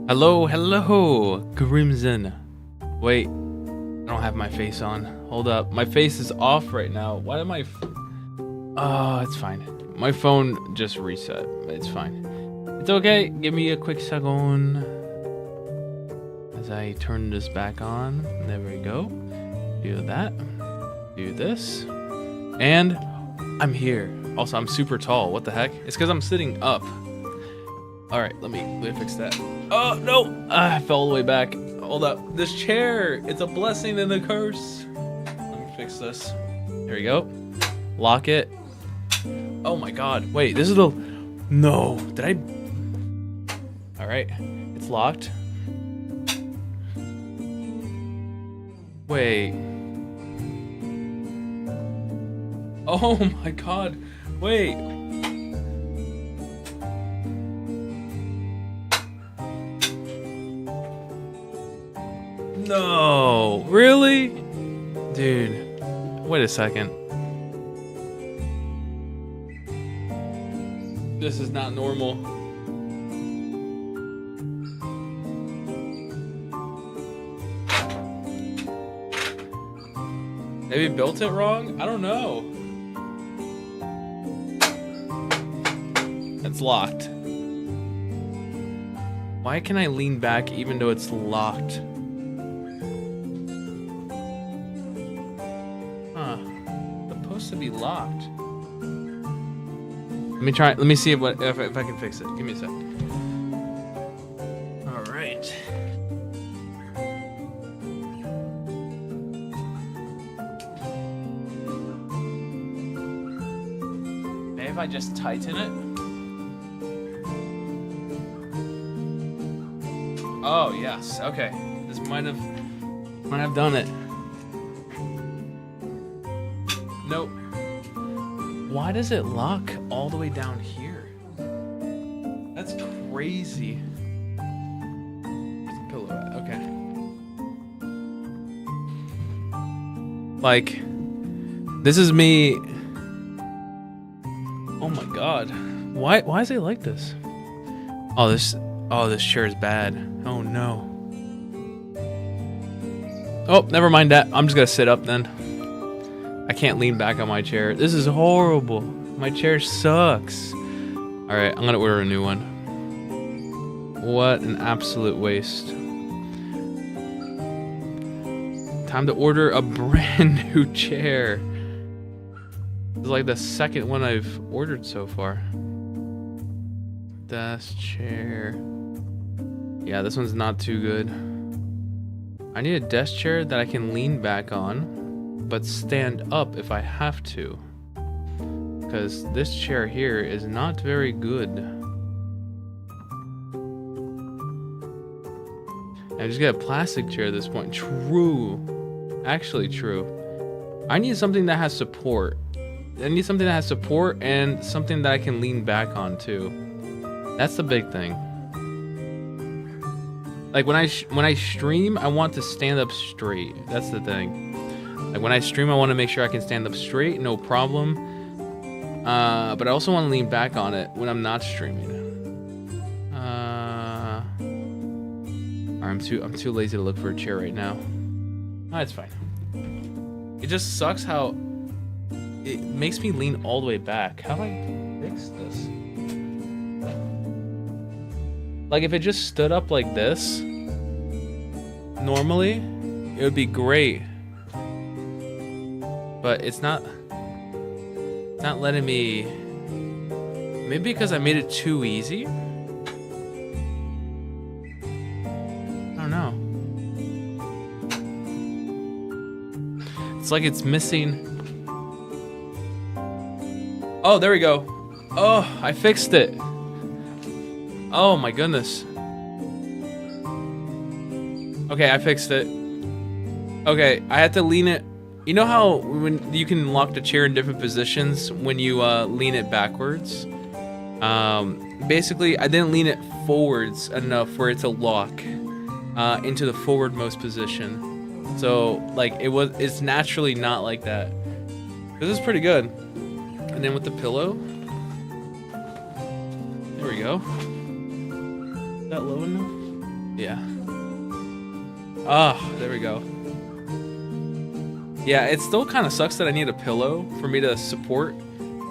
Hello, hello, Crimson. Wait, I don't have my face on. Hold up, my face is off right now. Why am I? Oh, it's fine. My phone just reset. It's fine. It's okay. Give me a quick second as I turn this back on. There we go. Do that. Do this. And I'm here. Also, I'm super tall. What the heck? It's because I'm sitting up. All right, let me fix that. Oh, no. I fell all the way back. Hold up. This chair. It's a blessing and a curse. Let me fix this. There we go. Lock it. Oh my god. Wait, this is the... No. Did I... All right. It's locked. Wait. Oh my god. Wait. No. Really? Dude. Wait a second. This is not normal. Maybe built it wrong? I don't know. It's locked. Why can I lean back even though it's locked? Huh. It's supposed to be locked. Let me try. Let me see if I can fix it. Give me a sec. All right. Maybe if I just tighten it. Oh yes. Okay. This might have done it. Nope. Why does it lock all the way down here? That's crazy. There's a pillow at? Okay. Like, this is me. Oh my god. Why is it like this? Oh, this chair is bad. Oh no. Oh, never mind that. I'm just gonna sit up then. I can't lean back on my chair. This is horrible. My chair sucks. All right, I'm gonna order a new one. What an absolute waste. Time to order a brand new chair. This is like the second one I've ordered so far. Desk chair. Yeah, this one's not too good. I need a desk chair that I can lean back on, but stand up if I have to, because this chair here is not very good. I just get a plastic chair at this point. True. Actually true. I need something that has support. I need something that has support and something that I can lean back on too. That's the big thing. Like when I stream, I want to stand up straight. That's the thing. Like when I stream, I want to make sure I can stand up straight, no problem. But I also want to lean back on it when I'm not streaming. I'm too lazy to look for a chair right now. Oh, it's fine. It just sucks how it makes me lean all the way back. How do I fix this? Like if it just stood up like this, normally, it would be great. But it's not letting me. Maybe because I made it too easy? I don't know. It's like it's missing. Oh, there we go. Oh, I fixed it. Oh my goodness. Okay, I fixed it. Okay, I had to lean it. You know how when you can lock the chair in different positions when you lean it backwards? Basically, I didn't lean it forwards enough for it to lock into the forwardmost position. So, like, it's naturally not like that. This is pretty good. And then with the pillow. There we go. Is that low enough? Yeah. Oh, there we go. Yeah, it still kind of sucks that I need a pillow for me to support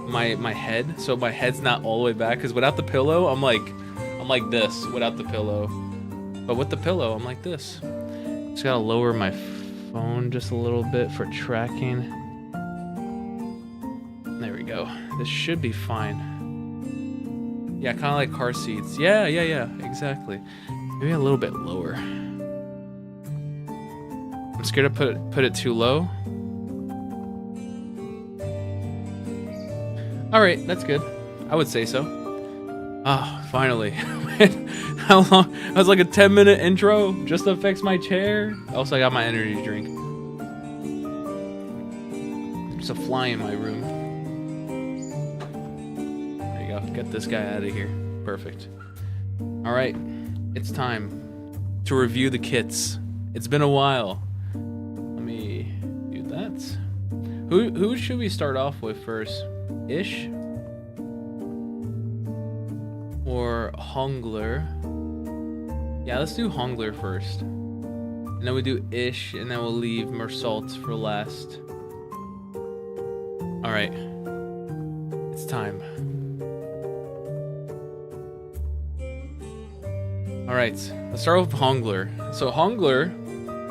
my head, so my head's not all the way back. Because without the pillow, I'm like this without the pillow. But with the pillow, I'm like this. Just gotta lower my phone just a little bit for tracking. There we go. This should be fine. Yeah, kind of like car seats. Yeah, exactly. Maybe a little bit lower. I'm scared to put it too low. All right, that's good. I would say so. Ah, oh, finally. How long? That was like a 10-minute intro just to fix my chair. Also, I got my energy drink. There's a fly in my room. There you go. Get this guy out of here. Perfect. All right, it's time to review the kits. It's been a while. Let me do that. Who should we start off with first? Ish or Hongler? Yeah, let's do Hongler first, and then we do Ish, and then we'll leave Mersault for last. All right, it's time. All right, let's start with Hongler. So Hongler,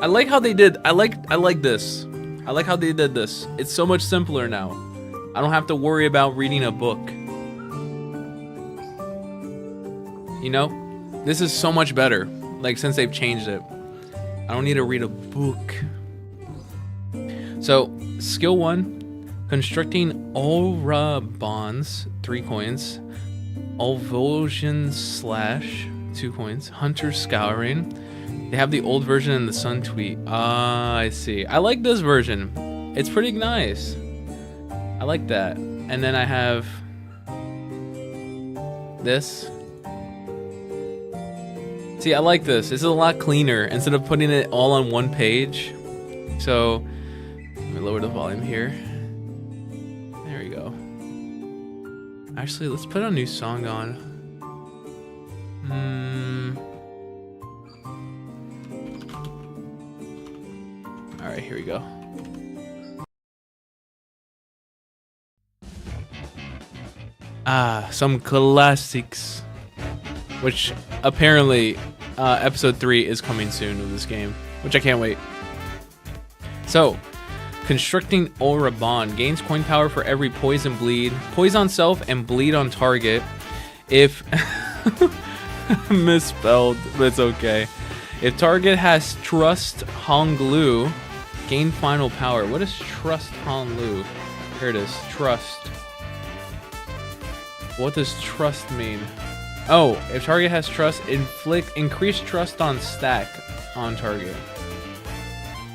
I like how they did. I like this. I like how they did this. It's so much simpler now. I don't have to worry about reading a book. You know? This is so much better. Like, since they've changed it. I don't need to read a book. So, skill 1. Constricting aura bonds. 3 coins. Alvosion slash. 2 coins. Hunter scouring. They have the old version and the sun tweet. Ah, I see. I like this version. It's pretty nice. I like that. And then I have this. See, I like this. This is a lot cleaner instead of putting it all on one page. So, let me lower the volume here. There we go. Actually, let's put a new song on. All right, here we go. Ah, some classics. Which apparently episode 3 is coming soon of this game, which I can't wait. So, Constricting Aura Bond gains coin power for every poison bleed, poison on self, and bleed on target. If misspelled, but it's okay. If target has Trust Honglu, gain final power. What is Trust Honglu? Here it is. Trust. What does trust mean? Oh, if target has trust, inflict increased trust on stack on target.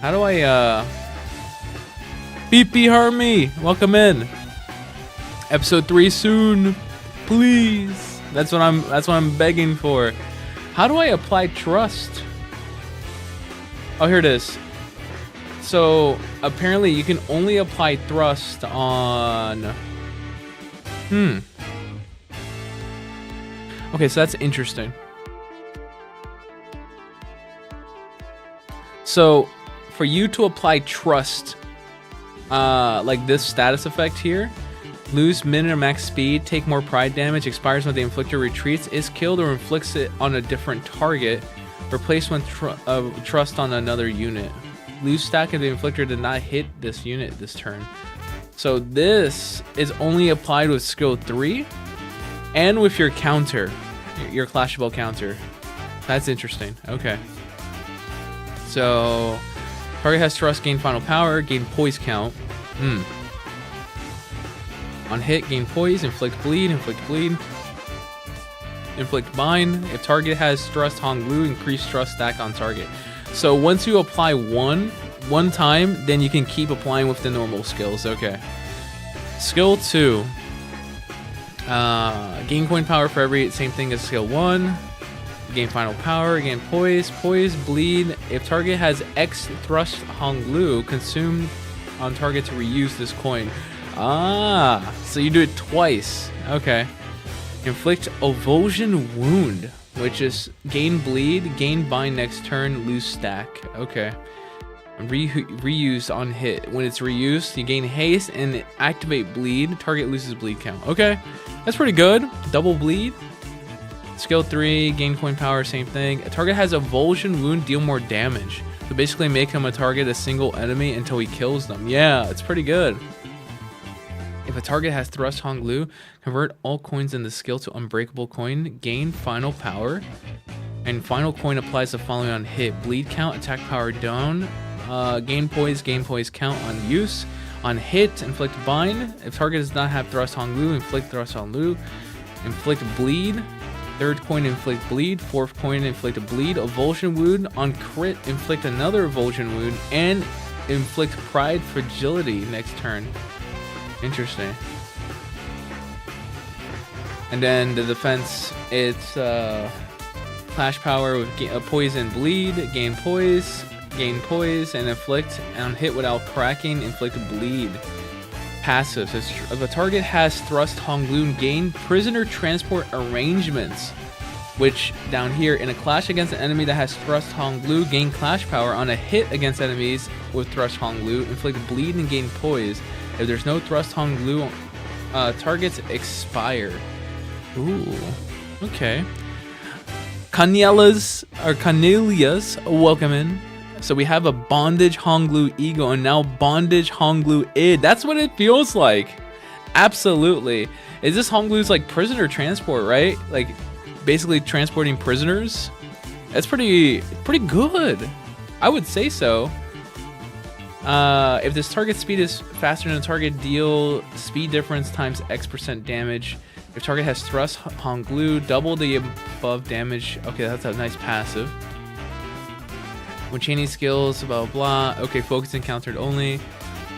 How do I BP Harmy, welcome in. Episode 3 soon. Please. That's what I'm begging for. How do I apply trust? Oh, here it is. So apparently you can only apply thrust on Okay, so that's interesting. So, for you to apply trust, like this status effect here, lose minute or max speed, take more pride damage, expires when the inflictor retreats, is killed, or inflicts it on a different target, replace when trust on another unit. Lose stack if the inflictor did not hit this unit this turn. So this is only applied with skill 3. And with your counter, your clashable counter. That's interesting. Okay. So, target has trust, gain final power, gain poise count. On hit, gain poise, inflict bleed, inflict bind. If target has trust Honglu, increase trust stack on target. So once you apply one time, then you can keep applying with the normal skills. Okay. Skill 2. Gain coin power for every, same thing as skill 1. Gain final power, gain poise, bleed. If target has X thrust Honglu, consume on target to reuse this coin. Ah, so you do it twice. Okay. Inflict Avulsion Wound. which is gain bleed, gain bind next turn, lose stack. Okay. Reused on hit. When it's reused, you gain haste and activate bleed. Target loses bleed count. Okay, that's pretty good. Double bleed. Skill 3, gain coin power, same thing. A target has a Volsion wound, deal more damage. So basically make him a target a single enemy until he kills them. Yeah, it's pretty good. If a target has Thrust Honglu, convert all coins in the skill to Unbreakable Coin, gain final power. And final coin applies the following on hit. Bleed count, attack power down. Gain poise count on use. On hit, inflict bind. If target does not have Thrust Honglu, inflict Thrust Honglu. Inflict bleed. Third coin, inflict bleed. Fourth coin, inflict a bleed. A Volsion wound. On crit, inflict another Volsion wound. And inflict pride fragility next turn. Interesting. And then the defense, it's clash power with poison bleed. Gain poise, and inflict on hit without cracking, inflict bleed. Passive. So if a target has Thrust Honglu, gain prisoner transport arrangements, which down here in a clash against an enemy that has Thrust Honglu, gain clash power. On a hit against enemies with Thrust Honglu, inflict bleed and gain poise. If there's no Thrust Honglu, targets expire. Ooh, okay. Cornelia's, welcome in. So we have a Bondage Honglu Ego and now Bondage Honglu Id. That's what it feels like. Absolutely. Is this Honglu's like prisoner transport, right? Like basically transporting prisoners? That's pretty good. I would say so. If this target speed is faster than the target, deal speed difference times X% damage. If target has Thrust Honglu, double the above damage. Okay, that's a nice passive. When chaining skills, blah, blah, blah. Okay, focus encountered only.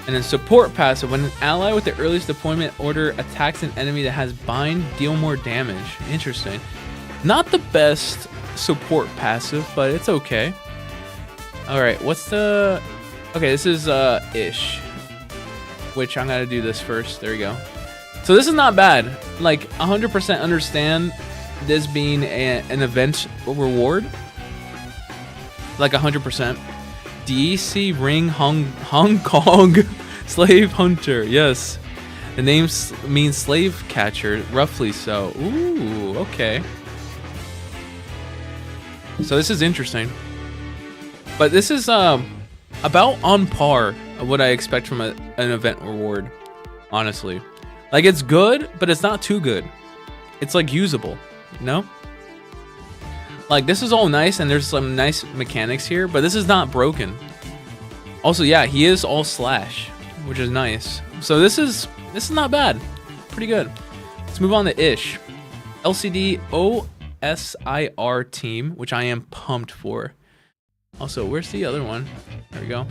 And then support passive. When an ally with the earliest deployment order attacks an enemy that has bind, deal more damage. Interesting. Not the best support passive, but it's okay. Alright, what's the... Okay, this is Ish. Which I'm gonna do this first. There we go. So this is not bad. Like, 100% understand this being an event reward. Like 100%. DC Ring Hong Kong Slave Hunter. Yes. The name means slave catcher. Roughly so. Ooh, okay. So this is interesting. But this is about on par of what I expect from an event reward. Honestly. Like it's good, but it's not too good. It's like usable. You know? Like, this is all nice, and there's some nice mechanics here, but this is not broken. Also, yeah, he is all slash, which is nice. So this is not bad. Pretty good. Let's move on to Ish. LCD OSIR team, which I am pumped for. Also, where's the other one? There we go.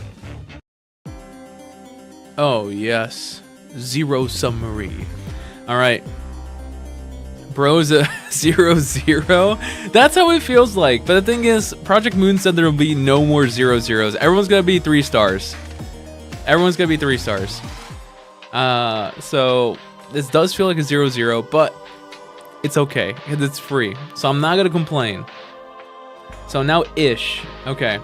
Oh, yes. Zero Summary. All right. Bro's a 0-0. That's how it feels like. But the thing is, Project Moon said there will be no more 0-0s. Everyone's gonna be 3 stars. Everyone's gonna be 3 stars. So this does feel like a 0-0, but it's okay because it's free. So I'm not gonna complain. So now Ish. Okay.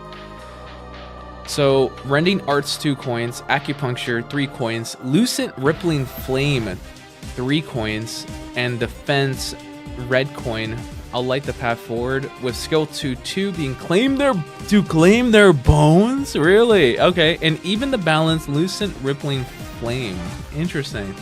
So Rending Arts 2 coins, Acupuncture 3 coins, Lucent Rippling Flame 3 coins, and Defense red coin. I'll light the path forward with skill 2 being claim their bones. Really? Okay. And even the balance Lucent Rippling Flame. Interesting.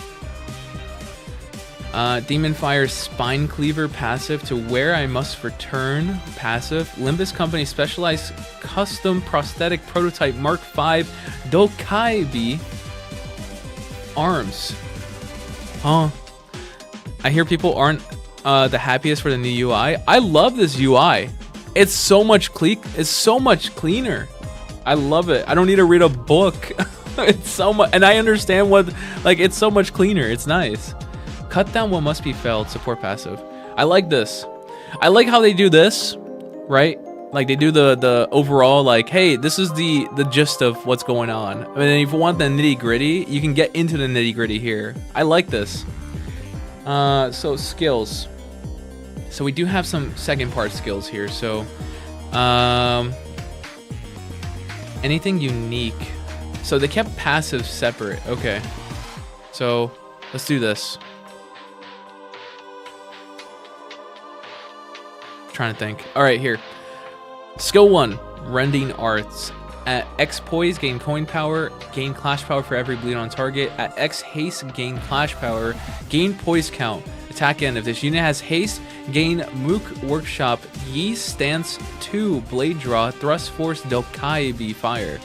Demon Fire Spine Cleaver passive to where I must return passive. Limbus Company specialized custom prosthetic prototype Mark V Dokaibi arms. Huh. I hear people aren't the happiest for the new UI. I love this UI. It's so much cleaner. I love it. I don't need to read a book. It's so much, and I understand what, like, it's so much cleaner. It's nice. Cut down what must be felled, support passive. I like this. I like how they do this, right? Like they do the overall, like, hey, this is the gist of what's going on. I mean, if you want the nitty gritty, you can get into the nitty gritty here. I like this. So skills. So we do have some second part skills here. So, anything unique? So they kept passive separate. Okay. So let's do this. Trying to think. All right, here. Skill 1, Rending Arts. At X Poise, gain coin power, gain clash power for every bleed on target. At X Haste, gain clash power, gain poise count. Attack end. If this unit has haste, gain Mook Workshop, Yi Stance 2, Blade Draw, Thrust Force, Dokaibi Fire.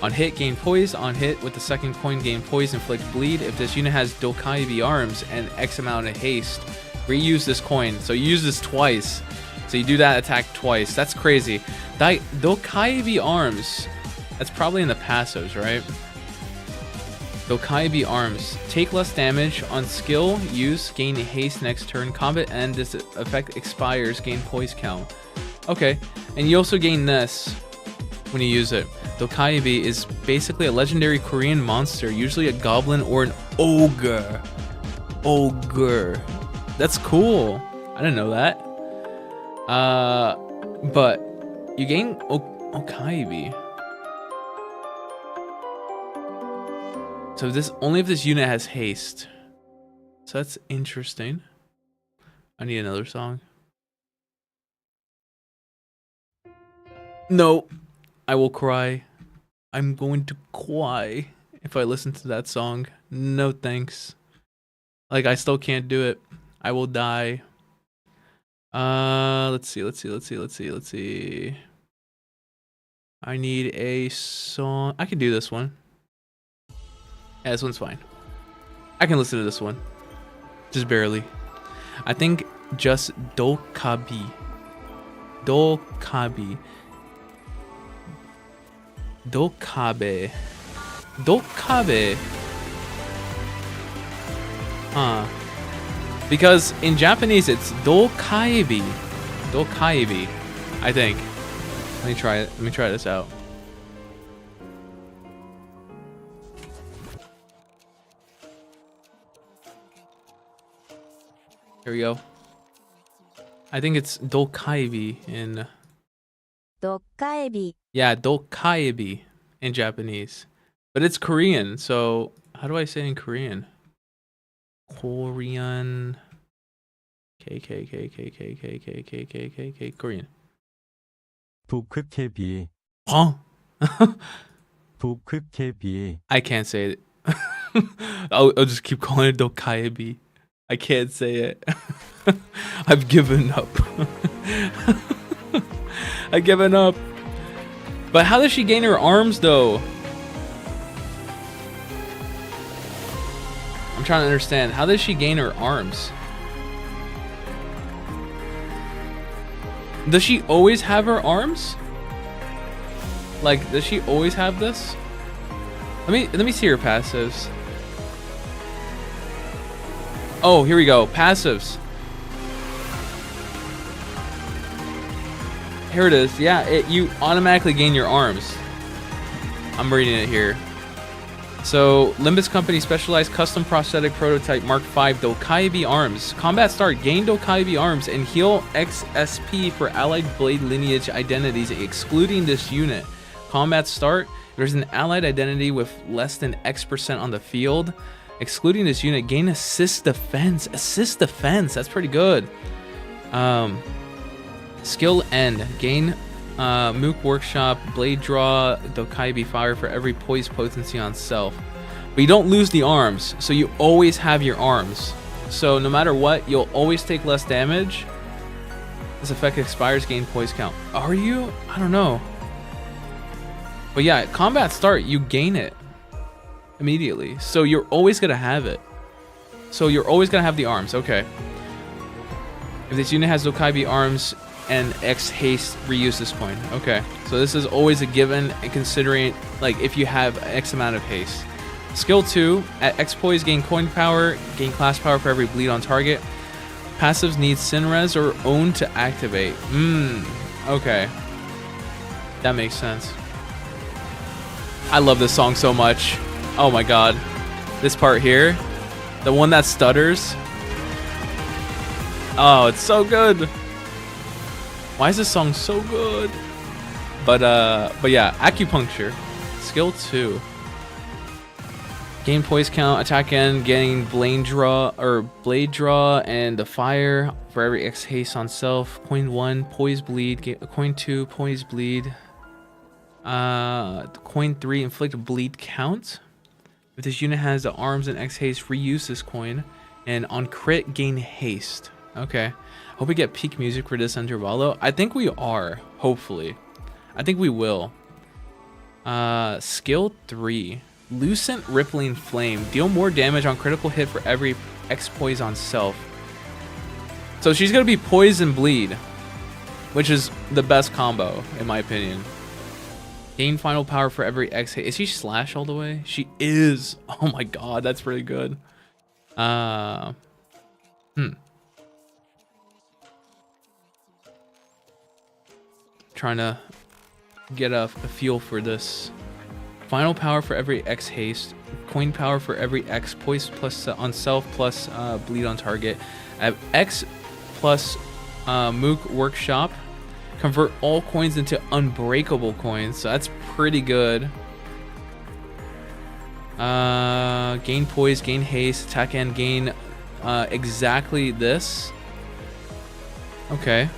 On hit, gain poise. On hit with the second coin, gain poise, inflict bleed. If this unit has Dokaibi arms and X amount of haste, reuse this coin. So you use this twice. So you do that attack twice. That's crazy. Dokaibi arms. That's probably in the passives, right? Dokaibi arms. Take less damage on skill. Use. Gain haste next turn. Combat end. This effect expires. Gain poise count. Okay. And you also gain this when you use it. Dokaibi is basically a legendary Korean monster, usually a goblin or an ogre. Ogre. That's cool. I didn't know that. But you gain Okaibi. So this only if this unit has haste. So that's interesting. I need another song. No, I will cry. I'm going to cry if I listen to that song. No thanks. Like, I still can't do it. I will die. Let's see. I need a song. I can do this one. Yeah, this one's fine. I can listen to this one. Just barely. I think just Dokabi. Dokabi. Dokabe. Dokabe. Huh. Because in Japanese it's Dokaibi. Dokaibi, I think. Let me try it. Let me try this out. Here we go. I think it's Dokaibi in... Dokaibi. Yeah, Dokaibi in Japanese. But it's Korean, so how do I say it in Korean? Korean. Korean. 북극해비. Huh? 북극해비. I can't say it. I'll just keep calling it Dokaibi. I can't say it. I've given up. I've given up. But how does she gain her arms though? I'm trying to understand. How does she gain her arms? Does she always have her arms? Like, does she always have this? Let me see her passives. Oh, here we go. Passives. Here it is. Yeah, you automatically gain your arms. I'm reading it here. So, Limbus Company specialized custom prosthetic prototype Mark V Dokaibi arms. Combat start, gain Dokaibi arms and heal XSP for allied blade lineage identities excluding this unit. Combat start, there's an allied identity with less than X% on the field. Excluding this unit, gain assist defense. Assist defense, that's pretty good. Skill end, gain Mook Workshop, Blade Draw, Dokaibi Fire for every poise potency on self. But you don't lose the arms, so you always have your arms. So no matter what, you'll always take less damage. This effect expires, gain poise count. Are you? I don't know. But yeah, combat start, you gain it immediately. So you're always gonna have it. So you're always gonna have the arms, okay. If this unit has Dokaibi arms and X haste, reuse this coin. Okay, so this is always a given, and considering like if you have X amount of haste. Skill 2, at X poise, gain coin power, gain class power for every bleed on target. Passives need Sinres or Own to activate. Okay. That makes sense. I love this song so much. Oh my god. This part here, the one that stutters. Oh, it's so good. Why is this song so good? But yeah, acupuncture, skill 2. Gain poise count, attack end, gain blade draw and the fire for every X haste on self. Coin 1, poise bleed. Coin 2, poise bleed. Coin 3, inflict bleed count. If this unit has the arms and X haste, reuse this coin. And on crit, gain haste. Okay. Hope we get peak music for this intervallo. I think we are, hopefully. I think we will. Skill 3. Lucent Rippling Flame. Deal more damage on critical hit for every X poise on self. So she's going to be poise and bleed, which is the best combo, in my opinion. Gain final power for every X hit. Is she slash all the way? She is. Oh my god, that's really good. Trying to get a feel for this. Final power for every X haste. Coin power for every X poise plus on self plus bleed on target. I have X plus Mook Workshop. Convert all coins into unbreakable coins. So that's pretty good. Gain poise, gain haste, attack and gain exactly this. Okay.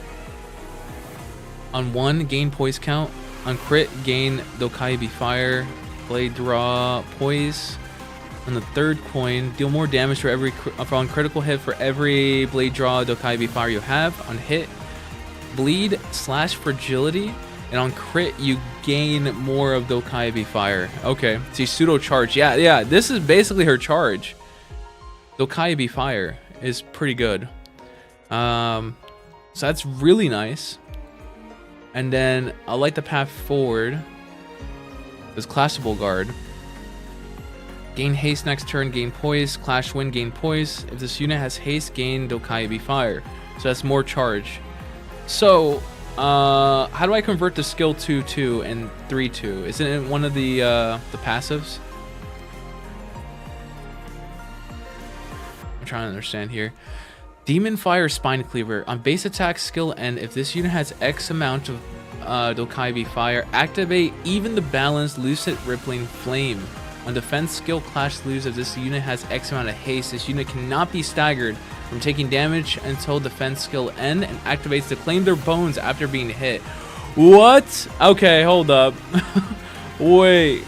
On 1, gain poise count. On crit, gain Dokaibi Fire, blade draw, poise. On the 3rd coin, deal more damage for every on critical hit for every blade draw Dokaibi Fire you have. On hit, bleed / fragility, and on crit you gain more of Dokaibi Fire. Okay, see, pseudo charge. Yeah, this is basically her charge. Dokaibi Fire is pretty good. So that's really nice. And then I like the path forward. There's Clashable Guard. Gain haste next turn, gain poise. Clash win, gain poise. If this unit has haste, gain Dokaibi Fire. So that's more charge. So, how do I convert the skill 2-2 and 3-2? Isn't it one of the passives? I'm trying to understand here. Demon Fire Spine Cleaver. On base attack skill end, if this unit has X amount of Dokaibi Fire, activate even the balanced Lucid Rippling Flame. On defense skill, Clash lose. If this unit has X amount of haste, this unit cannot be staggered from taking damage until defense skill end and activates to claim their bones after being hit. What? Okay, hold up. Wait.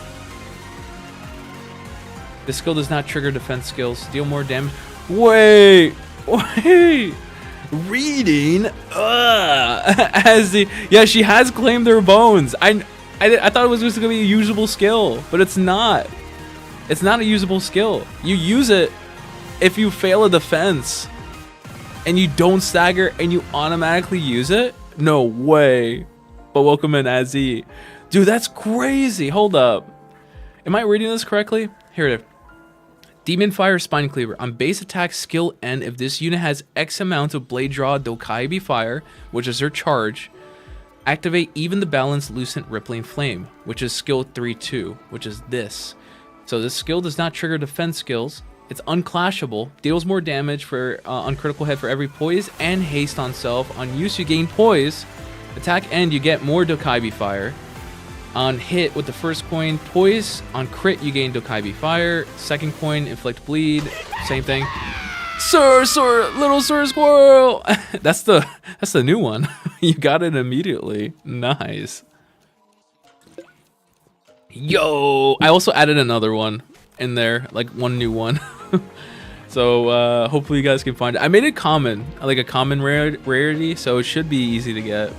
The skill does not trigger defense skills. Deal more damage. Wait. Reading. As the she has claimed their bones. I thought it was just gonna be a usable skill, but it's not. It's not a usable skill. You use it if you fail a defense and you don't stagger and you automatically use it. No way. But welcome in, Azzy. Dude, that's crazy. Hold up. Am I reading this correctly? Here it is. Demon Fire Spine Cleaver. On base attack skill end, if this unit has X amount of blade draw Dokaibi Fire, which is their charge, activate even the balanced Lucent Rippling Flame, which is skill 3-2, which is this. So this skill does not trigger defense skills. It's unclashable. Deals more damage for on critical hit for every poise and haste on self. On use, you gain poise. Attack end, you get more Dokaibi Fire. On hit with the first coin, poise. On crit, you gain Dokaibi Fire. Second coin, inflict bleed. Same thing. Sir, little Sir Squirrel. That's the new one. You got it immediately. Nice. Yo, I also added another one in there, like one new one. So hopefully you guys can find it. I made it common, like a common rarity, so it should be easy to get.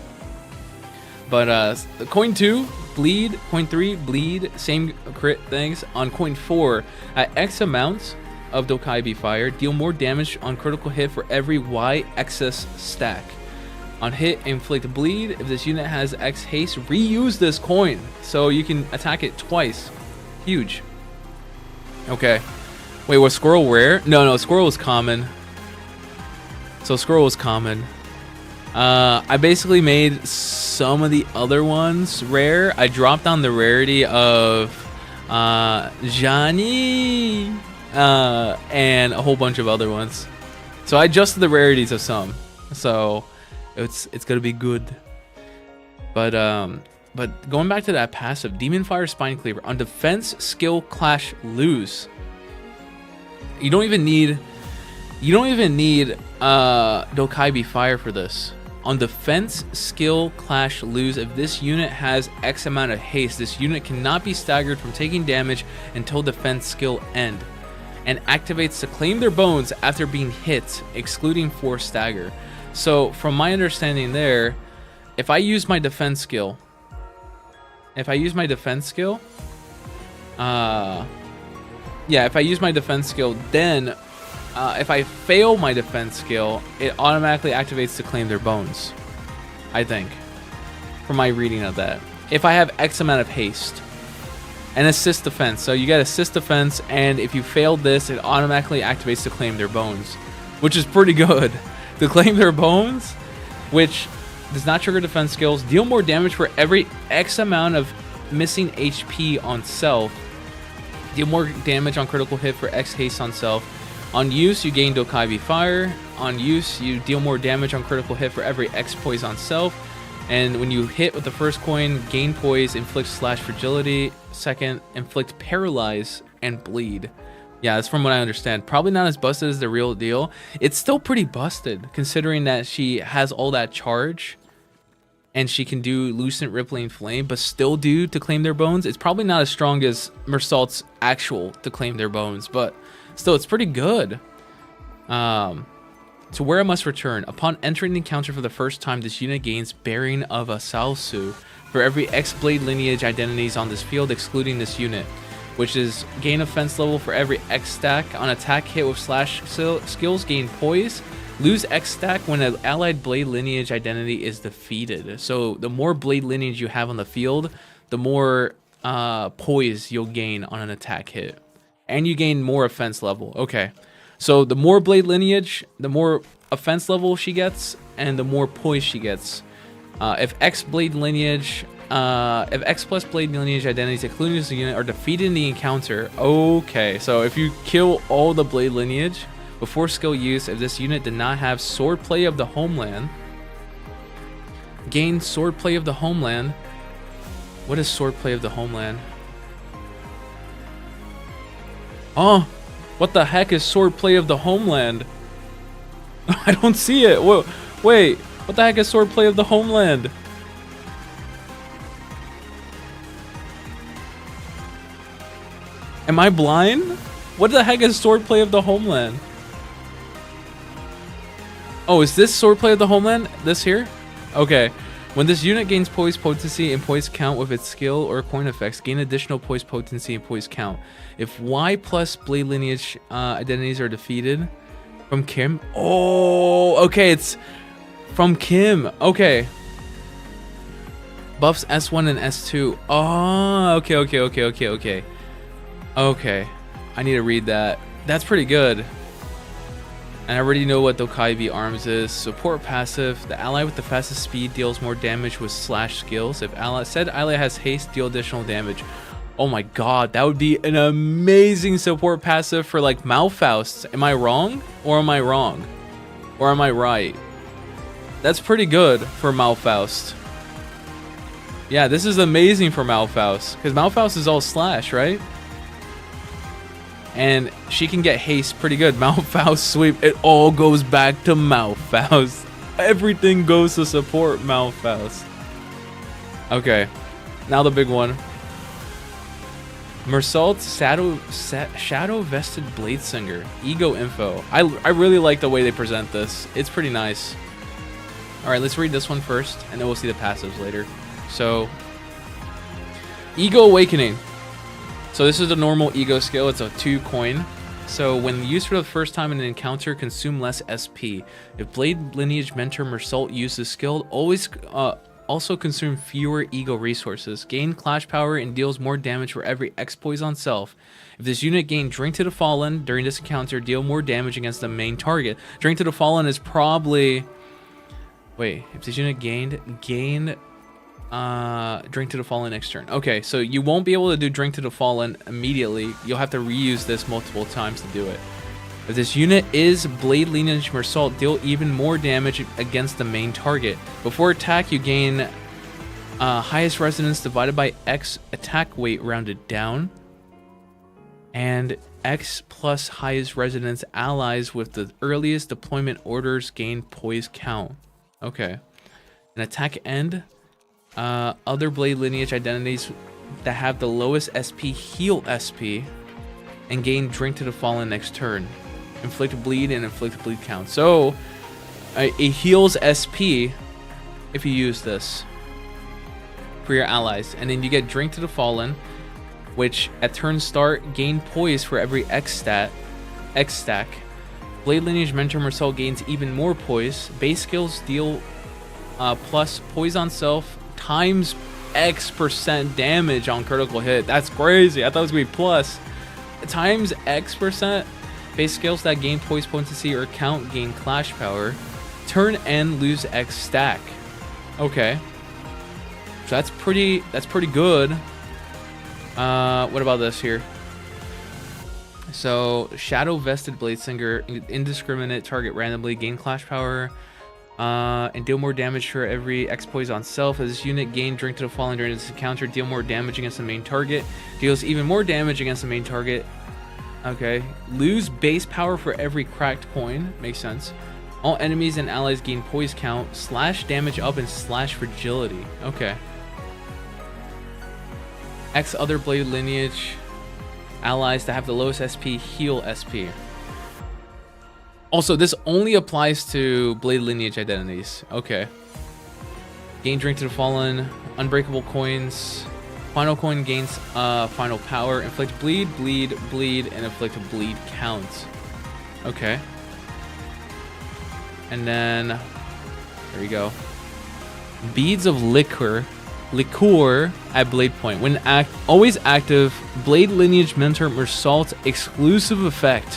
But coin 2, bleed. Coin 3, bleed. Same crit things. On coin 4, at X amounts of Dokaibi Fire, deal more damage on critical hit for every Y excess stack. On hit, inflict bleed. If this unit has X haste, reuse this coin, so you can attack it twice. Huge. Okay. Wait, was Squirrel rare? No, Squirrel was common. So Squirrel was common. I basically made some of the other ones rare. I dropped down the rarity of Johnny and a whole bunch of other ones. So I adjusted the rarities of some. So it's gonna be good. But going back to that passive, Demon Fire Spine Cleaver on defense skill clash lose. You don't even need Dokaibi Fire for this. On defense skill clash lose, if this unit has X amount of haste, this unit cannot be staggered from taking damage until defense skill end, and activates to claim their bones after being hit, excluding force stagger. So from my understanding there, if I use my defense skill, if I use my defense skill, then if I fail my defense skill, it automatically activates to claim their bones, I think, from my reading of that. If I have X amount of haste and assist defense, so you get assist defense, and if you failed this, it automatically activates to claim their bones, which is pretty good. To claim their bones, which does not trigger defense skills, deal more damage for every X amount of missing HP on self, deal more damage on critical hit for X haste on self. On use, you gain Dokaibi Fire. On use, you deal more damage on critical hit for every X poise on self. And when you hit with the first coin, gain poise, inflict slash fragility. Second, inflict paralyze and bleed. Yeah, that's from what I understand. Probably not as busted as the real deal. It's still pretty busted, considering that she has all that charge and she can do Lucent Rippling Flame, but still do to claim their bones. It's probably not as strong as Mersault's actual to claim their bones, but still, it's pretty good. So where I must return. Upon entering the encounter for the first time, this unit gains Bearing of a Salsu for every X-Blade lineage identities on this field, excluding this unit, which is gain offense level for every X stack. On attack hit with slash skills, gain poise. Lose X stack when an allied blade lineage identity is defeated. So the more blade lineage you have on the field, the more poise you'll gain on an attack hit. And you gain more offense level. Okay. So the more blade lineage, the more offense level she gets, and the more poise she gets. If X blade lineage, if X plus blade lineage identities, including this unit, are defeated in the encounter. Okay, so if you kill all the blade lineage before skill use, if this unit did not have Swordplay of the Homeland, gain Swordplay of the Homeland. What is Swordplay of the Homeland? Oh, what the heck is Swordplay of the Homeland? I don't see it. Whoa, wait, what the heck is Swordplay of the Homeland? Am I blind? What the heck is Swordplay of the Homeland? Oh, is this Swordplay of the Homeland? This here? Okay. When this unit gains poise potency and poise count with its skill or coin effects, gain additional poise potency and poise count. If Y plus blade lineage identities are defeated from Kim. Oh, okay, it's from Kim. Okay. Buffs S1 and S2. Oh, okay. Okay. I need to read that. That's pretty good. And I already know what Dokaibi Arms is. Support passive. The ally with the fastest speed deals more damage with slash skills. If said ally has haste, deal additional damage. Oh my god, that would be an amazing support passive for like Malfaust. Am I wrong? Or am I wrong? Or am I right? That's pretty good for Malfaust. Yeah, this is amazing for Malfaust. Because Malfaust is all slash, right? And she can get haste pretty good. Malfaust sweep. It all goes back to Malfaust. Everything goes to support Malfaust. Okay. Now the big one. Mersault's Shadow Vested Bladesinger. Ego info. I really like the way they present this. It's pretty nice. Alright, let's read this one first. And then we'll see the passives later. So, Ego Awakening. So this is the normal ego skill. It's a 2 coin. So when used for the first time in an encounter, consume less SP. If Blade Lineage Mentor Mersault uses skill, always also consume fewer ego resources. Gain clash power and deals more damage for every X poise on self. If this unit gained Drink to the Fallen during this encounter, deal more damage against the main target. Drink to the Fallen is probably... Wait, if this unit gained Drink to the Fallen next turn. Okay, so you won't be able to do Drink to the Fallen immediately. You'll have to reuse this multiple times to do it. If this unit is Blade Lineage Mersault, deal even more damage against the main target. Before attack, you gain highest resonance divided by X attack weight rounded down. And X plus highest resonance allies with the earliest deployment orders gain poise count. Okay. An attack end. Other Blade Lineage identities that have the lowest SP heal SP and gain Drink to the Fallen next turn. Inflict bleed and inflict bleed count. So it heals SP if you use this for your allies, and then you get Drink to the Fallen, which at turn start gain poise for every X stack. Blade Lineage Mentor Mersault gains even more poise. Base skills deal plus poise on self times X% damage on critical hit. That's crazy. I thought it was gonna be plus times X%. Base skills that gain poise potency or count gain clash power. Turn end lose X stack. Okay, so that's pretty good. What about this here? So Shadow Vested Blade Singer, indiscriminate target randomly, gain clash power, and deal more damage for every X poise on self. As this unit gain Drink to the Fallen during this encounter, deal more damage against the main target, deals even more damage against the main target. Okay, lose base power for every cracked coin. Makes sense. All enemies and allies gain poise count, slash damage up, and slash fragility. Okay. X other Blade Lineage allies that have the lowest SP heal SP. Also, this only applies to Blade Lineage identities. Okay. Gain Drink to the Fallen, Unbreakable Coins. Final coin gains final power. Inflict bleed, and inflict a bleed count. Okay. And then there you go. Beads of liquor at blade point. When always active, Blade Lineage Mentor Mersault exclusive effect.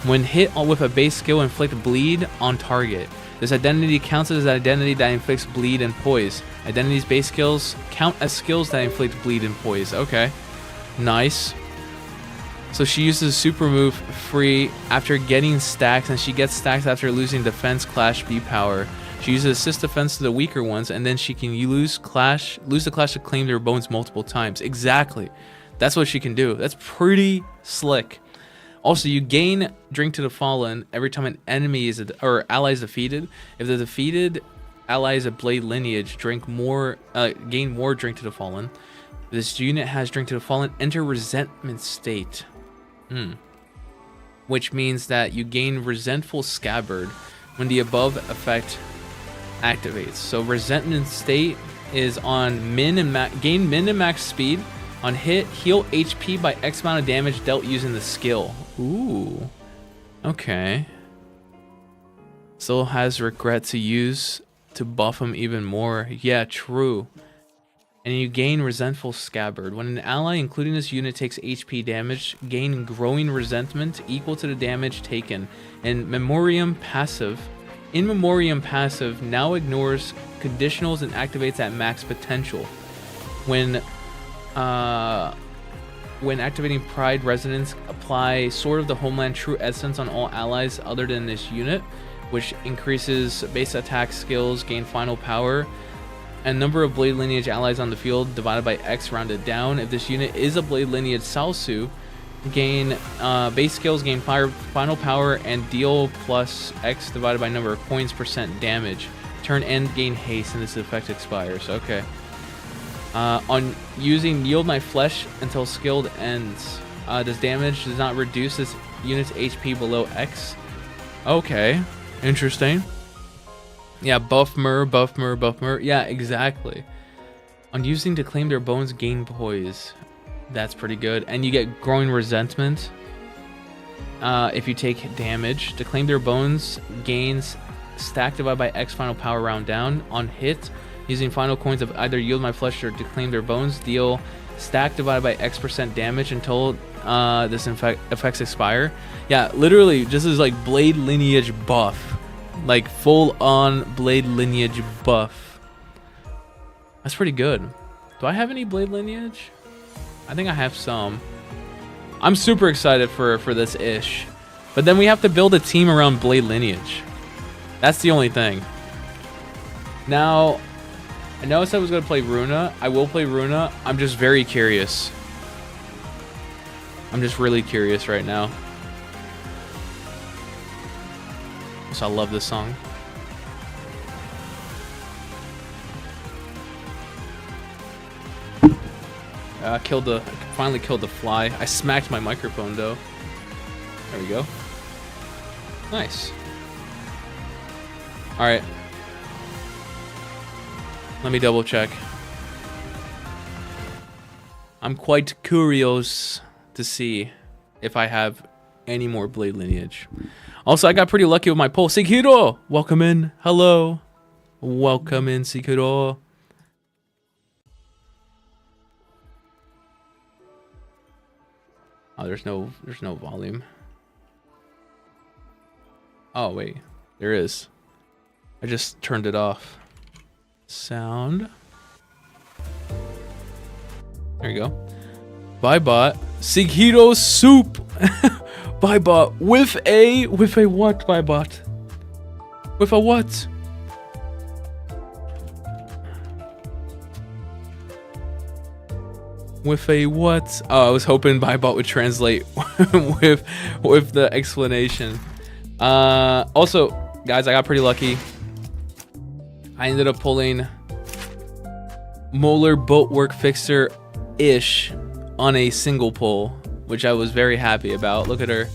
When hit with a base skill, inflict bleed on target. This identity counts as an identity that inflicts bleed and poise. Identity's base skills count as skills that inflict bleed and poise. Okay, nice. So she uses super move free after getting stacks, and she gets stacks after losing defense clash B power. She uses assist defense to the weaker ones, and then she can lose the clash to claim their bones multiple times. Exactly, that's what she can do. That's pretty slick. Also, you gain Drink to the Fallen every time an enemy or ally is defeated. If the defeated ally is a Blade Lineage, gain more Drink to the Fallen. If this unit has Drink to the Fallen, enter Resentment State. Which means that you gain Resentful Scabbard when the above effect activates. So Resentment State is on gain min and max speed. On hit, heal HP by X amount of damage dealt using the skill. Ooh. Okay. Still has regret to use to buff him even more. Yeah, true. And you gain Resentful Scabbard. When an ally, including this unit, takes HP damage, gain Growing Resentment equal to the damage taken. And In Memoriam passive now ignores conditionals and activates at max potential. When activating Pride Resonance, apply Sword of the Homeland True Essence on all allies other than this unit, which increases base attack skills, gain final power, and number of Blade Lineage allies on the field divided by X rounded down. If this unit is a Blade Lineage Salsu, gain base skills, gain final power, and deal plus X divided by number of coins % damage. Turn end, gain haste, and this effect expires. Okay. On using Yield My Flesh until skilled ends, this damage does not reduce this unit's HP below X. Okay, interesting. Yeah, buff mer. Yeah, exactly. On using to claim their bones, gain poise. That's pretty good. And you get Growing Resentment if you take damage. To claim their bones, gains stack divided by X final power round down. On hit, using final coins of either Yield My Flesh or to claim their bones, deal stack divided by X% damage until this effects expire. Yeah, literally, this is like Blade Lineage buff. Like full on Blade Lineage buff. That's pretty good. Do I have any Blade Lineage? I think I have some. I'm super excited for this ish. But then we have to build a team around Blade lineage. That's the only thing. Now, I know I said I was going to play Ruina. I will play Ruina. I'm just very curious. I'm just really curious right now. So I love this song. I finally killed the fly. I smacked my microphone though. There we go. Nice. All right. Let me double check. I'm quite curious to see if I have any more Blade lineage. Also, I got pretty lucky with my poll. Sekiro! Welcome in. Hello. Welcome in, Sekiro. Oh, there's no volume. Oh, wait. There is. I just turned it off. Sound. There you go. Bye bot. Sekiro soup. Bye bot. With a what, bye bot? With a what? With a what? Oh, I was hoping Bybot would translate with the explanation. Also, guys, I got pretty lucky. I ended up pulling Molar Boatwork Fixer-ish on a single pull, which I was very happy about. Look at her.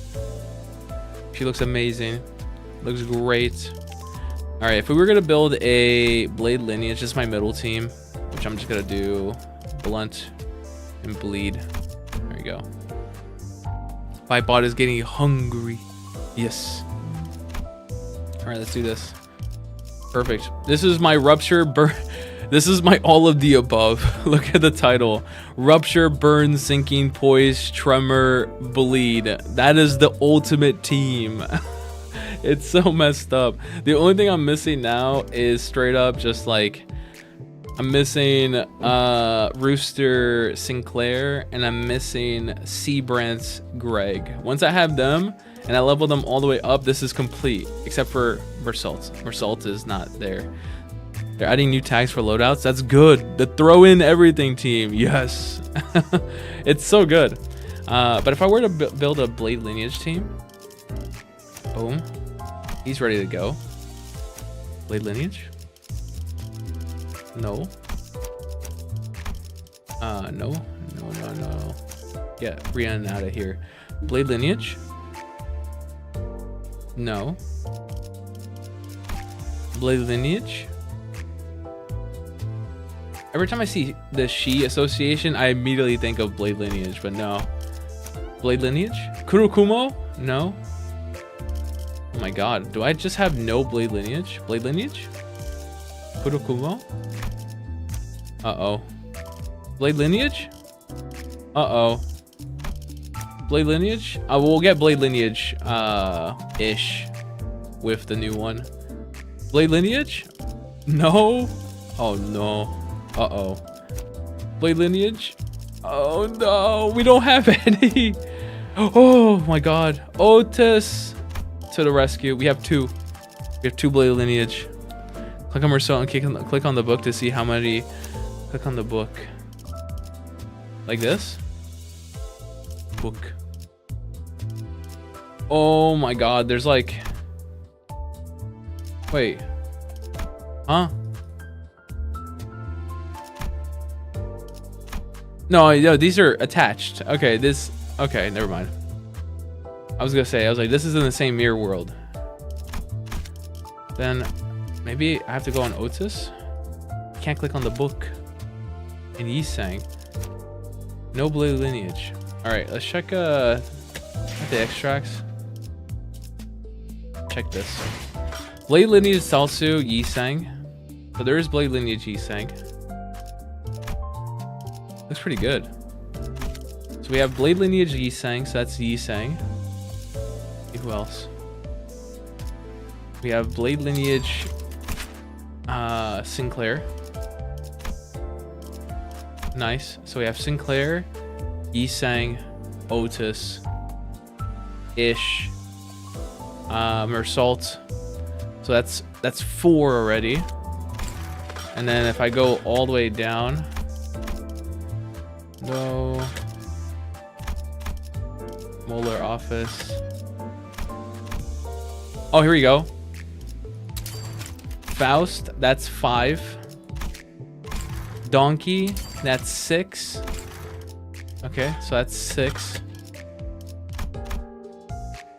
She looks amazing. Looks great. All right, if we were gonna build a Blade lineage, just my middle team, which I'm just gonna do Blunt and Bleed. There you go. My bot is getting hungry. Yes. All right, let's do this. Perfect. This is my This is my all of the above. Look at the title. Rupture, burn, sinking, poise, tremor, bleed. That is the ultimate team. It's so messed up. The only thing I'm missing now is straight up just like I'm missing Rooster Sinclair and I'm missing Seabrant's Greg. Once I have them and I level them all the way up, this is complete, except for Mersault. Mersault is not there. They're adding new tags for loadouts. That's good. The throw in everything team. Yes. It's so good. But if I were to build a Blade lineage team, boom, he's ready to go. Blade lineage. No. No. Get Brianna out of here. Blade lineage. No. Blade lineage. Every time I see the She association, I immediately think of Blade lineage, but no. Blade lineage? Kurokumo? No. Oh my god, do I just have no Blade lineage? Blade lineage? Kurokumo? Uh-oh. Blade lineage? Uh-oh. Blade lineage? We'll get Blade lineage ish with the new one. Blade lineage? No. Oh no. Uh-oh. Blade lineage? Oh no, we don't have any. Oh my god. Otis to the rescue. We have two. We have two Blade lineage. Click on Mersault and click on the book to see how many. Click on the book. Like this? Book. Oh my god, there's like... Wait. Huh? No, these are attached. Okay, this... Okay, never mind. I was gonna say, this is in the same mirror world. Then, maybe I have to go on Otis? Can't click on the book. And Yisang. No Blade lineage. Alright, let's check the extracts. Check this. Blade lineage Salsu Yisang. So there is Blade lineage Yisang. Looks pretty good. So we have Blade lineage Yisang, so that's Yisang. Who else? We have Blade lineage Sinclair. Nice. So we have Sinclair, Yisang, Otis, Ish, Mersault. So that's 4 already. And then if I go all the way down, no. Molar Office. Oh, here we go. Faust, that's 5. Donkey, that's 6. Okay, so that's 6.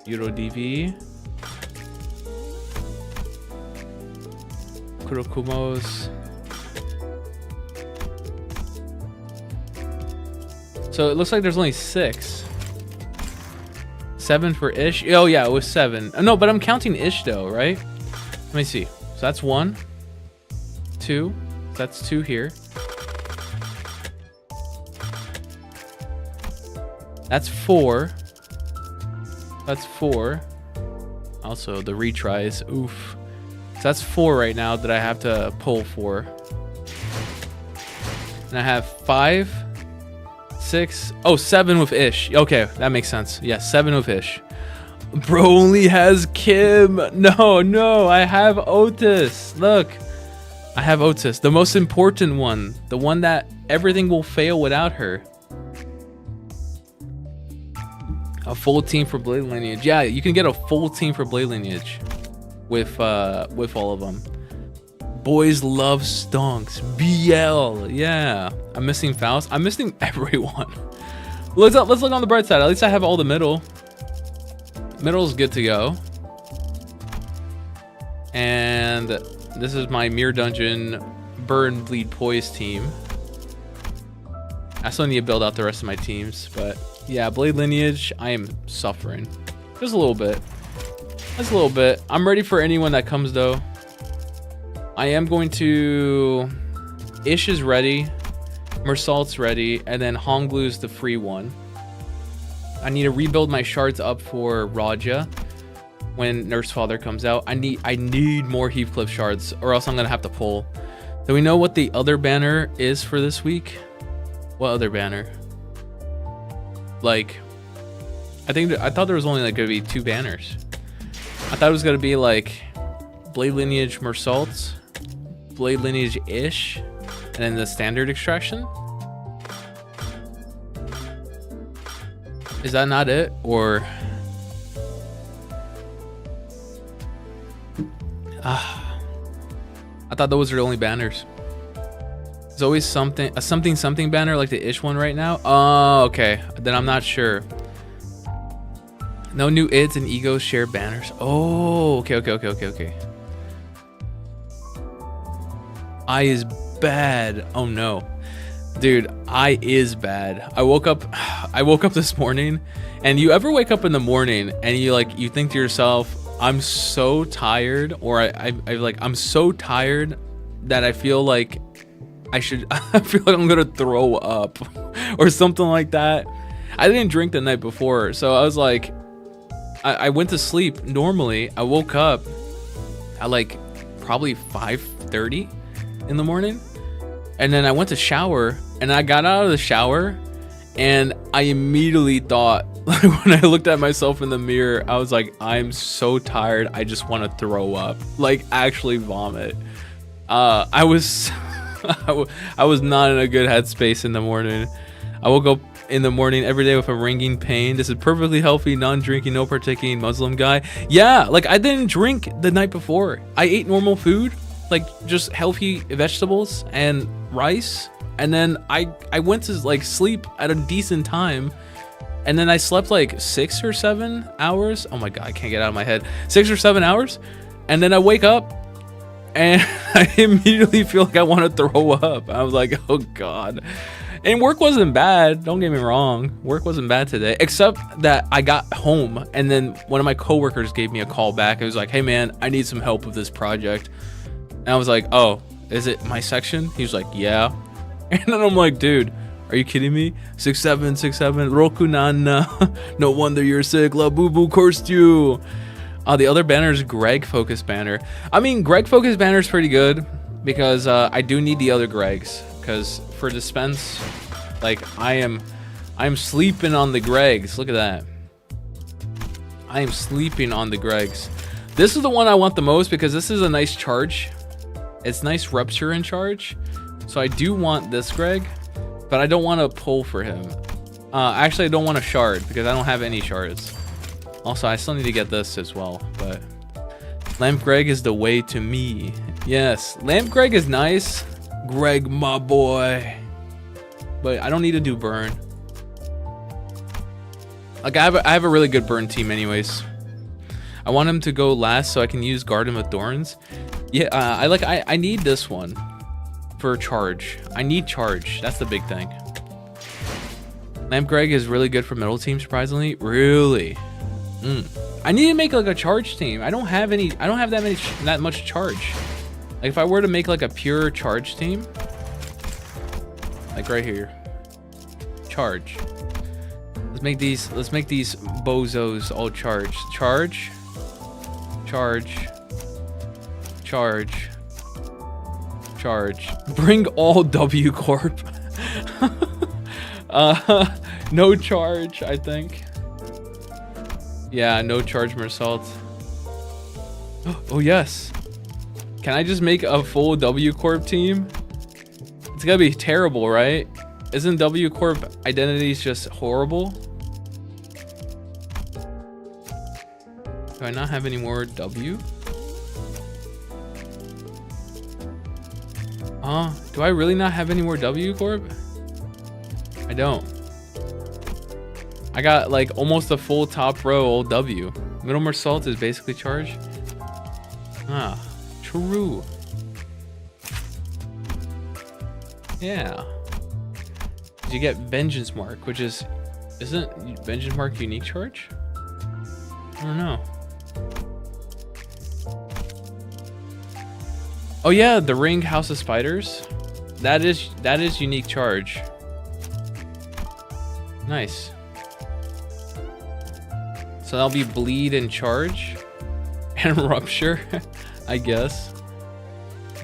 Euro DV. Kurokumos. So it looks like there's only 6. 7 for Ish. Oh yeah, it was 7. No, but I'm counting Ish though, right? Let me see. So that's 1, 2. So that's 2 here. That's 4. That's 4. Also the retries. Oof. So that's 4 right now that I have to pull for. And I have 5, 6. Oh, 7 with Ish. Okay, that makes sense. Yeah, 7 with Ish. Bro only has Kim. No, I have Otis. Look, I have Otis, the most important one, the one that everything will fail without her. A full team for Blade Lineage. Yeah, you can get a full team for Blade Lineage with all of them. Boys love stonks. BL. Yeah, I'm missing Faust. I'm missing everyone. Let's look on the bright side. At least I have all the middle. Middle's good to go. And this is my Mirror Dungeon Burn Bleed Poise team. I still need to build out the rest of my teams, but yeah, Blade Lineage, I am suffering. Just a little bit. Just a little bit. I'm ready for anyone that comes though. I am going to... Ish is ready. Mersault's ready. And then Hongblue's the free one. I need to rebuild my shards up for Raja when Nurse Father comes out. I need more Heathcliff shards or else I'm going to have to pull. Do we know what the other banner is for this week? What other banner? Like, I thought there was only like going to be 2 banners. I thought it was going to be like Blade Lineage Mersault, Blade Lineage Ish, and then the standard extraction. Is that not it? Or I thought those were the only banners. There's always something, a something banner like the Ish one right now. Oh, okay. Then I'm not sure. No new ids and egos share banners. Oh, okay. I is bad. Oh no. Dude, I is bad. I woke up this morning, and you ever wake up in the morning and you think to yourself, I'm so tired, or I'm so tired that I feel like I feel like I'm gonna throw up or something like that. I didn't drink the night before, so I was like, I went to sleep normally. I woke up at like probably 5:30 in the morning, and then I went to shower, and I got out of the shower, and I immediately thought, like, when I looked at myself in the mirror, I was like, I'm so tired, I just want to throw up, like actually vomit. I was I was not in a good headspace in the morning. I woke up in the morning every day with a ringing pain. This is perfectly healthy, non-drinking, no partaking Muslim guy. Yeah, like I didn't drink the night before. I ate normal food, like just healthy vegetables and rice, and then I went to like sleep at a decent time, and then I slept like 6 or 7 hours. Oh my god, I can't get out of my head. 6 or 7 hours, and then I wake up and I immediately feel like I want to throw up. I was like, oh god. And work wasn't bad, don't get me wrong. Work wasn't bad today, except that I got home and then one of my coworkers gave me a call back. It was like, hey man, I need some help with this project. And I was like, oh, is it my section? He was like, yeah. And then I'm like, dude, are you kidding me? 6767 Roku Nana. No wonder you're sick. La Boo Boo cursed you. The other banner is Greg Focus banner. I mean, Greg Focus banner is pretty good because I do need the other Gregs. Because for dispense, like I'm sleeping on the Gregs. Look at that. I am sleeping on the Gregs. This is the one I want the most because this is a nice charge. It's nice rupture in charge. So I do want this Greg, but I don't want to pull for him. Actually, I don't want a shard because I don't have any shards. Also, I still need to get this as well, but Lamp Greg is the way to me. Yes, Lamp Greg is nice. Greg, my boy. But I don't need to do burn. Like, I have a really good burn team anyways. I want him to go last so I can use Garden with Thorns. Yeah, I need this one for charge. I need charge. That's the big thing. Lamp Greg is really good for middle team, surprisingly. Really? I need to make like a charge team. I don't have that much charge. Like if I were to make like a pure charge team, like right here, charge. Let's make these bozos all charged. Charge, charge, charge, charge. Bring all W Corp. No charge, I think. Yeah, no charge Mersault. Oh yes. Can I just make a full W Corp team? It's gonna be terrible, right? Isn't W Corp identities just horrible? Do I not have any more W? Do I really not have any more W Corp? I don't. I got like almost a full top row old W. Middle Mersault is basically charged. Ah, true. Yeah. You get Vengeance Mark, which isn't Vengeance Mark unique charge? I don't know. Oh yeah, the Ring House of Spiders. That is unique charge. Nice. So that'll be bleed and charge and rupture, I guess.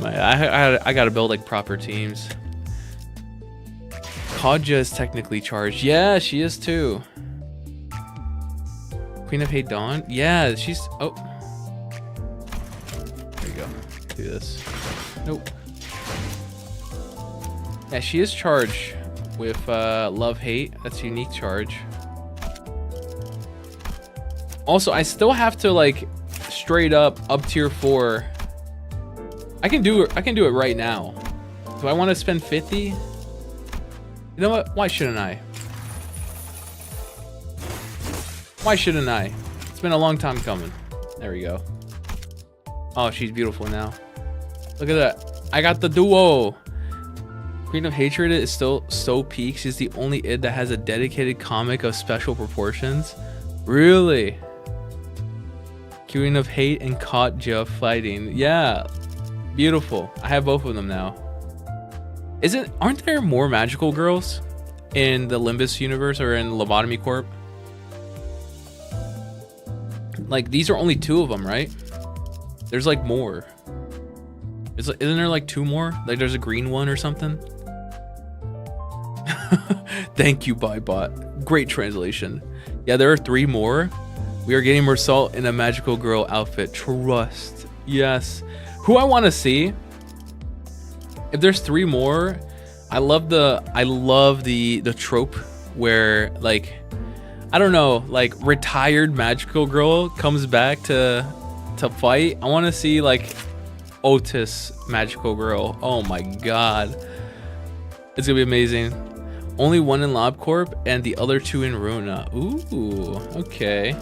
I gotta build like proper teams. Kaja is technically charged. Yeah, she is too. Queen of Hate Dawn. Yeah, she's. Oh. There you go. Do this. Nope. Yeah, she is charged with Love Hate. That's unique charge. Also, I still have to like straight up tier 4. I can do it right now. Do I want to spend 50? You know what? Why shouldn't I? Why shouldn't I? It's been a long time coming. There we go. Oh, she's beautiful now. Look at that. I got the duo. Queen of Hatred is still so peak. She's the only id that has a dedicated comic of special proportions. Really? Queen of Hate and Katja fighting. Yeah. Beautiful. I have both of them now. Aren't there more magical girls in the Limbus universe or in Lobotomy Corp? Like, these are only 2 of them, right? There's like more. Isn't there like 2 more? Like there's a green one or something? Thank you, Bybot. Great translation. Yeah, there are 3 more. We are getting Mersault in a magical girl outfit. Trust. Yes. Who I want to see. If there's 3 more, I love the trope where like, I don't know, like retired magical girl comes back to fight. I want to see like Otis magical girl. Oh my god, it's gonna be amazing. Only 1 in LobCorp and the other 2 in Ruina. Ooh, okay.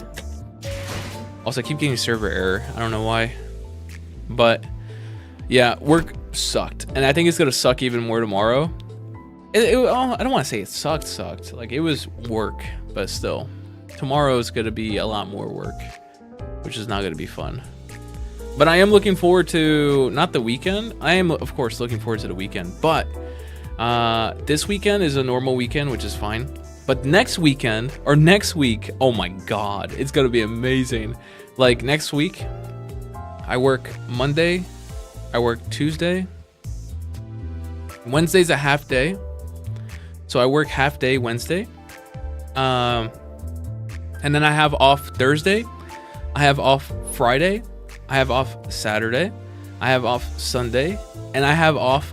Also, I keep getting server error. I don't know why, but yeah, work sucked, and I think it's gonna suck even more tomorrow. I don't want to say it sucked. Like, it was work, but still, tomorrow is gonna be a lot more work, which is not gonna be fun. But I am looking forward to not the weekend. I am of course looking forward to the weekend, but this weekend is a normal weekend, which is fine. But next weekend or next week, oh my god, it's gonna be amazing. Like next week, I work Monday, I work Tuesday. Wednesday's a half day, so I work half day Wednesday. And then I have off Thursday, I have off Friday, I have off Saturday, I have off Sunday, and I have off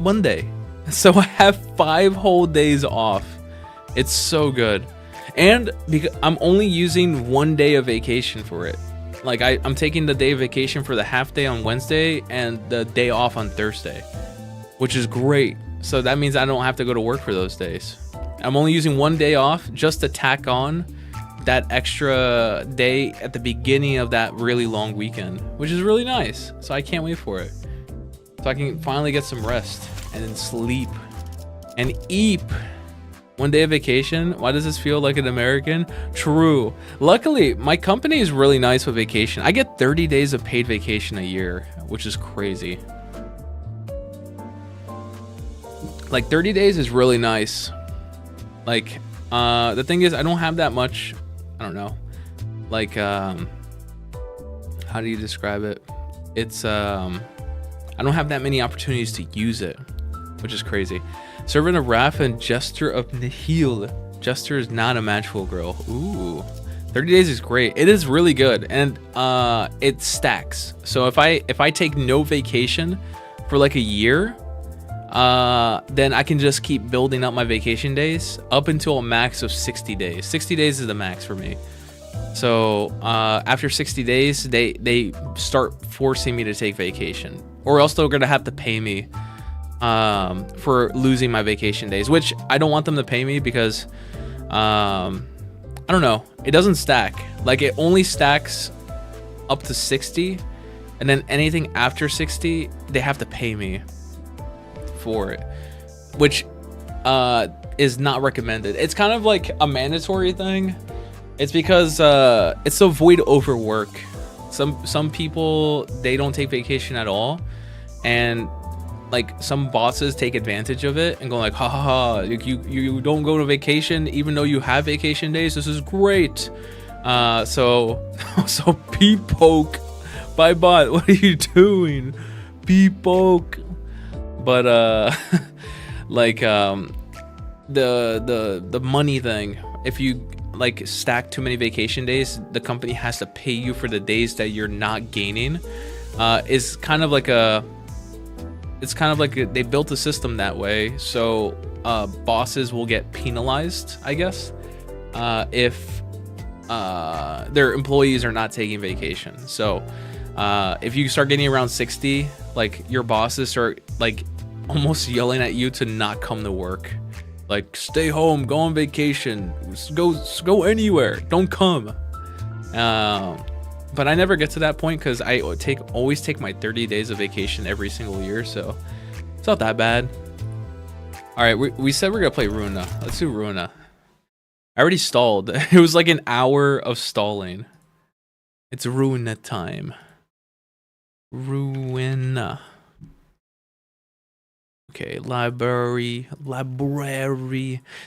Monday. So I have 5 whole days off. It's so good. And because I'm only using 1 day of vacation for it. Like I'm taking the day of vacation for the half day on Wednesday and the day off on Thursday, which is great. So that means I don't have to go to work for those days. I'm only using 1 day off just to tack on that extra day at the beginning of that really long weekend, which is really nice. So I can't wait for it. So I can finally get some rest and then sleep and eat. 1 day of vacation. Why does this feel like an American? True. Luckily, my company is really nice with vacation. I get 30 days of paid vacation a year, which is crazy. Like 30 days is really nice. Like, the thing is, I don't have that much. I don't know. Like, how do you describe it? It's, I don't have that many opportunities to use it, which is crazy. Servant of Wrath and Jester of Nihil. Jester is not a magical girl. Ooh. 30 days is great. It is really good. And it stacks. So if I take no vacation for like a year, then I can just keep building up my vacation days up until a max of 60 days. 60 days is the max for me. So after 60 days, they start forcing me to take vacation, or else they're gonna have to pay me for losing my vacation days, which I don't want them to pay me because I don't know, it doesn't stack. Like it only stacks up to 60, and then anything after 60 they have to pay me for it, which is not recommended. It's kind of like a mandatory thing. It's because it's to avoid overwork. Some people, they don't take vacation at all, and like some bosses take advantage of it and go like, ha ha ha, you don't go to vacation even though you have vacation days. This is great. So Pee Poke, bye bye. What are you doing, Pee Poke? But like the money thing, if you like stack too many vacation days, the company has to pay you for the days that you're not gaining. Is kind of like they built a system that way, so bosses will get penalized, I guess, if their employees are not taking vacation. So if you start getting around 60, like your bosses start like almost yelling at you to not come to work, like stay home, go on vacation, go anywhere, don't come. But I never get to that point because I always take my 30 days of vacation every single year, so it's not that bad. All right, we said we're gonna play Ruina. Let's do Ruina. I already stalled. It was like an hour of stalling. It's Ruina time. Ruina. Okay, library.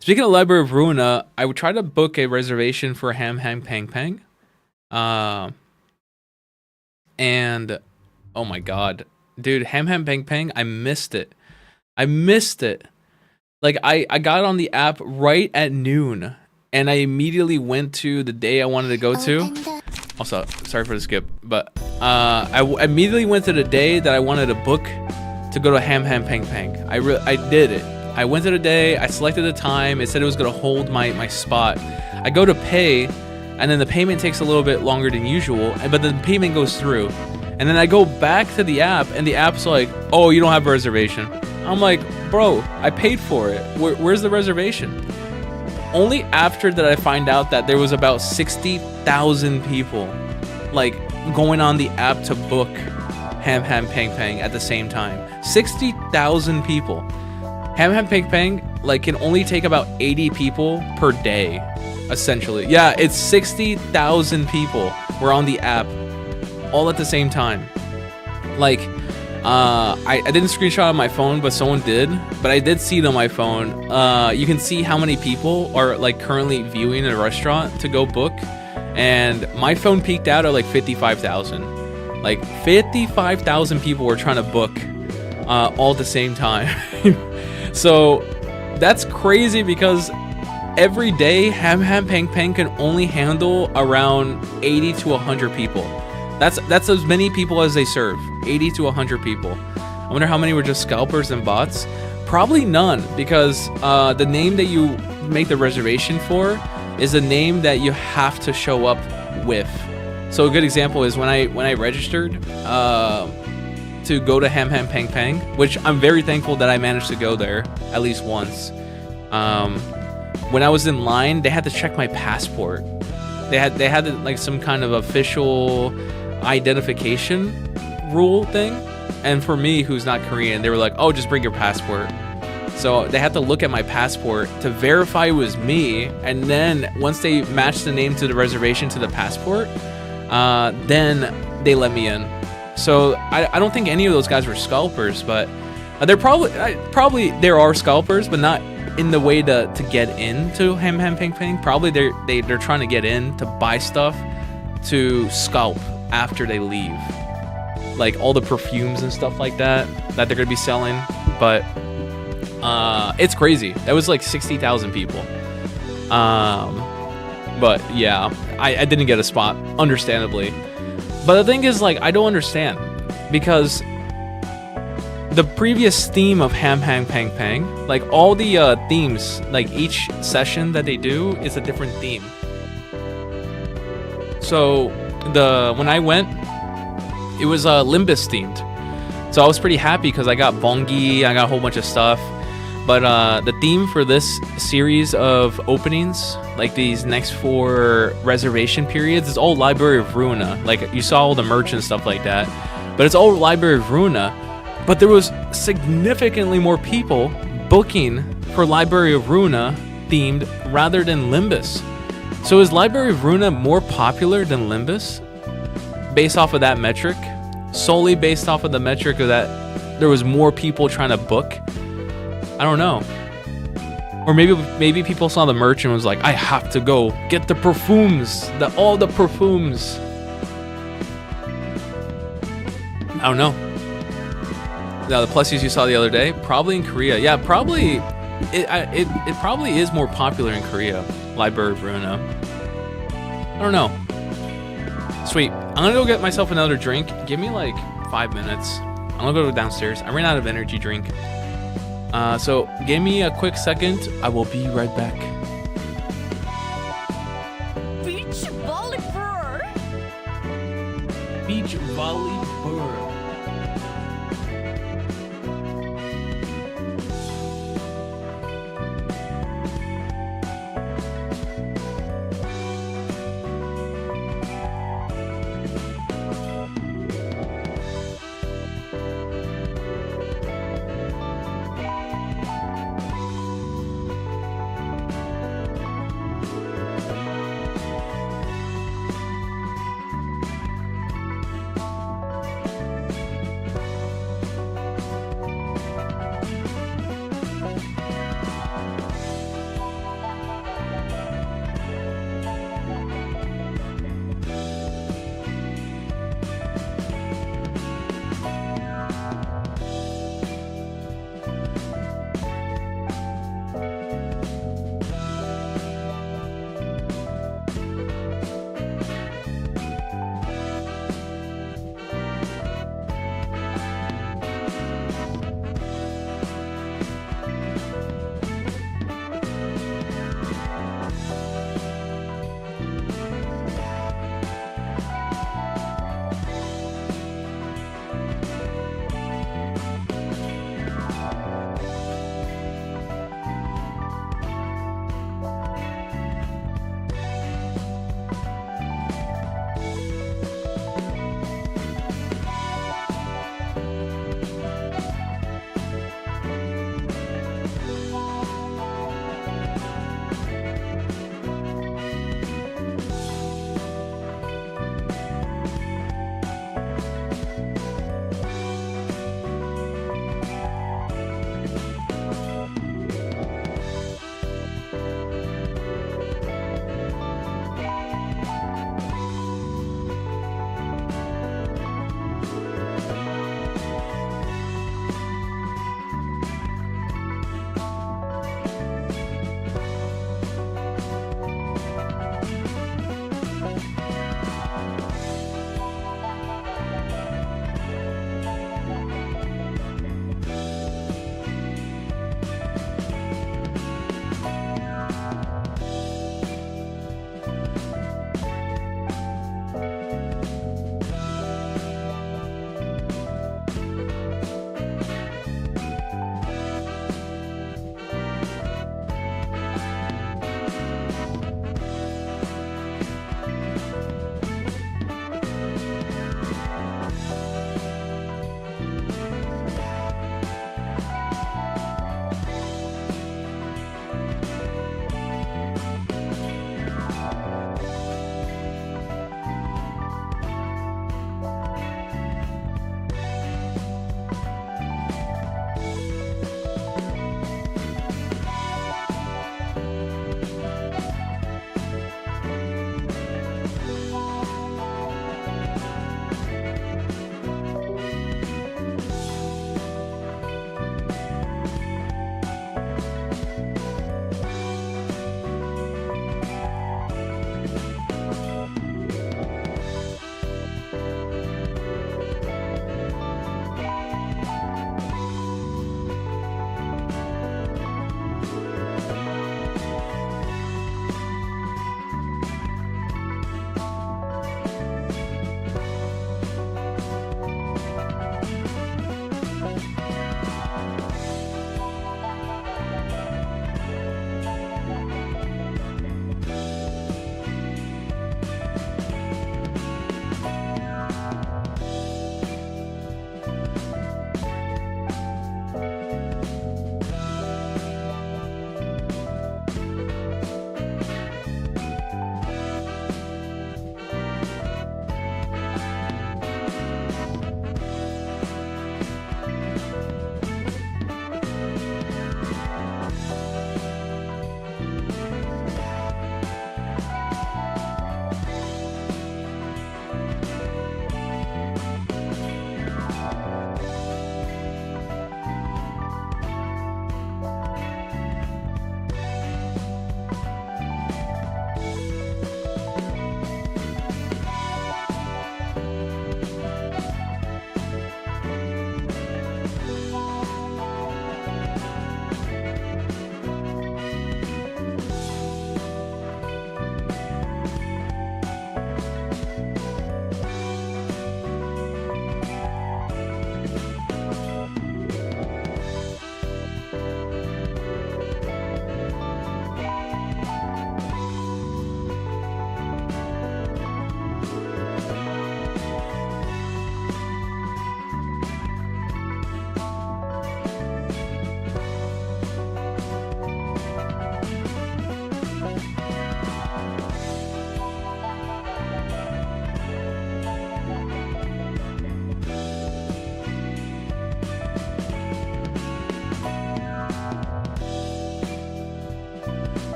Speaking of Library of Ruina, I would try to book a reservation for Ham Ham Pang Pang. And oh my god, dude, Ham Ham Pang Pang, I missed it. Like I got on the app right at noon, and I immediately went to the day I wanted to go to. Also, sorry for the skip, but I immediately went to the day that I wanted to book to go to Ham Ham Pang Pang. I did it. I went to the day, I selected the time, it said it was gonna hold my spot. I go to pay, and then the payment takes a little bit longer than usual, but the payment goes through. And then I go back to the app, and the app's like, oh, you don't have a reservation. I'm like, bro, I paid for it. Where's the reservation? Only after that I find out that there was about 60,000 people like going on the app to book Ham Ham Pang Pang at the same time. 60,000 people. Ham Ham Pang Pang like can only take about 80 people per day, essentially. Yeah, it's 60,000 people were on the app all at the same time. Like I didn't screenshot on my phone, but someone did. But I did see it on my phone. You can see how many people are like currently viewing a restaurant to go book, and my phone peaked out at like 55,000. Like 55,000 people were trying to book all at the same time. So that's crazy because every day Ham Ham Pang Pang can only handle around 80 to 100 people. That's as many people as they serve. 80 to 100 people. I wonder how many were just scalpers and bots. Probably none, because the name that you make the reservation for is a name that you have to show up with. So a good example is when I registered to go to Ham Ham Pang Pang, which I'm very thankful that I managed to go there at least once. When I was in line, they had to check my passport. They had like some kind of official identification rule thing. And for me, who's not Korean, they were like, "Oh, just bring your passport." So they had to look at my passport to verify it was me, and then once they matched the name to the reservation to the passport, then they let me in. So I don't think any of those guys were scalpers, but they're probably there are scalpers, but not in the way to get into Ham Ham Pang Pang. Probably they're trying to get in to buy stuff to scalp after they leave, like all the perfumes and stuff like that they're gonna be selling. But it's crazy. That was like 60,000 people. But yeah, I didn't get a spot, understandably. But the thing is, like, I don't understand, because the previous theme of Ham Ham Pang Pang, like all the themes, like each session that they do is a different theme. So when I went, it was Limbus themed. So I was pretty happy because I got Bongi, I got a whole bunch of stuff. But the theme for this series of openings, like these next 4 reservation periods, is all Library of Ruina. Like, you saw all the merch and stuff like that. But it's all Library of Ruina. But there was significantly more people booking for Library of Ruina themed rather than Limbus. So is Library of Ruina more popular than Limbus? Based off of that metric? Solely based off of the metric of that there was more people trying to book? I don't know. Or maybe people saw the merch and was like, I have to go get the perfumes, all the perfumes. I don't know. Now the plushies you saw the other day, probably in Korea. Yeah, probably it probably is more popular in Korea. Library of Ruina. I don't know. Sweet. I'm gonna go get myself another drink. Give me like 5 minutes. I'm gonna go downstairs. I ran out of energy drink. So give me a quick second. I will be right back. Beach volleyball. Beach volleyball.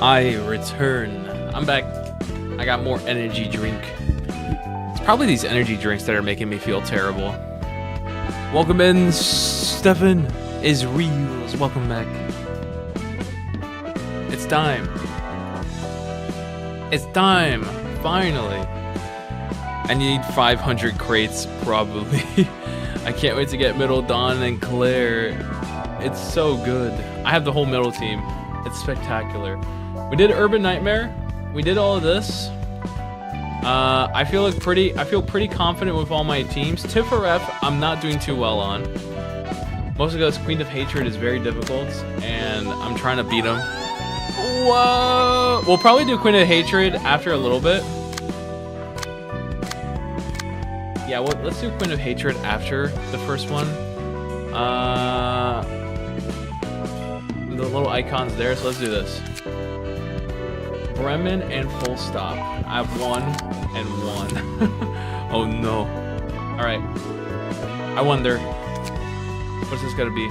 I return. I'm back. I got more energy drink. It's probably these energy drinks that are making me feel terrible. Welcome in, Stefan. Is Reels. Welcome back. It's time. It's time. Finally. I need 500 crates, probably. I can't wait to get Middle Dawn and Claire. It's so good. I have the whole middle team. It's spectacular. We did Urban Nightmare. We did all of this. I feel pretty confident with all my teams. Tifaref, I'm not doing too well on. Mostly because Queen of Hatred is very difficult, and I'm trying to beat him. Whoa! We'll probably do Queen of Hatred after a little bit. Yeah, well, let's do Queen of Hatred after the first one. The little icon's there, so let's do this. Bremen and full stop. I have 1 and 1. Oh no. Alright. I wonder. What's this gotta be?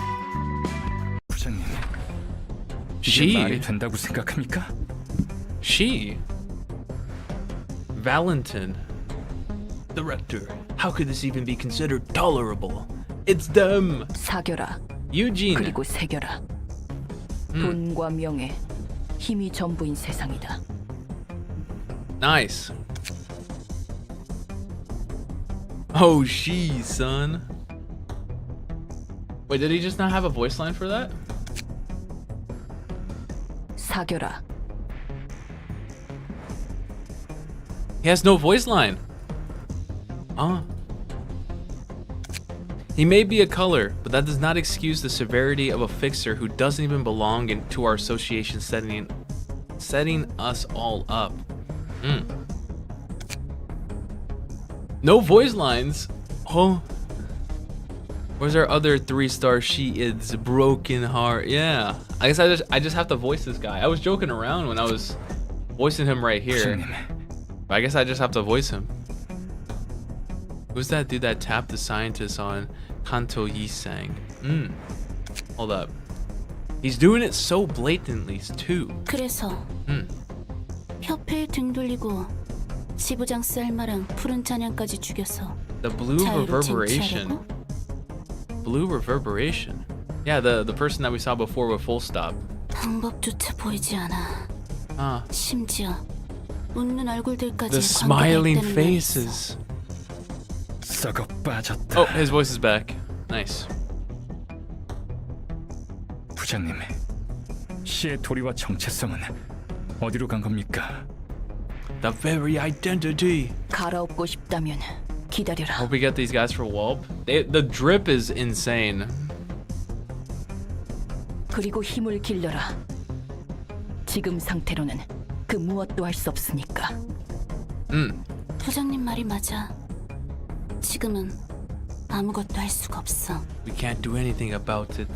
She? Valentin. Director. How could this even be considered tolerable? It's them. 사겨라. Eugene. 그리고 새겨라. 돈과 명예, 힘이 전부인 세상이다. Nice. Oh, she, son. Wait, did he just not have a voice line for that? 사겨라. He has no voice line. He may be a color, but that does not excuse the severity of a fixer who doesn't even belong to our association, setting us all up. No voice lines. Oh. Where's our other 3-star she-ids? Broken heart. Yeah. I guess I just have to voice this guy. I was joking around when I was voicing him right here. But I guess I just have to voice him. Who's that dude that tapped the scientist on Kanto Yisang? Hold up. He's doing it so blatantly too. 그래서 협회에 등 돌리고 지부장 셀마랑 푸른 찬양까지 죽여서 The blue 자유로 reverberation. 쟁취하려고? Blue reverberation. Yeah, the person that we saw before with full stop. 방법조차 보이지 않아. 심지어 웃는 얼굴들까지 The 관계가 smiling 있다는 말이 있어. faces. Oh, his voice is back. Nice. 부장님, 시의 도리와 정체성은 어디로 간 겁니까? The very identity. 갈아엎고 싶다면 기다려라. Hope we get these guys for Whelp. The drip is insane. 그리고 힘을 길러라. 지금 상태로는 그 무엇도 할 수 없으니까. 부장님 말이 맞아. 지금은 아무것도 할 수가 없어. We can't do anything about it.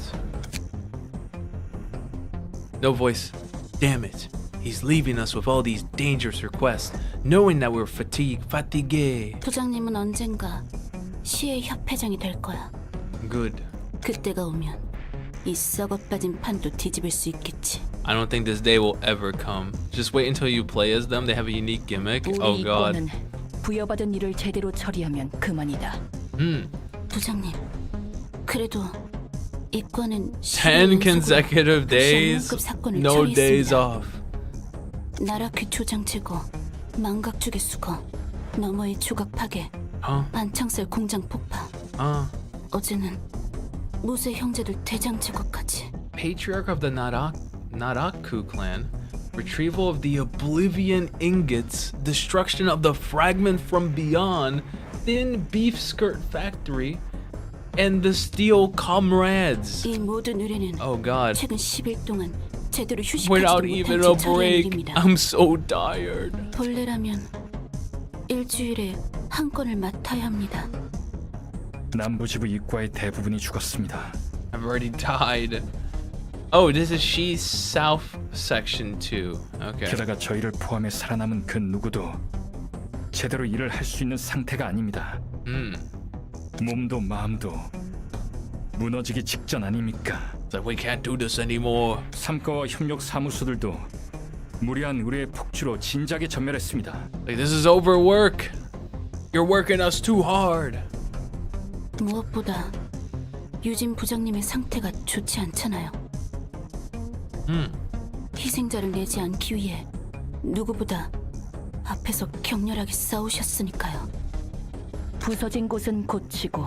No voice. Damn it. He's leaving us with all these dangerous requests, knowing that we're fatigué. 부장님은 언젠가 시의 협회장이 될 거야. Good. 그때가 오면 이 썩어 빠진 판도 뒤집을 수 있겠지. I don't think this day will ever come. Just wait until you play as them. They have a unique gimmick. 우리 Oh god. 이권은 부여받은 일을 제대로 처리하면 그만이다. 부장님, 그래도 이권은 10 consecutive days. 상급 사건을 No days 처리했습니다. off. 나라 귀초장 제거, 망각죽의 수거, 너머의 조각 파괴, 반창살 공장 폭파. 어제는 모세 형제들 대장 제거까지. Patriarch of the Naraku clan, retrieval of the Oblivion ingots, destruction of the fragment from beyond, thin beef skirt factory, and the steel comrades. 이 모든 의뢰는 Oh god. 최근 10일 동안 제대로 Without 휴식하지도 even 못한 a 채 처리한 break. 일입니다. I'm so tired. 본래라면 일주일에 한 건을 맡아야 합니다. 남부지부 이과의 대부분이 죽었습니다. I've already died. Oh, this is She South Section 2. Okay. 게다가 저희를 포함해 살아남은 그 누구도 제대로 일을 할 수 있는 상태가 아닙니다. 몸도 마음도 무너지기 직전 아닙니까? It's like we can't do this anymore. 삼과와 협력 사무소들도 무리한 의뢰의 폭주로 진작에 전멸했습니다. Like this is overwork. You're working us too hard. 무엇보다 유진 부장님의 상태가 좋지 않잖아요. 희생자를 내지 않기 위해 누구보다 앞에서 격렬하게 싸우셨으니까요. 부서진 곳은 고치고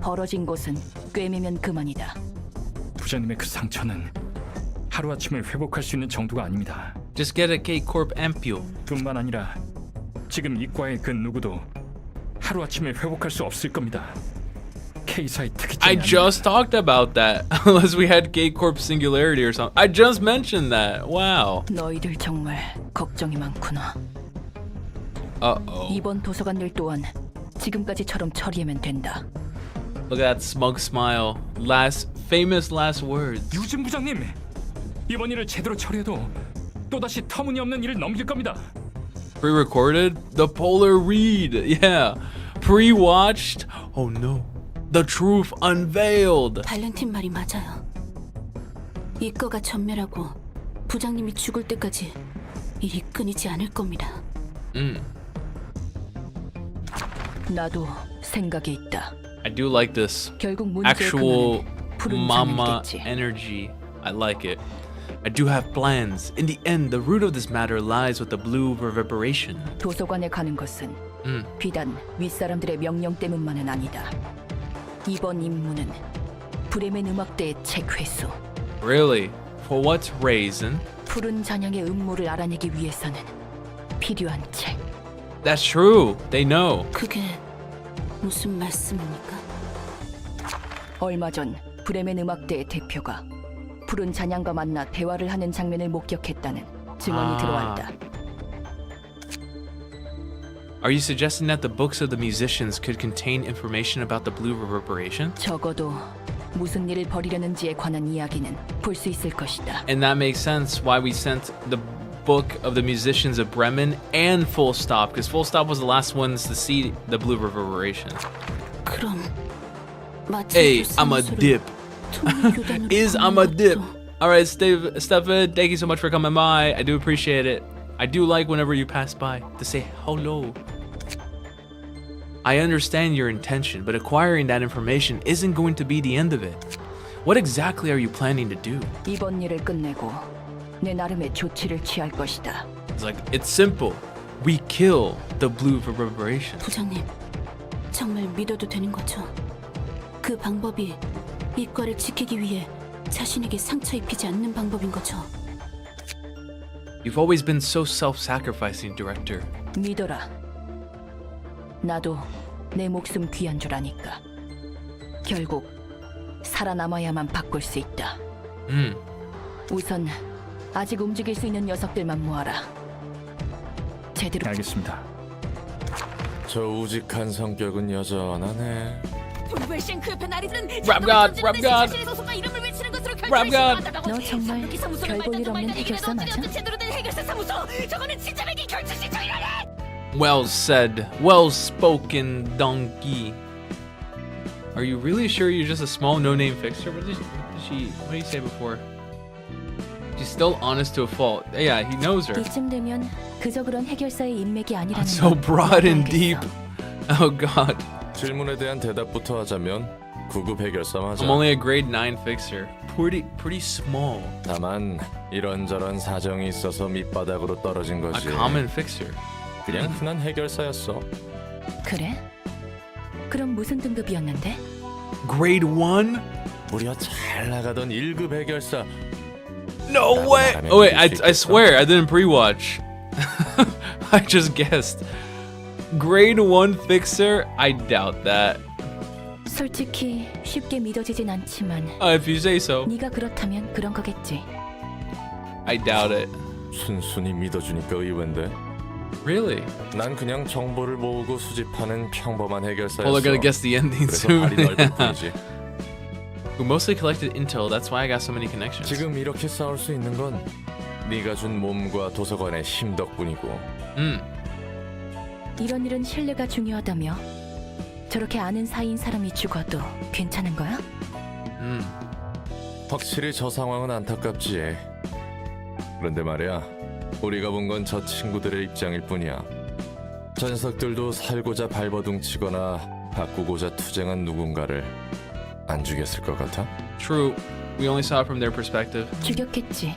벌어진 곳은 꿰매면 그만이다. 부장님의 그 상처는 하루아침에 회복할 수 있는 정도가 아닙니다. Just get a K-Corp ampule. 뿐만 아니라 지금 이과의 그 누구도 하루아침에 회복할 수 없을 겁니다. K사의 특이점이 I 아닙니다. just talked about that. Unless we had K-Corp singularity or something. I just mentioned that. Wow. 너희들 정말 걱정이 많구나. Uh-oh. 이번 도서관 일 또한 지금까지처럼 처리하면 된다. Look at that smug smile. Famous last words. 유진 부장님, 이번 일을 제대로 처리해도 또다시 터무니없는 일을 넘길 겁니다. Pre-recorded? The Polar Read. Yeah. Pre-watched? Oh no. The truth unveiled. 발렌틴 말이 맞아요. 이과가 전멸하고 부장님이 죽을 때까지 일이 끊이지 않을 겁니다. 나도 생각이 있다. I do like this 결국 문제의 actual 근원은 푸른 mama 장면이겠지. energy. I like it. I do have plans. In the end, the root of this matter lies with the blue reverberation. 도서관에 가는 것은 비단 윗사람들의 명령 때문만은 아니다. 이번 임무는 브레멘 음악대의 책 회수. Really? For what reason? 푸른 잔향의 음모를 알아내기 위해서는 필요한 책. That's true. They know. 그게 무슨 말씀입니까? 얼마 전 브레멘 음악대의 대표가 푸른 잔향과 만나 대화를 하는 장면을 목격했다는 증언이 들어왔다. Are you suggesting that the books of the musicians could contain information about the blue reverberation? 적어도 무슨 일을 벌이려는지에 관한 이야기는 볼 수 있을 것이다. And that makes sense why we sent the book of the musicians of Bremen and Full Stop, because Full Stop was the last ones to see the blue reverberation. 그럼 마치 Hey, I'm a dip. Is I'm a dip. All right, Stefan, thank you so much for coming by. I do appreciate it. I do like whenever you pass by to say hello. I understand your intention, but acquiring that information isn't going to be the end of it. What exactly are you planning to do? 이번 일을 끝내고 내 나름의 조치를 취할 것이다. It's like, it's simple. We kill the blue reverberation. 부장님, 정말 믿어도 되는 거죠? 그 방법이 이과를 지키기 위해 자신에게 상처 입히지 않는 방법인 거죠? You've always been so self-sacrificing, director. 믿어라. 나도 내 목숨 귀한 줄 아니까. 결국 살아남아야만 바꿀 수 있다. 우선 아직 움직일 수 있는 녀석들만 모아라. 제대로. 알겠습니다. 저 우직한 성격은 여전하네. Rap God, Rap God, Rap God. 너 정말 별볼 일 없는 해결사 맞아? Well said, well spoken, donkey. Are you really sure you're just a small no-name fixer? What did you say before? She's still honest to a fault. Yeah, he knows her. 이쯤 되면 그저 그런 해결사의 인맥이 아니라는 That's so 걸 broad and 알겠어. deep. Oh God. 질문에 대한 대답부터 하자면 9급 해결사 맞아. I'm only a grade 9 fixer. Pretty small. 다만 이런저런 사정이 있어서 밑바닥으로 떨어진 A 거지. common fixer. 그냥 흔한 해결사였어. 그래? 그럼 무슨 등급이었는데? Grade 1? 무려 잘 나가던 1급 해결사. No way! Oh wait, I swear I didn't pre-watch. I just guessed. Grade 1 fixer? I doubt that. 솔직히 쉽게 믿어지진 않지만 If you say so. 네가 그렇다면 그런 거겠지. I doubt it. 순순히 믿어주니까 의외인데. Really? 난 그냥 정보를 모으고 수집하는 평범한 해결사였어. Well, I gotta guess the ending 그래서 soon. 발이 넓을 뿐이지. We mostly collected intel, that's why I got so many connections. 지금 이렇게 싸울 수 있는 건 네가 준 몸과 도서관의 힘 덕분이고. 이런 일은 신뢰가 중요하다며? 저렇게 아는 사이인 사람이 죽어도 괜찮은 거야? 확실히 저 상황은 안타깝지. 그런데 말이야, 우리가 본 건 저 친구들의 입장일 뿐이야. 저 녀석들도 살고자 발버둥 치거나 바꾸고자 투쟁한 누군가를 안 죽였을 것 같아? True. We only saw it from their perspective. 죽였겠지.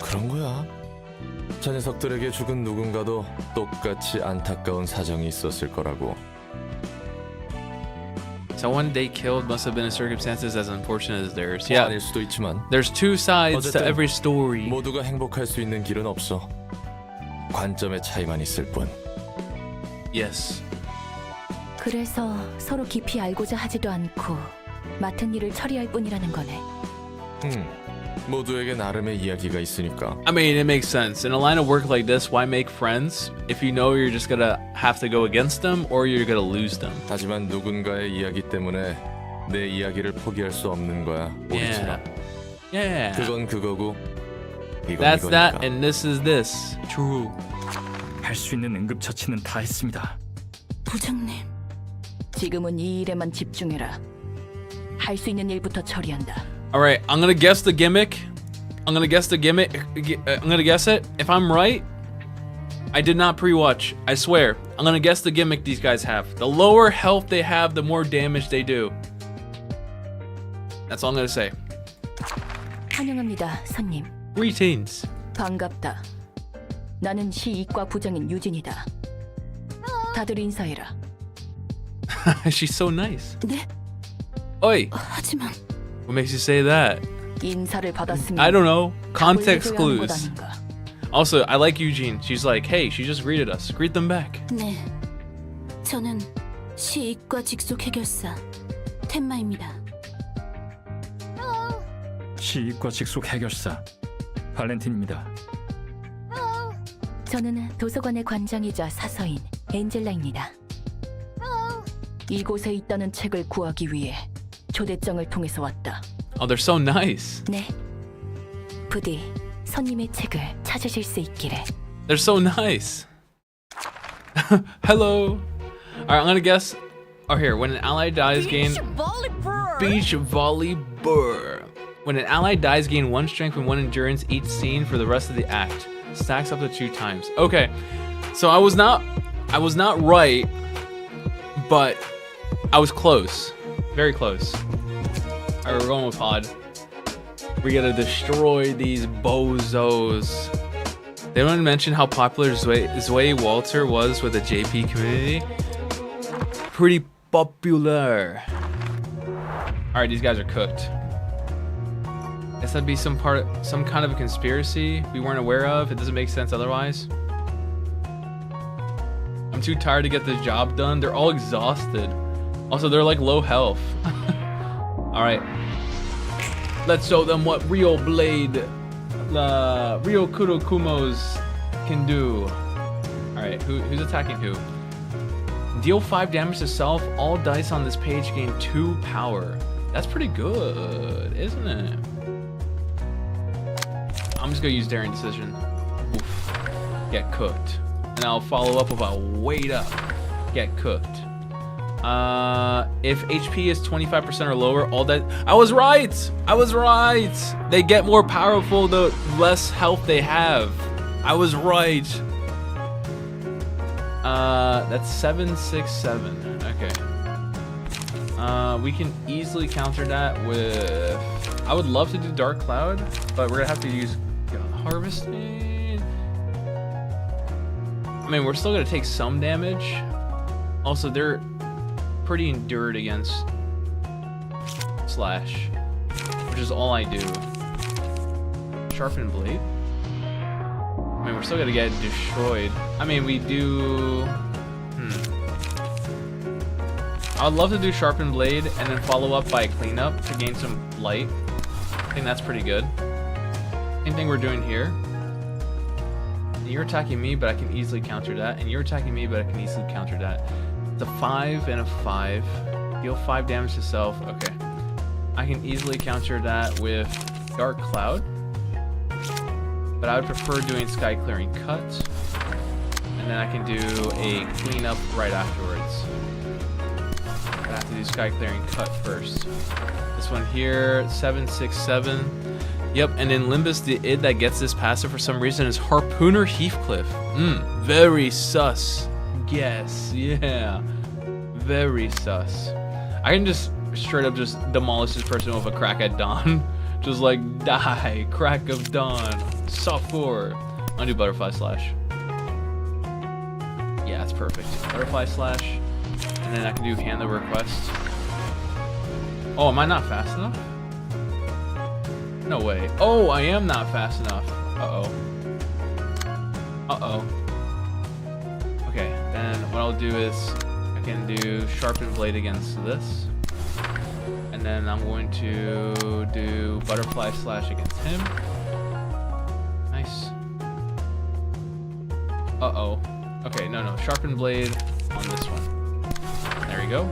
그런 거야. 저 녀석들에게 죽은 누군가도 똑같이 안타까운 사정이 있었을 거라고. Someone they killed must have been in circumstances as unfortunate as theirs. 뭐 Yeah, 아닐 수도 있지만 there's two sides to 어쨌든 every story. 모두가 행복할 수 있는 길은 없어. 관점의 차이만 있을 뿐. Yes. 그래서 서로 깊이 알고자 하지도 않고 맡은 일을 처리할 뿐이라는 거네. 모두에게 나름의 이야기가 있으니까. I mean, it makes sense. In a line of work like this, why make friends if you know you're just gonna have to go against them or you're gonna lose them? 하지만 누군가의 이야기 때문에 내 이야기를 포기할 수 없는 거야. 우리처럼. Yeah. 그건 그거고 이건 That's 이거니까. that and this is this. True. 할 수 있는 응급처치는 다 했습니다. 부장님, 지금은 이 일에만 집중해라. 할 수 있는 일부터 처리한다. All right, I'm gonna guess the gimmick. I'm gonna guess it. If I'm right, I did not pre-watch. I swear. I'm gonna guess the gimmick these guys have. The lower health they have, the more damage they do. That's all I'm gonna say. 환영합니다, 손님. Greetings. 반갑다. 나는 시이과 부장인 유진이다. 다들 인사해라. She's so nice. 네? Oi, 하지만 what makes you say that? 인사를 받았으면 I don't know. Context 답을 해줘야 하는 것 clues. 아닌가. Also, I like Eugene. She's like, hey, she just greeted us. Greet them back. 네, 저는 시이과 직속 해결사 텐마입니다. 시이과 직속 해결사 발렌틴입니다. 저는 도서관의 관장이자 사서인 엔젤라입니다. 이곳에 있다는 책을 구하기 위해 초대장을 통해서 왔다. Oh, they're so nice. 네. 부디 손님의 책을 찾으실 수 있기를. They're so nice. Hello. Alright, I'm gonna guess. Oh, here. When an ally dies, gain Beach volleyball. beach volley burr. When an ally dies, gain 1 strength and 1 endurance each scene for the rest of the act. Stacks up to 2 times. Okay, so I was not right, but I was close, very close. Alright, we're going with Pod. We gotta destroy these bozos. They don't mention how popular Zoe Walter was with the JP community. Pretty popular. Alright, these guys are cooked. Guess that'd be some kind of a conspiracy we weren't aware of. It doesn't make sense otherwise. I'm too tired to get this job done. They're all exhausted. Also, they're like low health. Alright. Let's show them what real Blade, real Kurokumos can do. Alright, who's attacking who? Deal 5 damage to self. All dice on this page gain 2 power. That's pretty good, isn't it? I'm just gonna use Daring Decision. Oof. Get cooked. And I'll follow up with a wait up. Get cooked. If HP is 25% or lower, all that. I was right! I was right! They get more powerful the less health they have. I was right. That's 767. Okay. We can easily counter that with. I would love to do Dark Cloud, but we're gonna have to use Harvesting. I mean, we're still gonna take some damage. Also, they're pretty endured against Slash, which is all I do. Sharpen Blade. I mean, we're still gonna get destroyed. I mean, we do. I would love to do Sharpen Blade and then follow up by Cleanup to gain some light. I think that's pretty good. Same thing we're doing here. And you're attacking me, but I can easily counter that. And you're attacking me, but I can easily counter that. It's a 5 and a 5. Deal 5 damage to self. Okay. I can easily counter that with Dark Cloud. But I would prefer doing Sky Clearing Cut. And then I can do a Cleanup right afterwards. have to do sky clearing cut first. This one here, 767. Yep, and in Limbus, the id that gets this passive for some reason is Harpooner Heathcliff. Very sus. Yes, yeah. Very sus. I can just straight up just demolish this person with a crack at dawn. Just like, die, crack of dawn. Soft 4. Undo butterfly slash. Yeah, that's perfect. Butterfly slash. And then I can do hand the request. Oh, am I not fast enough? No way. Oh, I am not fast enough. Uh-oh. Uh-oh. Okay, then what I'll do is I can do sharpened blade against this. And then I'm going to do butterfly slash against him. Nice. Uh-oh. Okay, no, sharpened blade on this one. There we go.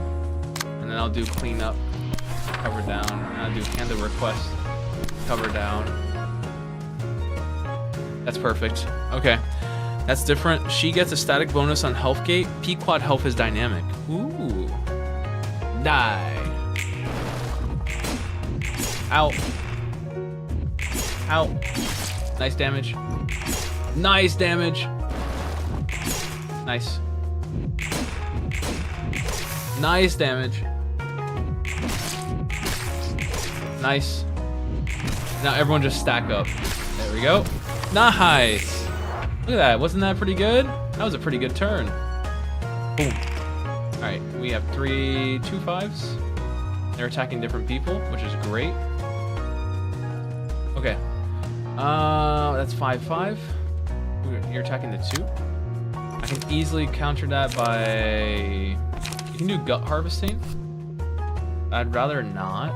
And then I'll do clean up, cover down, and I'll do hand the request, cover down. That's perfect. Okay. That's different. She gets a static bonus on health gate. P-quad health is dynamic. Ooh. Die. Out. Out. Nice damage. Nice damage. Nice. Nice damage. Nice. Now everyone just stack up. There we go. Nice. Look at that. Wasn't that pretty good? That was a pretty good turn. Boom. All right. We have 3 2/5s. They're attacking different people, which is great. Okay. That's 5/5. You're attacking the 2. I can easily counter that by... You can do gut harvesting. I'd rather not.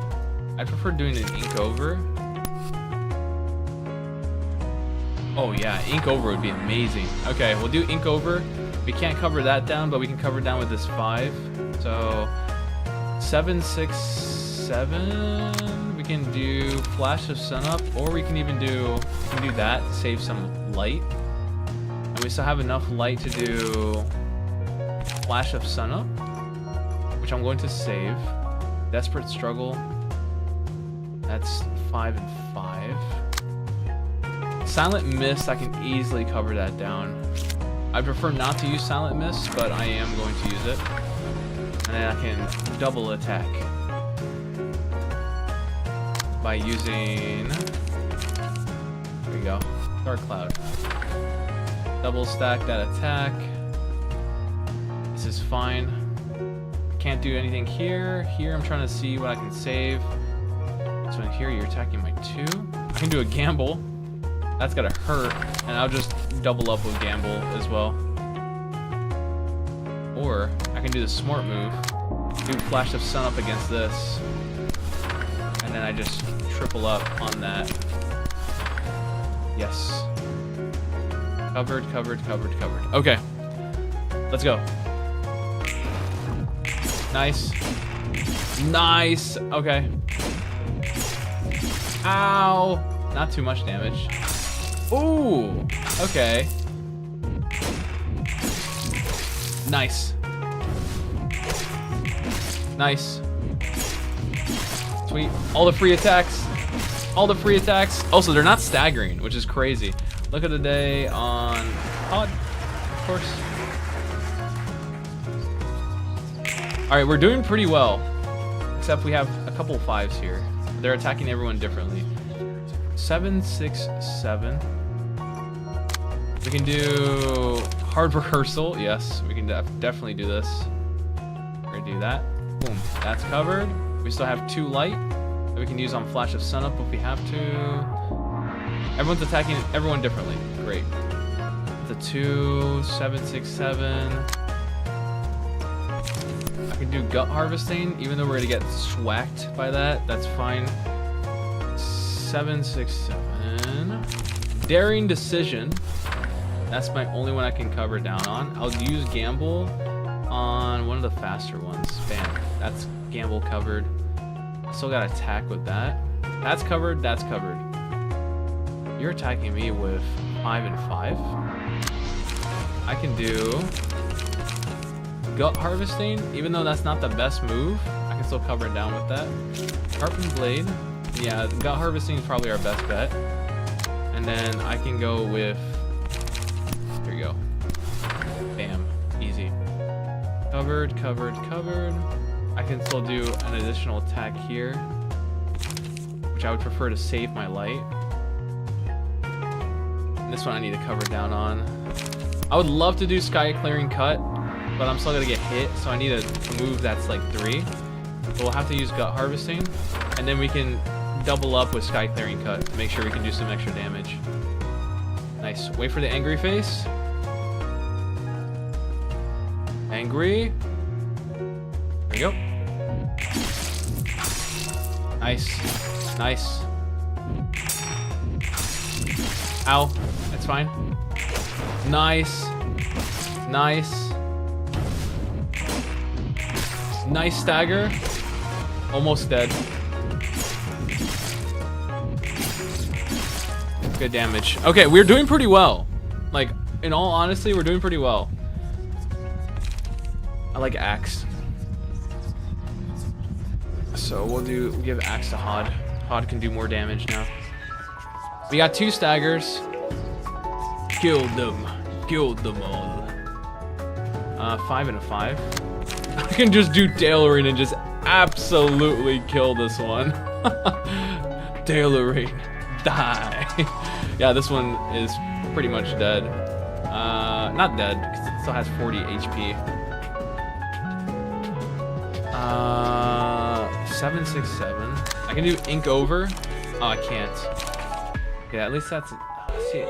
I'd prefer doing an ink over. Oh yeah, ink over would be amazing. Okay, we'll do ink over. We can't cover that down, but we can cover down with this 5. So 7, 6, 7. We can do flash of sunup, or we can even do that to save some light. And we still have enough light to do flash of sunup, which I'm going to save. Desperate struggle. That's 5 and 5. Silent Mist, I can easily cover that down. I prefer not to use Silent Mist, but I am going to use it. And then I can double attack by using... There we go. Dark Cloud. Double stack that attack. This is fine. Can't do anything here. Here I'm trying to see what I can save. This one here, you're attacking my 2. I can do a gamble. That's gotta hurt, and I'll just double up with gamble as well. Or I can do the smart move, do flash of sun up against this, and then I just triple up on that. Yes. Covered. Okay, let's go. Nice. Okay. Ow! Not too much damage. Ooh! Okay. Nice. Sweet. All the free attacks. Also, they're not staggering, which is crazy. Look at the day on pod, of course. Alright, we're doing pretty well. Except we have a couple 5s here. They're attacking everyone differently. 7, 6, 7. We can do hard rehearsal. Yes, we can definitely do this. We're gonna do that. Boom. That's covered. We still have 2 light that we can use on flash of sunup if we have to. Everyone's attacking everyone differently. Great. The 2, 7, 6, 7. I can do gut harvesting, even though we're gonna get swacked by that. That's fine. 7, 6, 7. Daring decision. That's my only one I can cover down on. I'll use gamble on one of the faster ones. Bam. That's gamble covered. Still got attack with that. That's covered. You're attacking me with 5 and 5. I can do gut harvesting, even though that's not the best move. I can still cover it down with that. Harping blade. Yeah, gut harvesting is probably our best bet. And then I can go with, here we go. Bam, easy. Covered, covered, covered. I can still do an additional attack here, which I would prefer to save my light. And this one I need to cover down on. I would love to do sky clearing cut, but I'm still gonna get hit, so I need a move that's like 3. So we'll have to use gut harvesting, and then we can double up with sky clearing cut to make sure we can do some extra damage. Nice. Wait for the angry face. Angry. There we go. Nice. Nice. Ow. That's fine. Nice. Nice. Nice stagger. Almost dead. Good damage. Okay, we're doing pretty well. Like, in all honesty, we're doing pretty well. I like axe. So we'll give axe to Hod. Hod can do more damage now. We got 2 staggers. Killed them. Killed them all. 5 and a 5. I can just do tailoring and just absolutely kill this one. Tailoring. Die. Yeah, this one is pretty much dead. Not dead, because it still has 40 HP. 767. I can do ink over. Oh, I can't. Yeah, at least that's. See.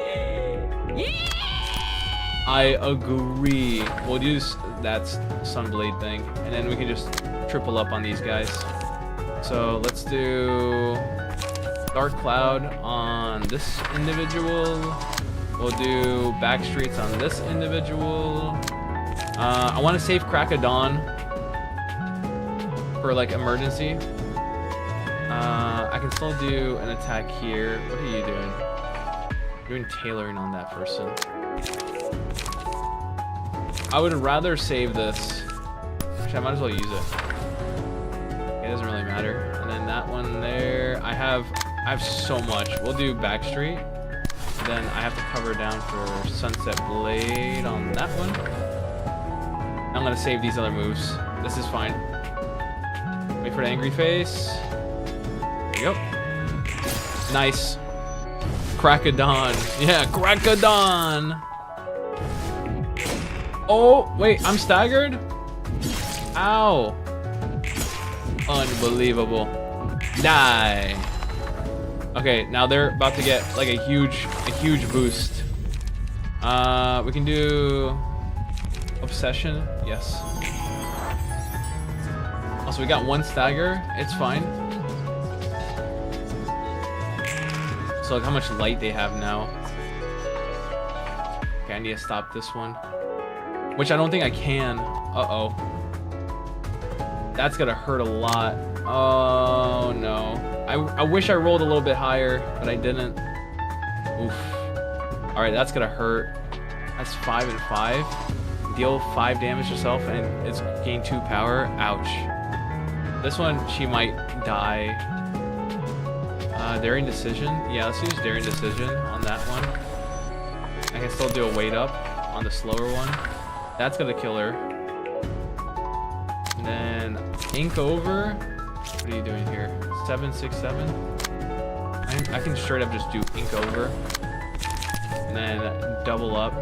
I agree. We'll use that Sunblade thing, and then we can just triple up on these guys. So let's do Dark Cloud on this individual. We'll do back streets on this individual. I want to save Crack of Dawn for like emergency. I can still do an attack here. What are you doing? You're doing tailoring on that person. I would rather save this. Actually, I might as well use it. It doesn't really matter. And then that one there, I have so much. We'll do Backstreet. Then I have to cover down for Sunset Blade on that one. I'm gonna save these other moves. This is fine. Wait for the angry face. There you go. Nice. Crack of Dawn. Yeah, Crack of Dawn. Oh, wait, I'm staggered? Ow. Unbelievable. Die. Okay, now they're about to get like a huge boost. We can do Obsession. Yes. Also, we got 1 stagger. It's fine. So look how much light they have now. Okay, I need to stop this one. Which I don't think I can. Uh-oh. That's gonna hurt a lot. Oh, no. I wish I rolled a little bit higher, but I didn't. Oof. Alright, that's gonna hurt. That's 5 and 5. Deal 5 damage to yourself, and it's gain 2 power. Ouch. This one, she might die. Daring Decision. Yeah, let's use Daring Decision on that one. I can still do a weight up on the slower one. That's gonna kill her. And then ink over. What are you doing here? 767. I can straight up just do ink over. And then double up.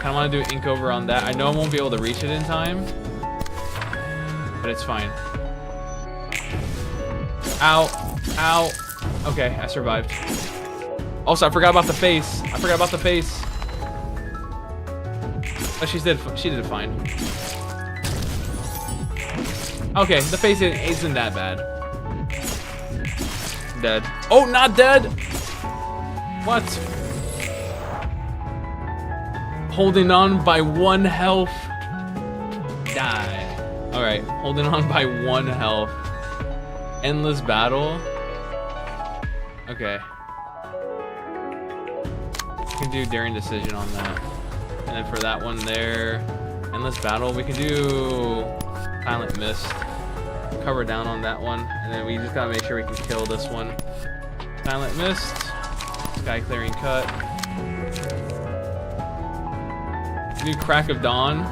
Kinda wanna do ink over on that. I know I won't be able to reach it in time, but it's fine. Ow. Ow. Okay, I survived. Also, I forgot about the face. I forgot about the face. But she did fine. Okay, the face isn't that bad. Dead. Oh, not dead! What? Holding on by 1 health. Die. Alright, holding on by 1 health. Endless battle. Okay. We can do daring decision on that. And then for that one there, endless battle, we can do silent mist. Cover down on that one. And then we just gotta make sure we can kill this one. Silent mist. Sky clearing cut. Do crack of dawn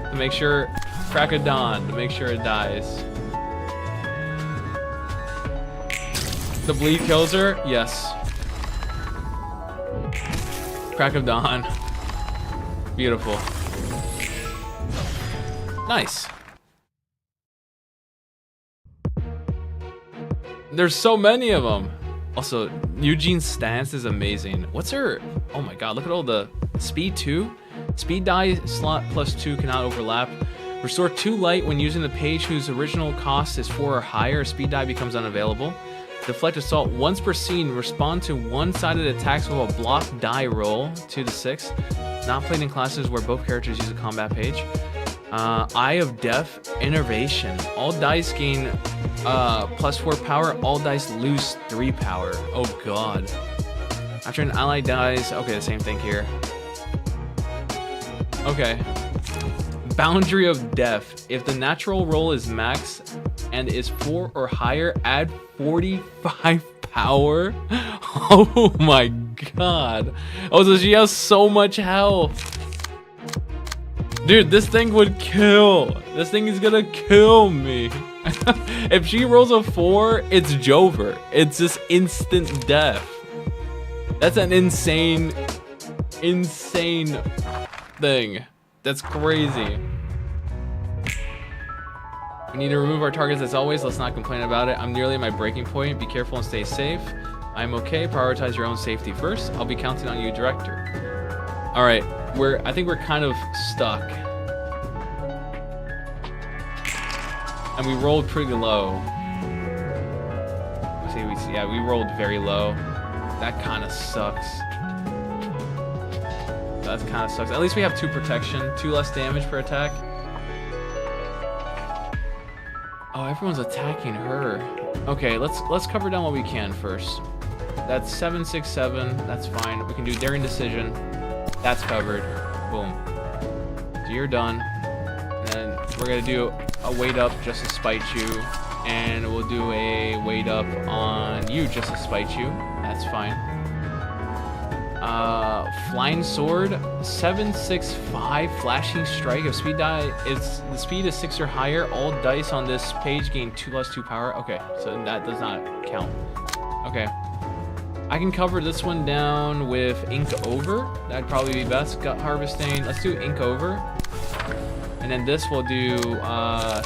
to make sure it dies. The bleed kills her? Yes. Crack of dawn. Beautiful. Nice. There's so many of them. Also, Eugene's stance is amazing. What's her? Oh my god, look at all the speed 2. Speed die slot +2 cannot overlap. Restore 2 light when using the page whose original cost is 4 or higher. Speed die becomes unavailable. Deflect assault once per scene. Respond to one-sided attacks with a block die roll 2 to 6. Not played in classes where both characters use a combat page. Eye of Death Innervation. All dice gain +4 power. All dice lose 3 power. Oh god. After an ally dies, okay, the same thing here. Okay. Boundary of Death. If the natural roll is max and is 4 or higher, add 45 power. Oh my god. Oh, so she has so much health. Dude, this thing would kill. This thing is gonna kill me. If she rolls a 4, it's Jover. It's just instant death. That's an insane thing. That's crazy. We need to remove our targets as always. Let's not complain about it. I'm nearly at my breaking point. Be careful and stay safe. I'm okay. Prioritize your own safety first. I'll be counting on you, director. All right. I think we're kind of stuck. And we rolled pretty low. Yeah, we rolled very low. That kind of sucks. That kind of sucks. At least we have 2 protection, 2 less damage per attack. Oh, everyone's attacking her. Okay, let's cover down what we can first. That's 767. That's fine. We can do daring decision. That's covered. Boom. So you're done. And then we're gonna do a weight up just to spite you, and we'll do a weight up on you just to spite you. That's fine. Flying sword, 765 flashing strike. If speed die, the speed is 6 or higher. All dice on this page gain 2 + 2 power. Okay, so that does not count. Okay, I can cover this one down with ink over. That'd probably be best. Gut harvesting. Let's do ink over, and then this will do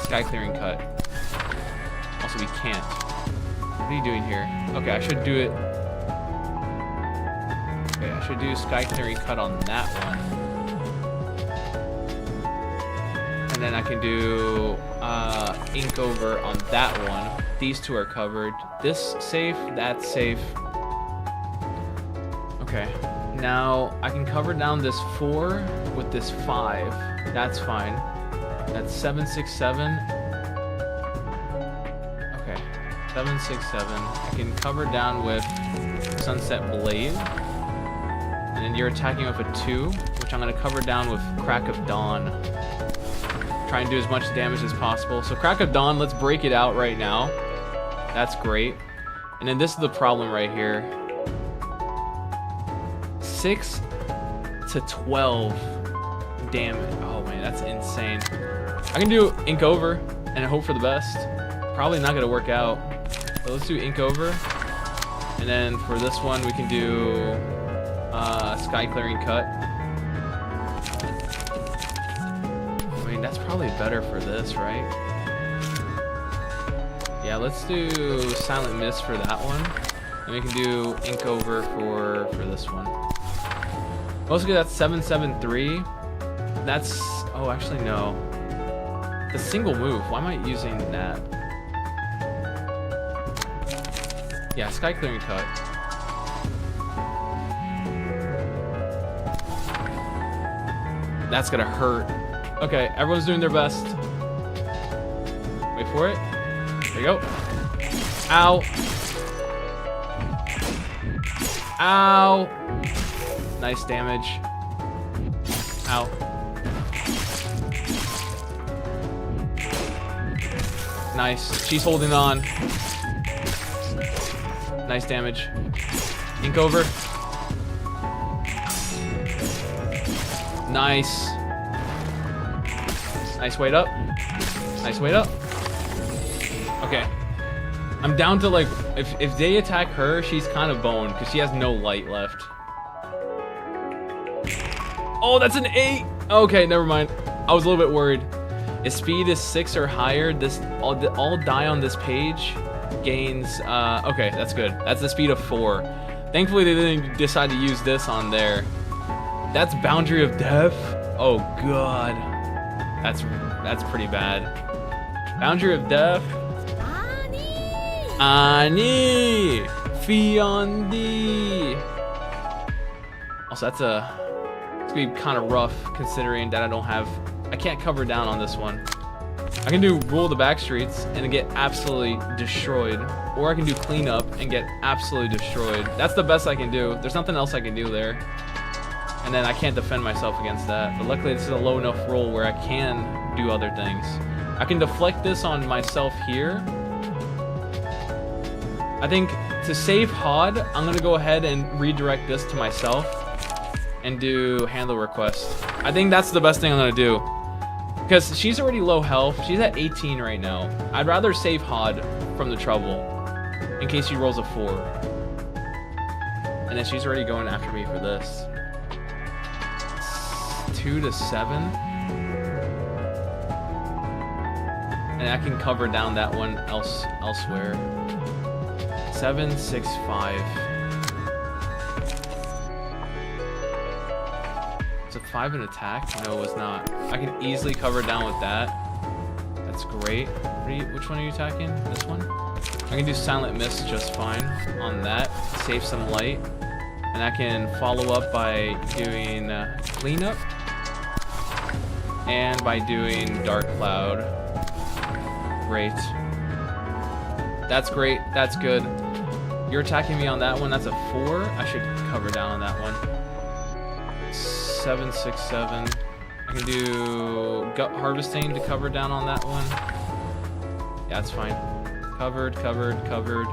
sky clearing cut. Also, we can't. What are you doing here? Okay, I should do it. Okay, I should do sky clearing cut on that one. And then I can do ink over on that one. These 2 are covered. This safe, that's safe. Okay, now I can cover down this 4 with this 5. That's fine. That's 767. Okay, 767. I can cover down with Sunset Blade. And then you're attacking with a 2, which I'm going to cover down with Crack of Dawn. Try and do as much damage as possible. So Crack of Dawn, let's break it out right now. That's great. And then this is the problem right here. 6 to 12 damage. Oh man, that's insane. I can do ink over and hope for the best. Probably not going to work out. But let's do ink over. And then for this one, we can do sky clearing cut. I mean, that's probably better for this, right? Yeah, let's do silent mist for that one, and we can do ink over for this one. Mostly that's 773. That's, oh, actually no. The single move. Why am I using that? Yeah, sky clearing cut. That's gonna hurt. Okay, everyone's doing their best. Wait for it. There you go. Ow. Ow. Nice damage. Ow. Nice. She's holding on. Nice damage. Ink over. Nice. Nice weight up. Nice weight up. Okay. I'm down to like, if they attack her, she's kind of boned because she has no light left. Oh, that's an 8. Okay, never mind. I was a little bit worried. If speed is 6 or higher, this all die on this page gains. Okay, that's good. That's the speed of 4. Thankfully, they didn't decide to use this on there. That's Boundary of Death. Oh god, that's pretty bad. Boundary of Death. Ani Fiondi. Also, it's gonna be kind of rough considering that I can't cover down on this one. I can do Rule the Back Streets and get absolutely destroyed, or I can do Cleanup and get absolutely destroyed. That's the best I can do. There's nothing else I can do there. And then I can't defend myself against that. But luckily this is a low enough roll where I can do other things. I can deflect this on myself here. I think to save HOD, I'm gonna go ahead and redirect this to myself and do Handle Request. I think that's the best thing I'm gonna do. Because she's already low health. She's at 18 right now. I'd rather save HOD from the trouble in case she rolls a 4. And then she's already going after me for this. 2 to 7. And I can cover down that one elsewhere. 7, 6, 5. Is it 5 in attack? No, it was not. I can easily cover down with that. That's great. Which one are you attacking? This one? I can do Silent Mist just fine on that. Save some light. And I can follow up by doing Cleanup. And by doing Dark Cloud. Great. That's great. That's good. You're attacking me on that one. That's a 4. I should cover down on that one. 7, 6, 7. I can do Gut Harvesting to cover down on that one. Yeah, that's fine. Covered, covered, covered,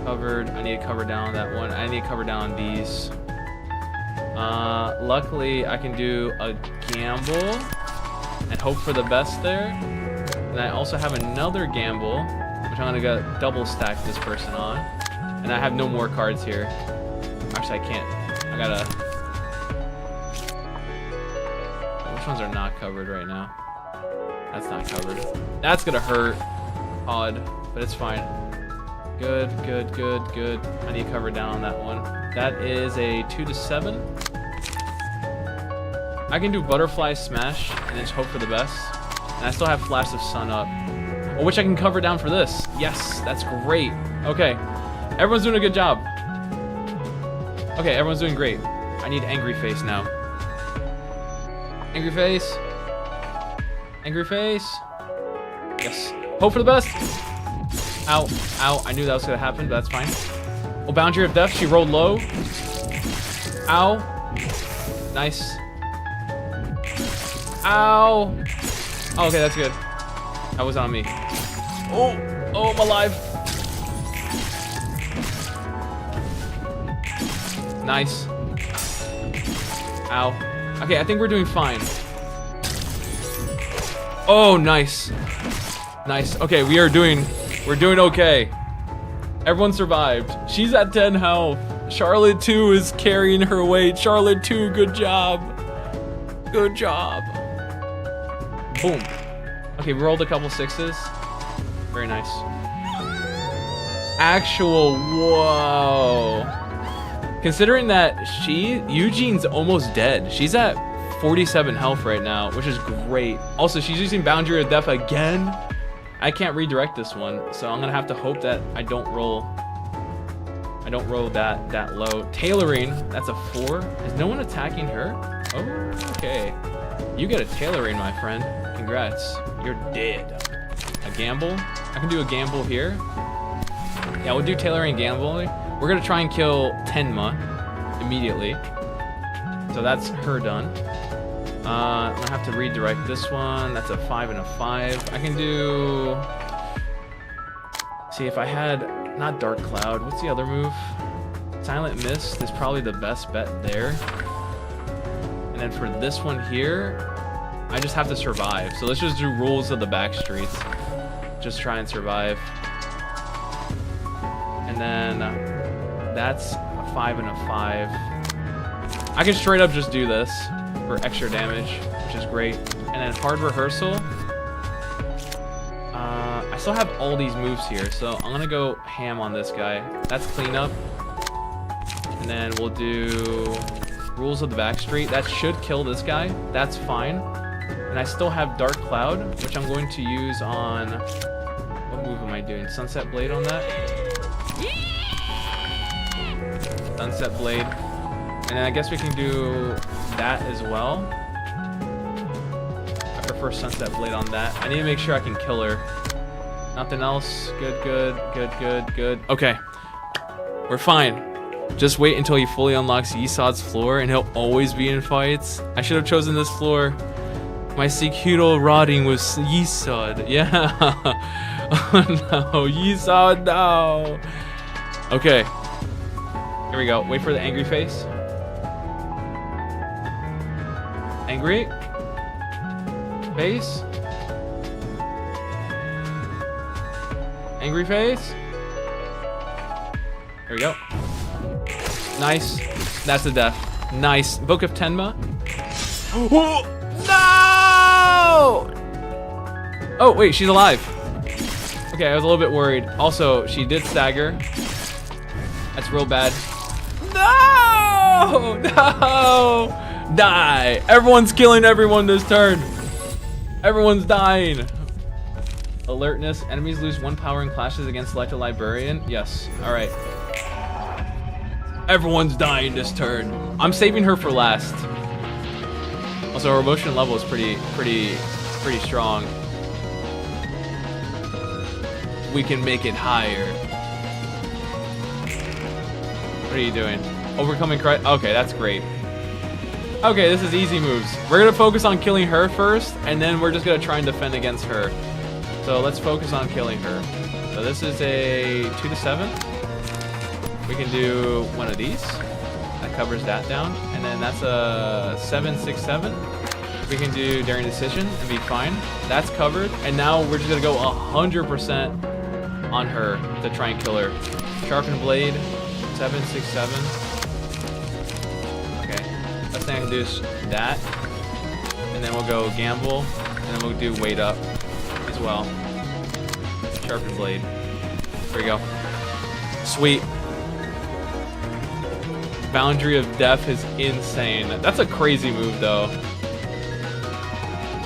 covered. I need to cover down on that one. I need to cover down on these. Luckily, I can do a gamble and hope for the best there. And I also have another gamble, which I'm gonna go double stack this person on. And I have no more cards here. Actually, I can't. I gotta. Which ones are not covered right now? That's not covered. That's gonna hurt. Odd, but it's fine. Good, good, good, good. I need to cover down on that one. That is a 2 to 7. I can do Butterfly Smash and just hope for the best. And I still have Flash of Sun up. Which I can cover down for this. Yes, that's great. Okay, everyone's doing a good job. Okay, everyone's doing great. I need Angry Face now. Angry Face. Angry Face. Yes. Hope for the best. Ow. Ow. I knew that was going to happen, but that's fine. Oh, Boundary of Death. She rolled low. Ow. Nice. Ow. Oh, okay, that's good. That was on me. Oh. Oh, I'm alive. Nice. Ow. Okay, I think we're doing fine. Oh, nice. Nice. Okay, we're doing okay. Everyone survived. She's at 10 health. Charlotte 2 is carrying her weight. Charlotte 2, good job. Good job. Boom. Okay, we rolled a couple 6s. Very nice. Actual, whoa. Considering that Eugene's almost dead. She's at 47 health right now, which is great. Also, she's using Boundary of Death again. I can't redirect this one, so I'm gonna have to hope that I don't roll that low. Tailoring, that's a 4. Is no one attacking her? Oh, okay. You get a tailoring, my friend. Congrats. You're dead. A gamble? I can do a gamble here. Yeah, we'll do tailoring and gambling. We're gonna try and kill Tenma immediately. So that's her done. I'm gonna have to redirect this one. That's a 5 and a 5. I can do... See, if I had... Not Dark Cloud. What's the other move? Silent Mist is probably the best bet there. And then for this one here, I just have to survive. So let's just do Rules of the Backstreets. Just try and survive. And then that's a 5 and a 5. I can straight up just do this for extra damage, which is great. And then Hard Rehearsal. I still have all these moves here, so I'm gonna go ham on this guy. That's cleanup. And then we'll do Rules of the Backstreet. That should kill this guy. That's fine. And I still have Dark Cloud, which I'm going to use on... What move am I doing? Sunset Blade on that? Sunset Blade. And then I guess we can do that as well. I prefer Sunset Blade on that. I need to make sure I can kill her. Nothing else. Good, good, good, good, good. Okay. We're fine. Just wait until he fully unlocks Yisod's floor and he'll always be in fights. I should have chosen this floor. My Sekido rotting was Yisod. Yeah. Oh no. Yisod, no. Okay. Here we go. Wait for the angry face. Angry? Face? Angry face? There we go. Nice. That's the death. Nice. Book of Tenma. Oh, no! Oh, wait, she's alive. Okay, I was a little bit worried. Also, she did stagger. That's real bad. No! No! Die! Everyone's killing everyone this turn. Everyone's dying. Alertness. Enemies lose 1 power in clashes against Selected Librarian. Yes. Alright. Everyone's dying this turn. I'm saving her for last. Also, her emotion level is pretty strong. We can make it higher. What are you doing? Overcoming Christ. Okay, that's great. Okay, this is easy moves. We're gonna focus on killing her first, and then we're just gonna try and defend against her. So let's focus on killing her. So this is a 2 to 7. We can do one of these. That covers that down. And then that's a 7, 6, 7. We can do Daring Decision and be fine. That's covered. And now we're just gonna go 100% on her to try and kill her. Sharpened Blade, 7, 6, 7. Okay. Best thing I can do is that. And then we'll go Gamble. And then we'll do Weight Up as well. Sharpened Blade. There we go. Sweet. Boundary of Death is insane. That's a crazy move, though.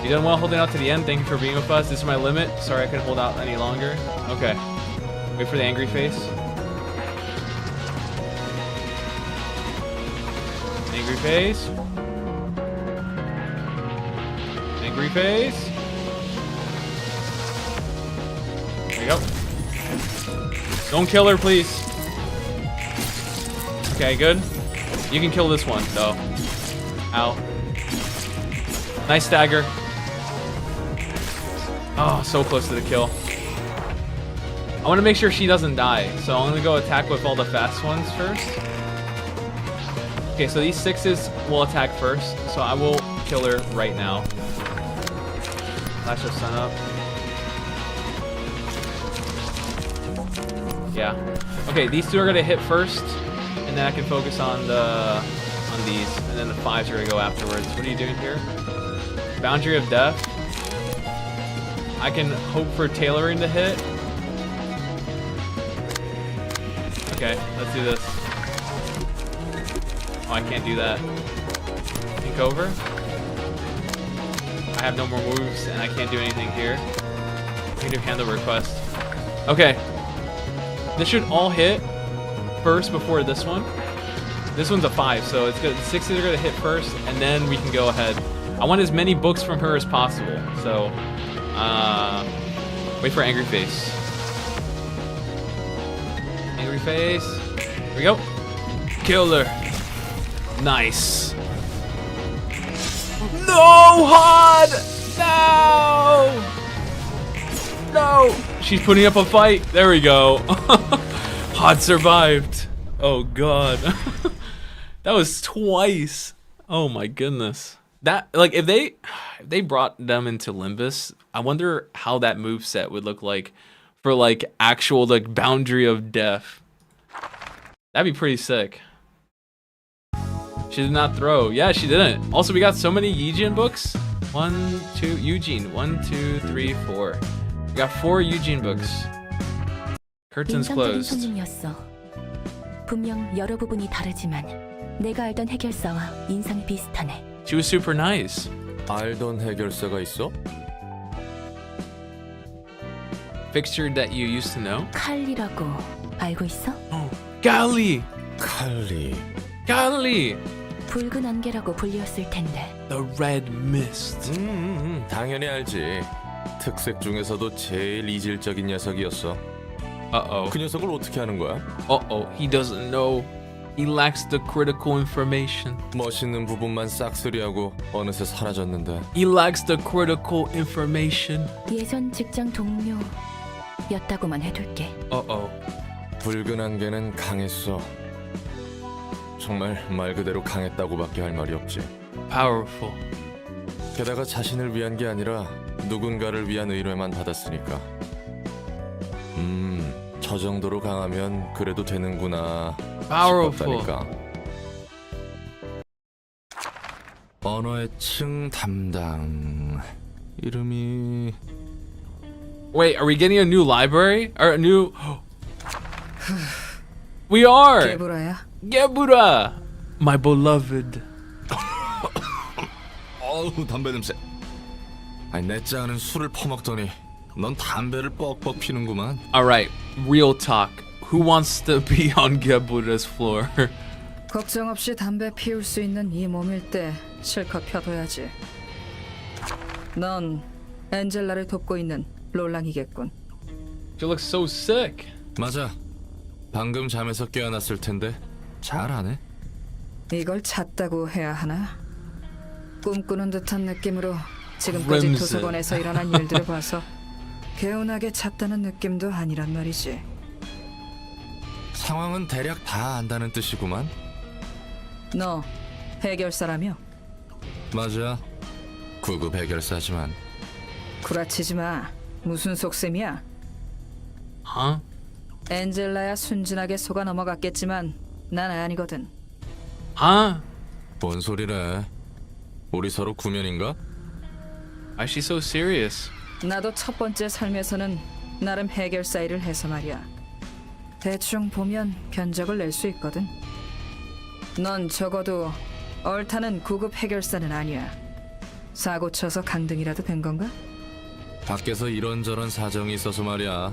You done well holding out to the end. Thank you for being with us. This is my limit. Sorry I couldn't hold out any longer. Okay. Wait for the angry face. Angry face. Angry face. There you go. Don't kill her, please. Okay, good. You can kill this one, though. Ow. Nice stagger. Oh, so close to the kill. I want to make sure she doesn't die, so I'm going to go attack with all the fast ones first. Okay, so these 6s will attack first, so I will kill her right now. Flash of Sun up. Yeah. Okay, these 2 are going to hit first, and then I can focus on these, and then the 5s are going to go afterwards. What are you doing here? Boundary of Death. I can hope for tailoring to hit. Okay, let's do this. Oh, I can't do that. Think over. I have no more moves, and I can't do anything here. I can do Handle Request. Okay. This should all hit first before this one. This one's a 5, so it's good. The 6s are going to hit first, and then we can go ahead. I want as many books from her as possible, so wait for Angry Face. Angry Face. we go. Killed her. Nice. No, Hod! No! No! She's putting up a fight. There we go. Hod survived. Oh god. That was twice. Oh my goodness. That, like, if they brought them into Limbus, I wonder how that moveset would look like for like actual like boundary of death. That'd be pretty sick. She did not throw. Yeah, she didn't. Also, we got so many Eugene books. 1, 2, Eugene. 1, 2, 3, 4. We got 4 Eugene books. Curtains 인상적인 closed. 손님이었어. 분명 여러 부분이 다르지만 내가 알던 해결사와 인상이 비슷하네. She was super nice. 알던 해결사가 있어? Fixture that you used to know? 칼리라고 알고 있어? Oh, Gali! 칼리. Gali! 붉은 안개라고 불리웠을 텐데. The red mist. 당연히 알지. 특색 중에서도 제일 이질적인 녀석이었어. Uh-oh. 그 녀석을 어떻게 하는 거야? Uh-oh. He doesn't know. He lacks the critical information. 멋있는 부분만 싹쓸이하고 어느새 사라졌는데. He lacks the critical information. 예전 직장 동료였다고만 해둘게. Uh-oh. 붉은 안개는 강했어. 정말 말 그대로 강했다고밖에 할 말이 없지. Powerful. 게다가 자신을 위한 게 아니라 누군가를 위한 의뢰만 받았으니까. 저 정도로 강하면 그래도 되는구나 Powerful. 싶었다니까. 언어의 층 담당 이름이 Wait, are we getting a new library? Or a new... We are! 개브라야. Gebura! My beloved. 어우 담배 냄새. 아니 넷째 아는 술을 퍼먹더니 넌 담배를 뻑뻑 피는구만. Alright, real talk. Who wants to be on Gebura's floor? 걱정 없이 담배 피울 수 있는 이 몸일 때 실컷 펴둬야지. 넌 엔젤라를 돕고 있는 롤랑이겠군. She looks so sick. 맞아. 방금 잠에서 깨어났을 텐데 잘하네. 이걸 잤다고 해야 하나? 꿈꾸는 듯한 느낌으로 지금까지 Crimson. 도서관에서 일어난 일들을 봐서 개운하게 잤다는 느낌도 아니란 말이지. 상황은 대략 다 안다는 뜻이구만. 너 해결사라며? 맞아. 9급 해결사지만. 구라치지 마. 무슨 속셈이야? Huh? 엔젤라야 순진하게 속아 넘어갔겠지만 난 아니거든. Huh? 뭔 소리래? 우리 서로 구면인가? Why is she so serious? 나도 첫 번째 삶에서는 나름 해결사 일을 해서 말이야. 대충 보면 견적을 낼 수 있거든. 넌 적어도 얼타는 9급 해결사는 아니야. 사고 쳐서 강등이라도 된 건가? 밖에서 이런저런 사정이 있어서 말이야.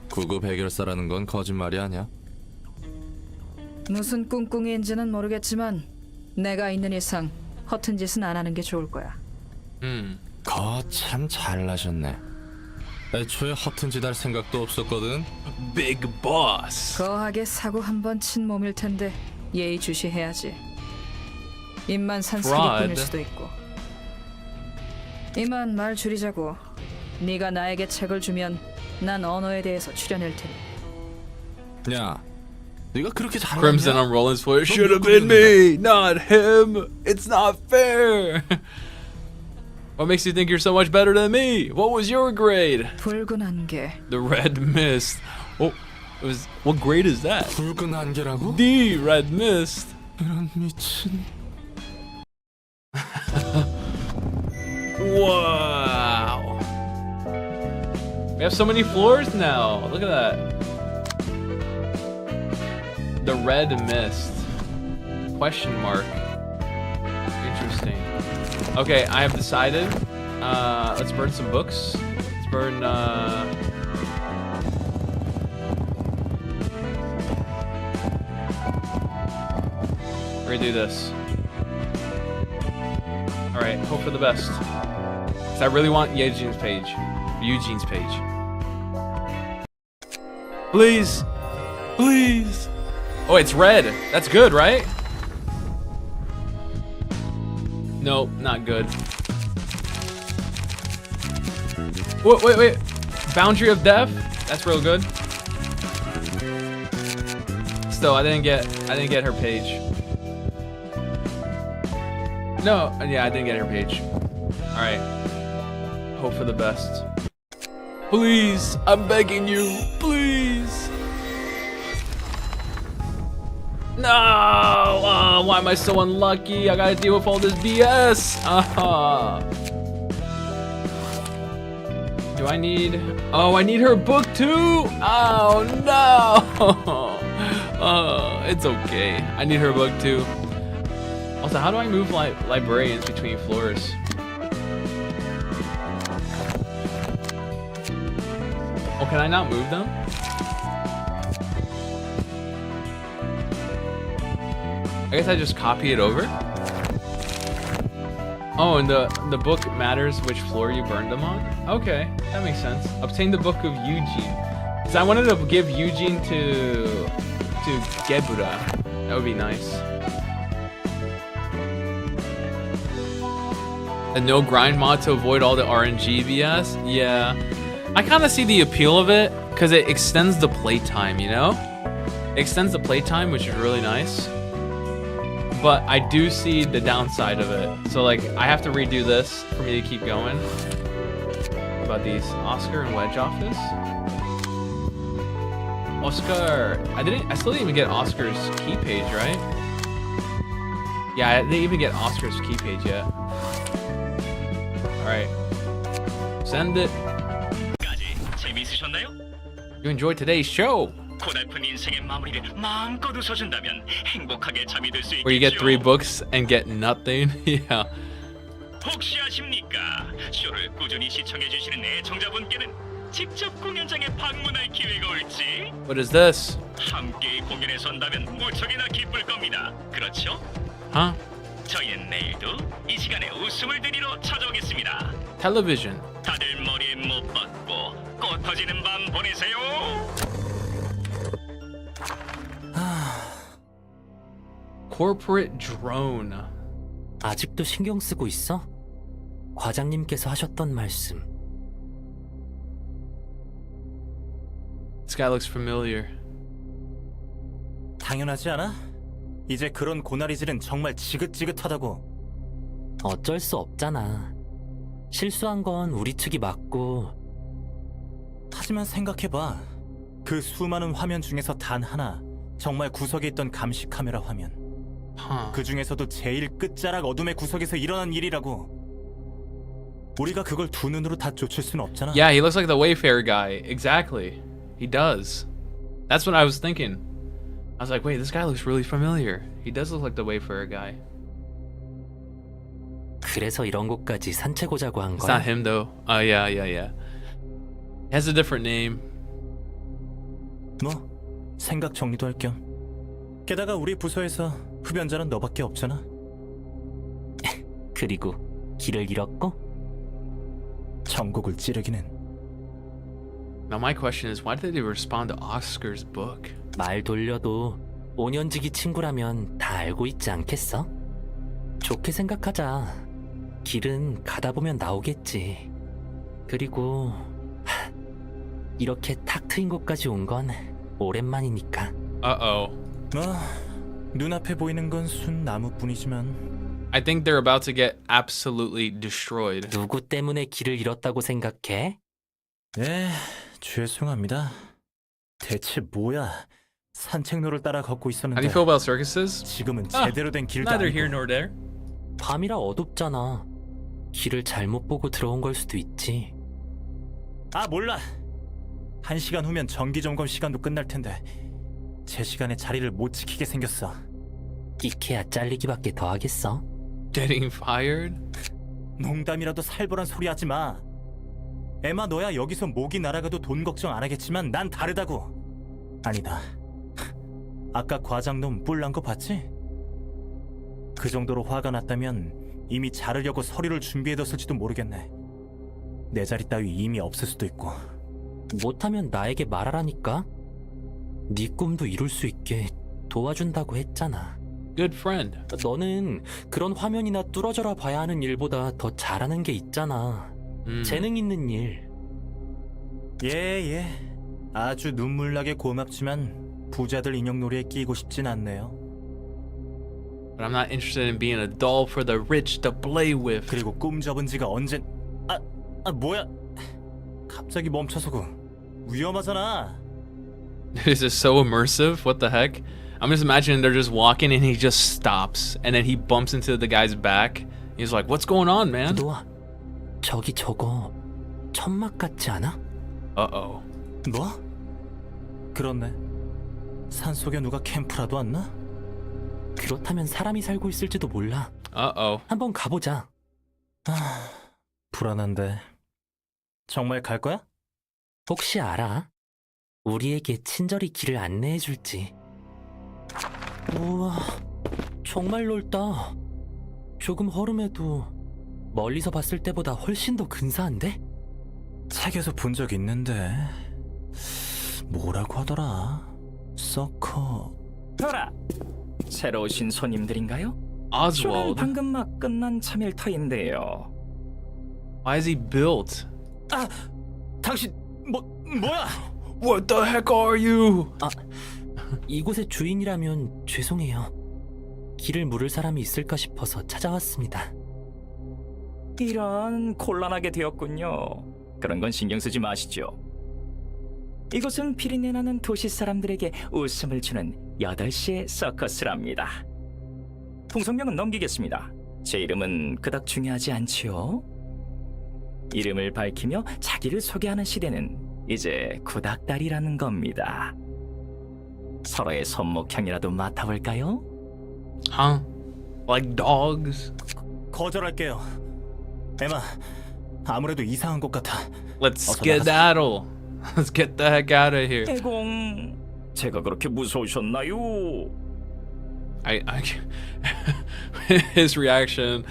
9급 해결사라는 건 거짓말이 아니야. 무슨 꿍꿍이인지는 모르겠지만 내가 있는 이상 허튼 짓은 안 하는 게 좋을 거야. 참 잘나셨네. 애초에 허튼 짓 할 생각도 없었거든. Big boss. 거하게 사고 한 번 친 몸일 텐데 예의주시해야지. 입만 산사기꾼일 수도 있고. 이만 말 줄이자고. 네가 나에게 책을 주면 난 언어에 대해서 추려낼 테니. 야, 네가 그렇게 잘하냐? Crimson on Roland's floor. It should have been me, not him. It's not fair. What makes you think you're so much better than me? What was your grade? 붉은 안개. The red mist. Oh, it was. What grade is that? 붉은 안개라고? The red mist. 이런 미친. Wow. We have so many floors now. Look at that. The red mist. Question mark. Interesting. Okay, I have decided. Let's burn some books. Let's burn. We're gonna do this. All right, hope for the best. 'Cause I really want Eugene's page. Eugene's page. Please, please. Oh, it's red. That's good, right? Nope, not good. Wait. Boundary of Death. That's real good. Still, I didn't get her page. No, yeah, I didn't get her page. All right. Hope for the best. Please, I'm begging you, please. No! Oh, why am I so unlucky? I gotta deal with all this BS. Do I need? Oh, I need her book too. Oh no! Oh, it's okay. I need her book too. Also, how do I move librarians between floors? Oh, can I not move them? I guess I just copy it over. Oh, and the book matters which floor you burned them on? Okay, that makes sense. Obtain the book of Eugene. Because I wanted to give Eugene to Gebura. That would be nice. A no grind mod to avoid all the RNG BS? Yeah. I kind of see the appeal of it because it extends the playtime, you know? It extends the playtime, which is really nice. But I do see the downside of it. So like, I have to redo this for me to keep going. What about these? Oscar and Wedge office? Oscar, I still didn't even get Oscar's key page, right? Yeah, I didn't even get Oscar's key page yet. All right, send it. You enjoyed today's show, where you get 3 books and get nothing. Yeah. 혹시 아십니까? 쇼를 꾸준히 시청해 주시는 애청자분께는 직접 공연장에 방문할 기회가 올지. What is this? 함께 공연에 선다면 무척이나 기쁠 겁니다. 그렇죠? Huh? 저희는 내일도 이 시간에 웃음을 드리러 찾아오겠습니다. Television. 다들 머리에 못 박고 꽃 터지는 밤 보내세요. Corporate drone. 아직도 신경 쓰고 있어? 과장님께서 하셨던 말씀. This guy looks familiar. 당연하지 않아? 이제 그런 고나리질은 정말 지긋지긋하다고. 어쩔 수 없잖아. 실수한 건 우리 측이 맞고. 하지만 생각해봐. 그 수많은 화면 중에서 단 하나, 정말 구석에 있던 감시 카메라 화면. 그 중에서도 제일 끝자락 어둠의 구석에서 일어난 일이라고. 우리가 그걸 두 눈으로 다 쫓을 수는 없잖아. Yeah, he looks like the Wayfarer guy. Exactly. He does. That's what I was thinking. I was like, wait, this guy looks really familiar. He does look like the Wayfarer guy. 그래서 이런 곳까지 산책 오자고 한 It's 거야. not him though. Oh yeah. He has a different name. 뭐 생각 정리도 할 겸. 게다가 우리 부서에서 흡연자는 너밖에 없잖아. 그리고 길을 잃었고? 전곡을 찌르기는. Now my question is, why did they respond to Oscar's book? 말 돌려도 5년지기 친구라면 다 알고 있지 않겠어? 좋게 생각하자. 길은 가다 보면 나오겠지. 그리고 이렇게 탁 트인 곳까지 온 건 오랜만이니까. Uh-oh. 뭐 눈앞에 보이는 건 순 나무뿐이지만. I think they're about to get absolutely destroyed. 누구 때문에 길을 잃었다고 생각해? 네, 죄송합니다. 대체 뭐야? 산책로를 따라 걷고 How do 있었는데 you feel about circuses? 지금은 제대로 된 길도 Neither 아니고. here nor there. 밤이라 어둡잖아. 길을 잘못 보고 들어온 걸 수도 있지. 아 몰라. 1시간 후면 정기점검 시간도 끝날 텐데 제 시간에 자리를 못 지키게 생겼어. 이케야 잘리기밖에 더 하겠어? Getting fired? 농담이라도 살벌한 소리 하지 마. 에마 너야 여기서 목이 날아가도 돈 걱정 안 하겠지만 난 다르다고. 아니다. 아까 과장놈 뿔난 거 봤지? 그 정도로 화가 났다면 이미 자르려고 서류를 준비해뒀을지도 모르겠네. 내 자리 따위 이미 없을 수도 있고. 못하면 나에게 말하라니까? 네 꿈도 이룰 수 있게 도와준다고 했잖아. Good friend. 너는 그런 화면이나 뚫어져라 봐야 하는 일보다 더 잘하는 게 있잖아. 재능 있는 일. 예. 아주 눈물나게 고맙지만 부자들 인형놀이에 끼고 싶진 않네요. But I'm not interested in being a doll for the rich to play with. 그리고 꿈 접은 지가 언젠... 뭐야? 갑자기 멈춰서고 위험하잖아. This is so immersive. What the heck? I'm just imagining they're just walking and he just stops and then he bumps into the guy's back. He's like, "What's going on, man?" 너아, 저기 저거 천막 같지 않아? Uh-oh. 뭐? 그렇네. 산속에 누가 캠프라도 왔나? 그렇다면 사람이 살고 있을지도 몰라. Uh-oh. 한번 가보자. 불안한데. 정말 갈 거야? 혹시 알아? 우리에게 친절히 길을 안내해줄지. 우와, 정말 넓다. 조금 허름해도 멀리서 봤을 때보다 훨씬 더 근사한데? 책에서 본 적 있는데 뭐라고 하더라? 서커... 보라! 새로 오신 손님들인가요? 쇼는 Oswald. 방금 막 끝난 참일터인데요. Why is he built? 당신... 뭐야? What the heck are you? 이곳의 주인이라면 죄송해요. 길을 물을 사람이 있을까 싶어서 찾아왔습니다. 이런 곤란하게 되었군요. 그런 건 신경 쓰지 마시죠. 이곳은 비린내 나는 도시 사람들에게 웃음을 주는 8시의 서커스랍니다. 풍속명은 넘기겠습니다. 제 이름은 그닥 중요하지 않지요. 이름을 밝히며 자기를 소개하는 시대는 이제 구닥다리라는 겁니다. 서로의 손목향이라도 맡아볼까요? Huh? Like dogs? 거절할게요. 에마, 아무래도 이상한 것 같아. Let's 어서 skedaddle. Let's get the heck out of here. 에공, 제가 그렇게 무서우셨나요? His reaction.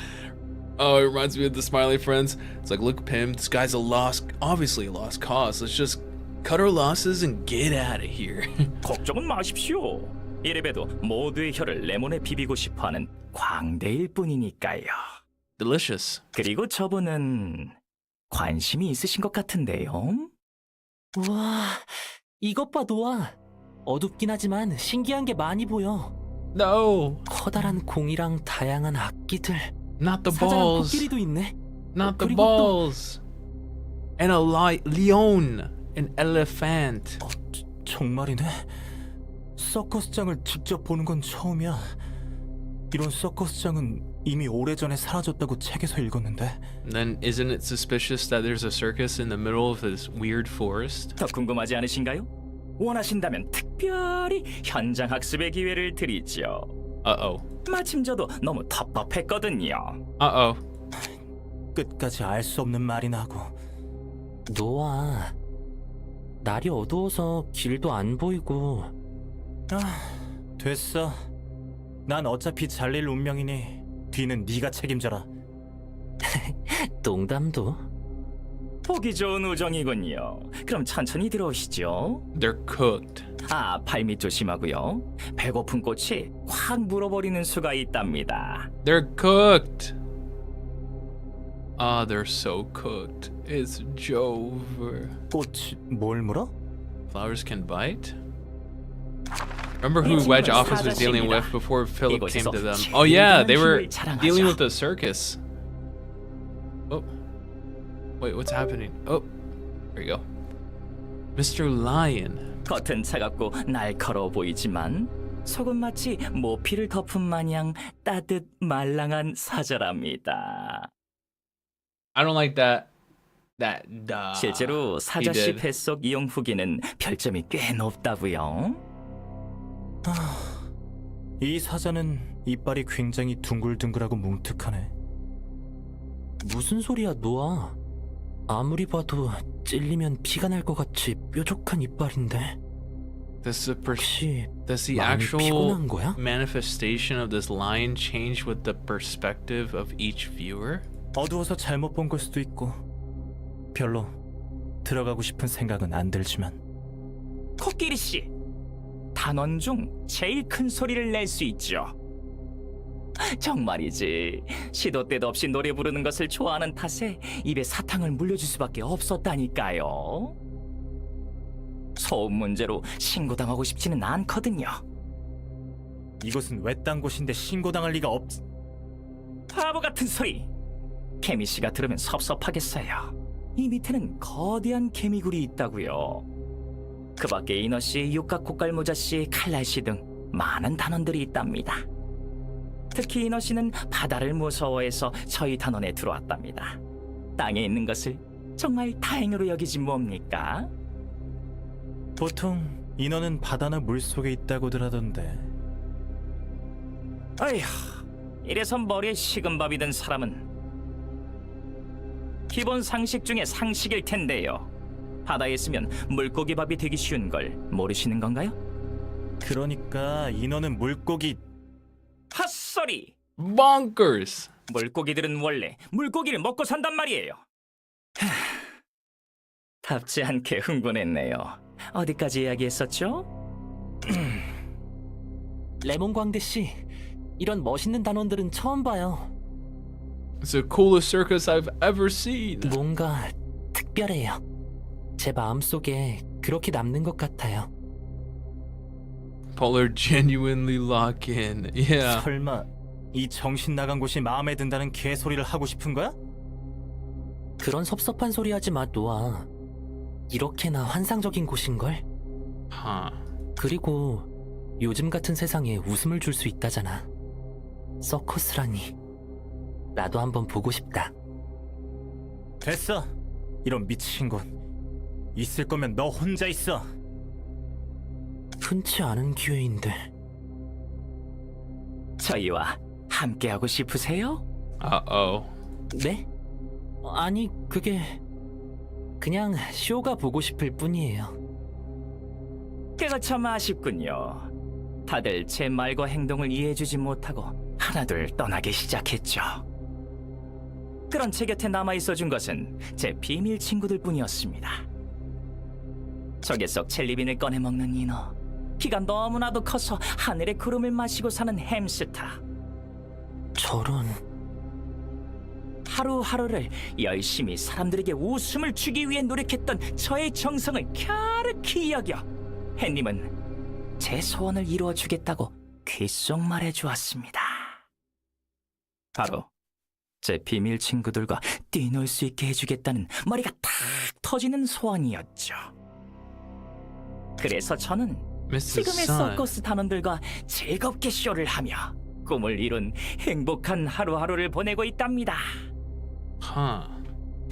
Oh, it reminds me of the Smiley Friends. It's like, look, Pim, this guy's obviously a lost cause. Let's just cut our losses and get out of here. 걱정은 마십시오. 이래봬도 모두의 혀를 레몬에 비비고 싶어하는 광대일 뿐이니까요. Delicious. 그리고 저분은 관심이 있으신 것 같은데요. 우와, 이것 봐, 노아. 어둡긴 하지만 신기한 게 많이 보여. No, 커다란 공이랑 다양한 악기들. not the 사자랑 balls. 코끼리도 있네. Not the 그리고 또 balls. And a leon, an elephant. 정말이네. 서커스장을 직접 보는 건 처음이야. 이런 서커스장은 이미 오래전에 사라졌다고 책에서 읽었는데. Then isn't it suspicious that there's a circus in the middle of this weird forest? 더 궁금하지 않으신가요? 원하신다면 특별히 현장 학습의 기회를 드리죠. Uh-oh. 마침 저도 너무 텁텁했거든요. Uh-oh. 끝까지 알 수 없는 말이나 하고. 노아, 날이 어두워서 길도 안 보이고. 됐어. 난 어차피 잘릴 운명이니 뒤는 네가 책임져라. 농담도. 보기 좋은 우정이군요. 그럼 천천히 들어오시죠. They're cooked. 발밑 조심하고요. 배고픈 꽃이 확 물어버리는 수가 있답니다. They're cooked. Ah, they're so cooked. It's Jover. 꽃이 뭘 물어? Flowers can bite? Remember who Wedge Office was dealing with before Philip came to them? Oh yeah, they were dealing with the circus. Oh. Wait, what's happening? Oh. There you go. Mr. Lion. 겉은 차갑고 날카로워 보이지만 속은 마치 모피를 덮은 마냥 따뜻 말랑한 사자랍니다. I don't like that. 실제로 사자씨 뱃속 이용 후기는 별점이 꽤 높다고요. 이 사자는 이빨이 굉장히 둥글둥글하고 뭉툭하네. 무슨 소리야, 노아? 아무리 봐도 찔리면 피가 날 것 같이 뾰족한 이빨인데. Does 혹시 the 많이 actual 피곤한 거야? manifestation of this lion change with the perspective of each viewer? 어두워서 잘못 본 걸 수도 있고 별로 들어가고 싶은 생각은 안 들지만. 코끼리 씨, 단원 중 제일 큰 소리를 낼 수 있죠. 정말이지. 시도 때도 없이 노래 부르는 것을 좋아하는 탓에 입에 사탕을 물려줄 수밖에 없었다니까요. 소음 문제로 신고당하고 싶지는 않거든요. 이곳은 외딴 곳인데 신고당할 리가 없... 바보 같은 소리. 개미 씨가 들으면 섭섭하겠어요. 이 밑에는 거대한 개미굴이 있다고요. 그 밖에 이너 씨, 육각 콧갈모자 씨, 칼날 씨 등 많은 단원들이 있답니다. 특히 이너 씨는 바다를 무서워해서 저희 단원에 들어왔답니다. 땅에 있는 것을 정말 다행으로 여기지 뭡니까? 보통 인어는 바다나 물속에 있다고들 하던데. 어휴, 이래서 머리에 식은 밥이 든 사람은 기본 상식 중에 상식일 텐데요. 바다에 있으면 물고기 밥이 되기 쉬운 걸 모르시는 건가요? 그러니까 인어는 물고기... 헛소리! Bonkers. 물고기들은 원래 물고기를 먹고 산단 말이에요. 답지 않게 흥분했네요. 어디까지 이야기했었죠? 레몬 광대 씨, 이런 멋있는 단원들은 처음 봐요. It's the coolest circus I've ever seen. 뭔가 특별해요. 제 마음속에 그렇게 남는 것 같아요. Polar genuinely lock in. Yeah. 설마 이 정신 나간 곳이 마음에 든다는 개소리를 하고 싶은 거야? 그런 섭섭한 소리 하지 마, 노아. 이렇게나 환상적인 곳인걸? Huh. 그리고 요즘 같은 세상에 웃음을 줄 수 있다잖아. 서커스라니. 나도 한번 보고 싶다. 됐어. 이런 미친 곳. 있을 거면 너 혼자 있어. 흔치 않은 기회인데. 저희와 함께하고 싶으세요? Uh-oh. 네? 아니, 그게 그냥 쇼가 보고 싶을 뿐이에요. 그거 참 아쉽군요. 다들 제 말과 행동을 이해해주지 못하고 하나둘 떠나기 시작했죠. 그런 제 곁에 남아있어준 것은 제 비밀 친구들 뿐이었습니다. 적의 속 젤리빈을 꺼내먹는 인어, 키가 너무나도 커서 하늘의 구름을 마시고 사는 햄스터, 저런... 하루하루를 열심히 사람들에게 웃음을 주기 위해 노력했던 저의 정성을 갸륵히 여겨 햇님은 제 소원을 이루어주겠다고 귓속 말해주었습니다. 바로 제 비밀 친구들과 뛰놀 수 있게 해주겠다는 머리가 탁 터지는 소원이었죠. 그래서 저는 Mrs. 지금의 Sun. 서커스 단원들과 즐겁게 쇼를 하며 꿈을 이룬 행복한 하루하루를 보내고 있답니다. Huh.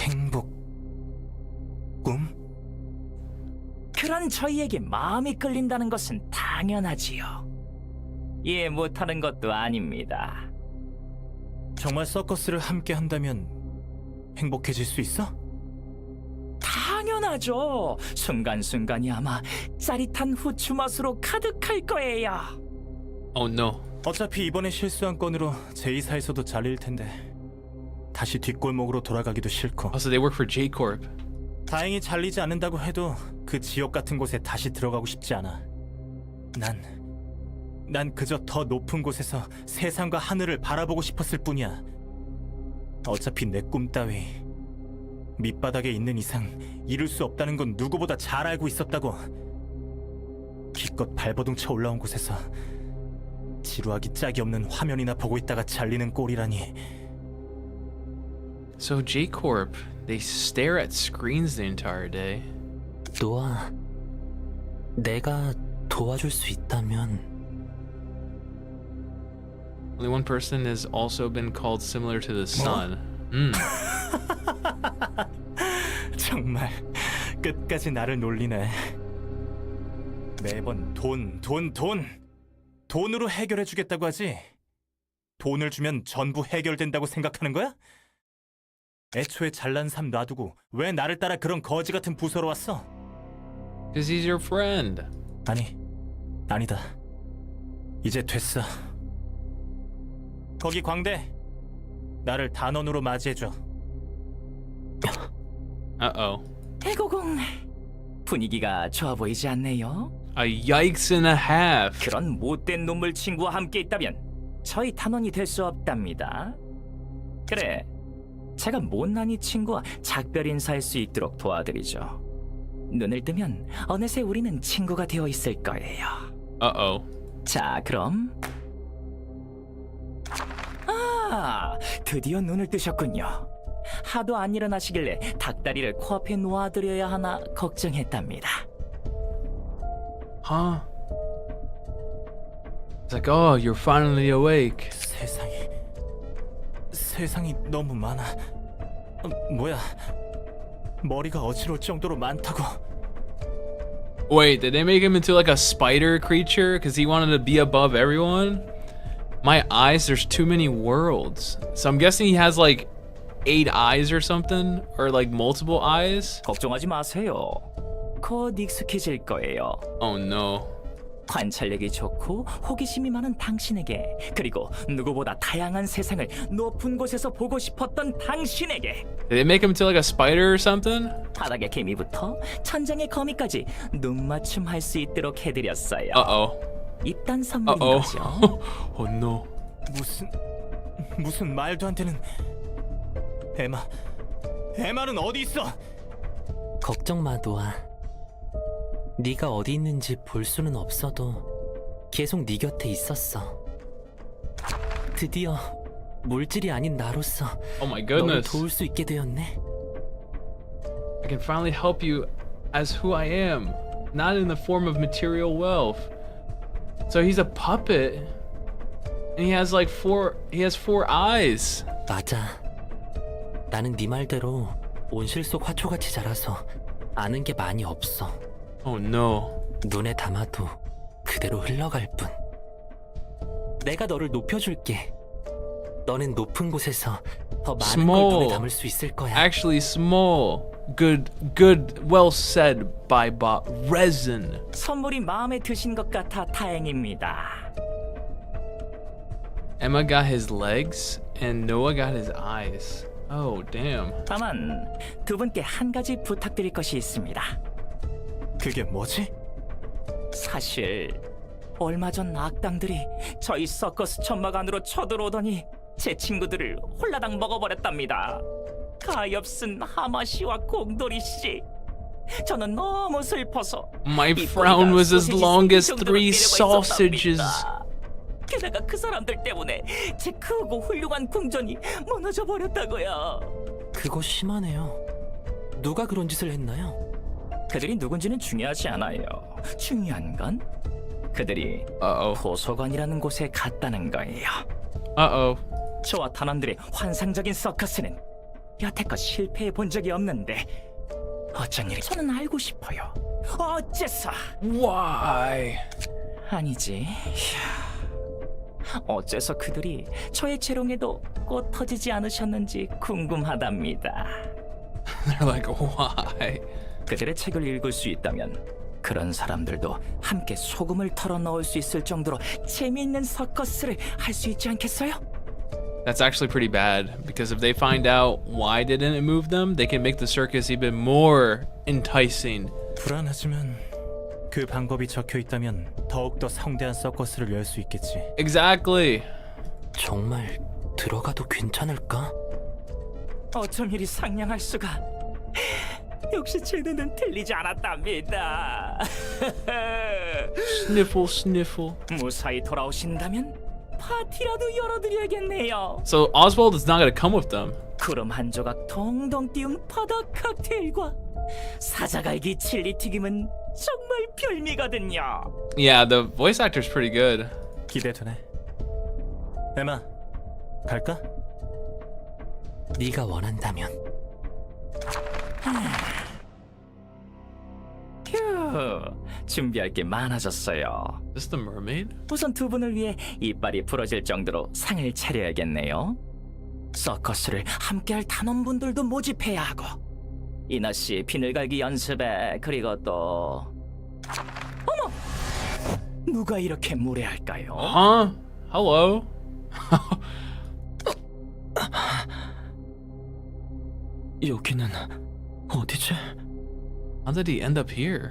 행복... 꿈? 그런 저희에게 마음이 끌린다는 것은 당연하지요. 이해 못하는 것도 아닙니다. 정말 서커스를 함께 한다면 행복해질 수 있어? 당연하죠. 순간순간이 아마 짜릿한 후추 맛으로 가득할 거예요. Oh no. 어차피 이번에 실수한 건으로 제 이사에서도 잘릴 텐데 다시 뒷골목으로 돌아가기도 싫고. Also, they work for J-Corp. 다행히 잘리지 않는다고 해도 그 지옥 같은 곳에 다시 들어가고 싶지 않아. 난 그저 더 높은 곳에서 세상과 하늘을 바라보고 싶었을 뿐이야. 어차피 내 꿈 따위 밑바닥에 있는 이상 이룰 수 없다는 건 누구보다 잘 알고 있었다고. 기껏 발버둥쳐 올라온 곳에서 지루하기 짝이 없는 화면이나 보고 있다가 잘리는 꼴이라니. So J-Corp, they stare at screens the entire day. 노아, 내가 도와줄 수 있다면... Only one person has also been called similar to the sun. Hmm. 정말 끝까지 나를 놀리네. 매번 돈으로 해결해주겠다고 하지. 돈을 주면 전부 해결된다고 생각하는 거야? 애초에 잘난 삶 놔두고 왜 나를 따라 그런 거지 같은 부서로 왔어? Because he's your friend. 아니다. 이제 됐어. 거기 광대, 나를 단원으로 맞이해줘. Uh-oh. 대고공, 분위기가 좋아 보이지 않네요. A yikes and a half. 그런 못된 놈물 친구와 함께 있다면 저희 단원이 될 수 없답니다. 그래, 제가 못난이 친구와 작별 인사할 수 있도록 도와드리죠. 눈을 뜨면 어느새 우리는 친구가 되어 있을 거예요. Uh-oh. 자, 그럼 드디어 눈을 뜨셨군요. 하도 안 일어나시길래 닭다리를 코앞에 놓아드려야 하나 걱정했답니다. Huh? It's like, oh, you're finally awake. 세상이 너무 많아. 뭐야? 머리가 어지러울 정도로 많다고. Wait, did they make him into like a spider creature because he wanted to be above everyone? My eyes, there's too many worlds. So I'm guessing he has like 8 eyes or something? Or like multiple eyes? 걱정하지 마세요. 곧 익숙해질 거예요. Oh no. 관찰력이 좋고 호기심이 많은 당신에게, 그리고 누구보다 다양한 세상을 높은 곳에서 보고 싶었던 당신에게, Did they make him into like a spider or something? 바닥의 개미부터 천장의 거미까지 눈맞춤 할 수 있도록 해드렸어요. Uh-oh. 입단 선물인 Uh-oh. 거죠. Oh no. 무슨 말도 안 되는. 에마는 어디 있어? 걱정 마, 노아. 네가 어디 있는지 볼 수는 없어도 계속 네 곁에 있었어. 드디어 물질이 아닌 나로서 Oh my 너를 goodness. 도울 수 있게 되었네. I can finally help you as who I am, not in the form of material wealth. So he's a puppet, and he has like four eyes. 맞아. 나는 네 말대로 온실 속 화초같이 자라서 아는 게 많이 없어. Oh no. 눈에 담아도 그대로 흘러갈 뿐. 내가 너를 높여줄게. 너는 높은 곳에서 더 많은 걸 눈에 담을 수 있을 거야. Actually small. Good, well said by Bob. Resin. 선물이 마음에 드신 것 같아 다행입니다. Emma got his legs, and Noah got his eyes. Oh, damn. 다만 두 분께 한 가지 부탁드릴 것이 있습니다. 그게 뭐지? 사실 얼마 전 악당들이 저희 서커스 천막 안으로 쳐들어오더니 제 친구들을 홀라당 먹어버렸답니다. 가엾은 하마씨와 공돌이씨. 저는 너무 슬퍼서 My 이 frown 뿌리가 was as 소시지 long as 생길 정도로 3 미래가 sausages. 있었답니다. 게다가 그 사람들 때문에 제 크고 훌륭한 궁전이 무너져 버렸다고요. 그거 심하네요. 누가 그런 짓을 했나요? 그들이 누군지는 중요하지 않아요. 중요한 건 그들이 Uh-oh. 도서관이라는 곳에 갔다는 거예요. Uh-oh. 저와 단원들의 환상적인 서커스는 여태껏 실패해 본 적이 없는데 어쩐 일이 저는 알고 싶어요. 어째서? Why? 아니지. 어째서 그들이 저의 재롱에도 꽃 터지지 않으셨는지 궁금하답니다. They're like, why? 그들의 책을 읽을 수 있다면 그런 사람들도 함께 소금을 털어 넣을 수 있을 정도로 재미있는 서커스를 할 수 있지 않겠어요? That's actually pretty bad, because if they find out why didn't it move them, they can make the circus even more enticing. 불안하지만 그 방법이 적혀 있다면 더욱더 성대한 서커스를 열 수 있겠지. Exactly. 정말 들어가도 괜찮을까? 어쩜 이리 상냥할 수가. 역시 제 눈은 틀리지 않았답니다. Sniffle, sniffle. 무사히 돌아오신다면 파티라도 열어드려야겠네요. So Oswald is not gonna come with them. 구름 한 조각 동동 띄운 바닥 칵테일과 사자갈기 칠리 튀김은 정말 별미거든요. Yeah, the voice actor's pretty good. 기대되네. 에마, 갈까? 네가 원한다면. 휴, 준비할 게 많아졌어요. Is this the mermaid? 우선 두 분을 위해 이빨이 부러질 정도로 상을 차려야겠네요. 서커스를 함께할 단원분들도 모집해야 하고, 이나 씨 비늘갈기 연습에, 그리고 또 어머, 누가 이렇게 무례할까요? Huh? Hello? 여기는 어디지? How did he end up here?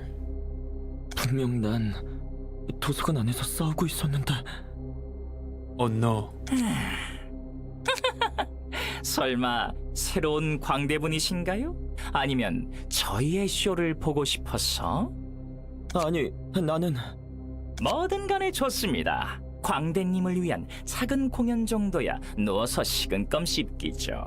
분명 난 도서관 안에서 싸우고 있었는데. Oh no. 설마 새로운 광대분이신가요? 아니면 저희의 쇼를 보고 싶어서? 아니, 나는 뭐든 간에 좋습니다. 광대님을 위한 작은 공연 정도야 누워서 식은껌 씹기죠.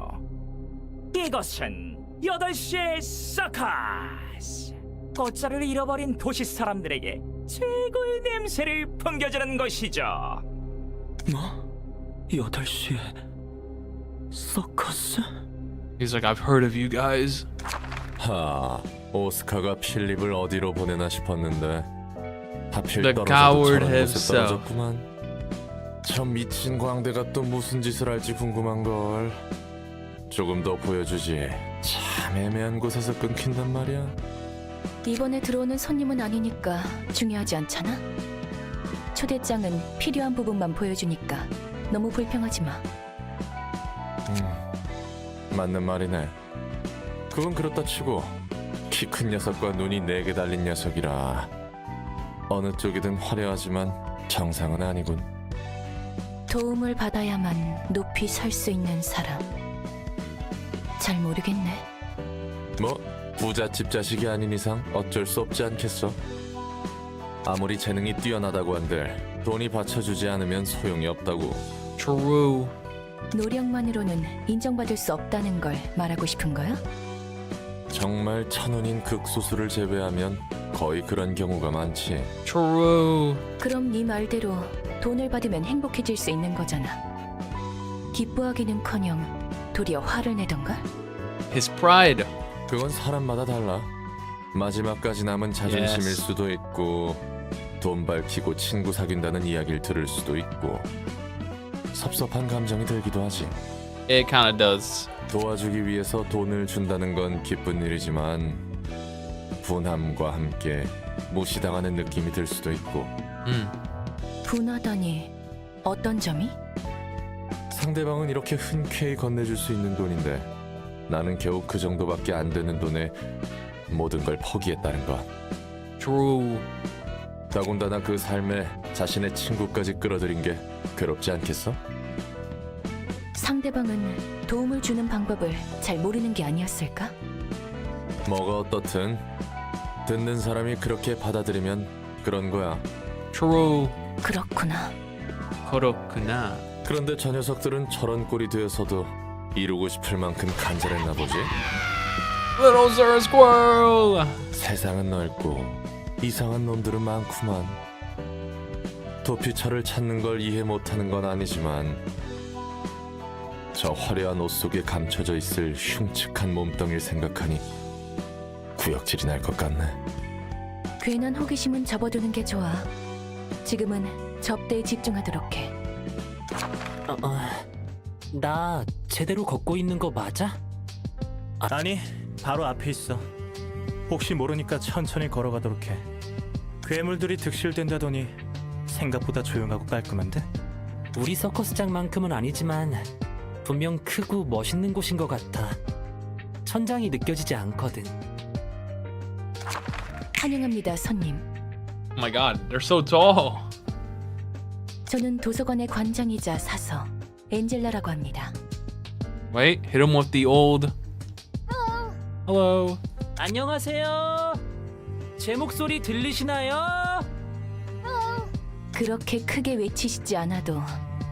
이것은 8시의 서커스! 돗자리를 잃어버린 도시 사람들에게 최고의 냄새를 풍겨주는 곳이죠. 뭐? 8시에 서커스? He's like, I've heard of you guys. 오스카가 필립을 어디로 보내나 싶었는데 하필 The 떨어져도 coward 저런 곳에 himself. 떨어졌구만. 저 미친 광대가 또 무슨 짓을 할지 궁금한걸. 조금 더 보여주지. 참 애매한 곳에서 끊긴단 말이야. 이번에 들어오는 손님은 아니니까 중요하지 않잖아. 초대장은 필요한 부분만 보여주니까 너무 불평하지 마. 맞는 말이네. 그건 그렇다 치고 키 큰 녀석과 눈이 4개 달린 녀석이라 어느 쪽이든 화려하지만 정상은 아니군. 도움을 받아야만 높이 설 수 있는 사람. 잘 모르겠네. 뭐 부잣집 자식이 아닌 이상 어쩔 수 없지 않겠어? 아무리 재능이 뛰어나다고 한들 돈이 받쳐주지 않으면 소용이 없다고. True. 노력만으로는 인정받을 수 없다는 걸 말하고 싶은 거야? 정말 천운인 극소수를 제외하면 거의 그런 경우가 많지. True. 그럼 네 말대로 돈을 받으면 행복해질 수 있는 거잖아. 기뻐하기는커녕 도리어 화를 내던가? His pride. 그건 사람마다 달라. 마지막까지 남은 자존심일 Yes. 수도 있고 돈 밝히고 친구 사귄다는 이야기를 들을 수도 있고 섭섭한 감정이 들기도 하지. It kind of does. 도와주기 위해서 돈을 준다는 건 기쁜 일이지만 분함과 함께 무시당하는 느낌이 들 수도 있고. 분하다니 어떤 점이? 상대방은 이렇게 흔쾌히 건네줄 수 있는 돈인데 나는 겨우 그 정도밖에 안 되는 돈에 모든 걸 포기했다는 것. True. 더군다나 그 삶에 자신의 친구까지 끌어들인 게 괴롭지 않겠어? 상대방은 도움을 주는 방법을 잘 모르는 게 아니었을까? 뭐가 어떻든 듣는 사람이 그렇게 받아들이면 그런 거야. True. 그렇구나. 그렇구나. 그런데 저 녀석들은 저런 꼴이 되어서도 이루고 싶을 만큼 간절했나 보지? Little Sir Squirrel. 세상은 넓고 이상한 놈들은 많구만. 도피처를 찾는 걸 이해 못하는 건 아니지만 저 화려한 옷 속에 감춰져 있을 흉측한 몸뚱이를 생각하니 구역질이 날 것 같네. 괜한 호기심은 접어두는 게 좋아. 지금은 접대에 집중하도록 해. 나 제대로 걷고 있는 거 맞아? 아니, 바로 앞에 있어. 혹시 모르니까 천천히 걸어가도록 해. 괴물들이 득실된다더니 생각보다 조용하고 깔끔한데? 우리 서커스장만큼은 아니지만 분명 크고 멋있는 곳인 것 같아. 천장이 느껴지지 않거든. 환영합니다, 손님. Oh my god, they're so tall. 저는 도서관의 관장이자 사서 엔젤라라고 합니다. Wait, hit him with the old. Hello. 안녕하세요. 제 목소리 들리시나요? 그렇게 크게 외치시지 않아도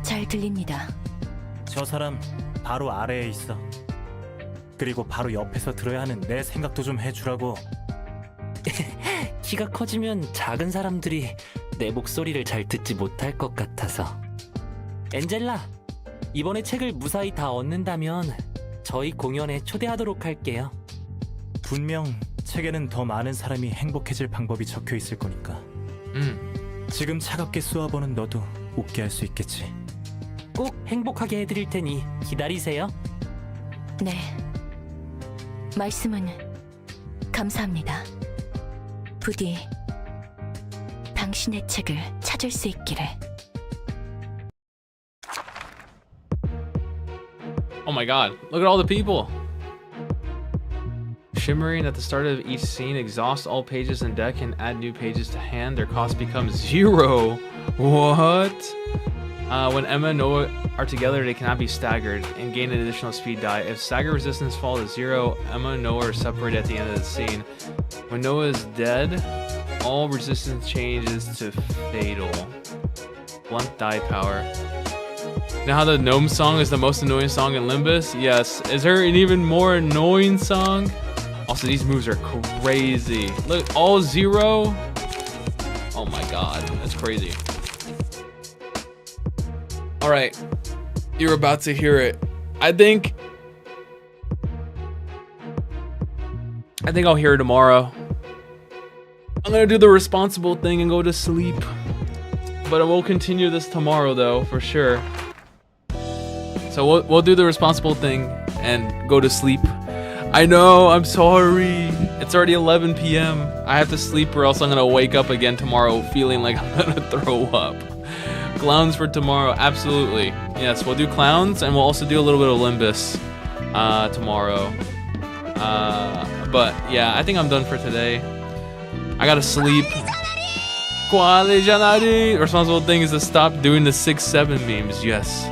잘 들립니다. 저 사람 바로 아래에 있어. 그리고 바로 옆에서 들어야 하는 내 생각도 좀 해주라고. 키가 커지면 작은 사람들이 내 목소리를 잘 듣지 못할 것 같아서. 엔젤라, 이번에 책을 무사히 다 얻는다면 저희 공연에 초대하도록 할게요. 분명 책에는 더 많은 사람이 행복해질 방법이 적혀 있을 거니까. 지금 차갑게 쏘아보는 너도 웃게 할 수 있겠지. 꼭 행복하게 해드릴 테니 기다리세요. 네. 말씀은 감사합니다. 부디 당신의 책을 찾을 수 있기를. Oh my god, look at all the people. shimmering at the start of each scene. Exhaust all pages in deck and add new pages to hand. Their cost becomes 0. What? When Emma and Noah are together, they cannot be staggered and gain an additional speed die. If stagger resistance falls to 0, Emma and Noah are separated at the end of the scene. When Noah is dead, all resistance changes to fatal. Blunt die power. You know how the gnome song is the most annoying song in Limbus? Yes. Is there an even more annoying song? Also, these moves are crazy. Look, all 0. Oh my god, that's crazy. Alright, you're about to hear it. I think I'll hear it tomorrow. I'm gonna do the responsible thing and go to sleep. But I will continue this tomorrow though, for sure. So we'll do the responsible thing and go to sleep. I know, I'm sorry. It's already 11 p.m. I have to sleep or else I'm gonna wake up again tomorrow feeling like I'm gonna throw up. Clowns for tomorrow, absolutely. Yes, we'll do clowns and we'll also do a little bit of Limbus tomorrow. But yeah, I think I'm done for today. I gotta sleep. Quale janari. Responsible thing is to stop doing the 6-7 memes. Yes.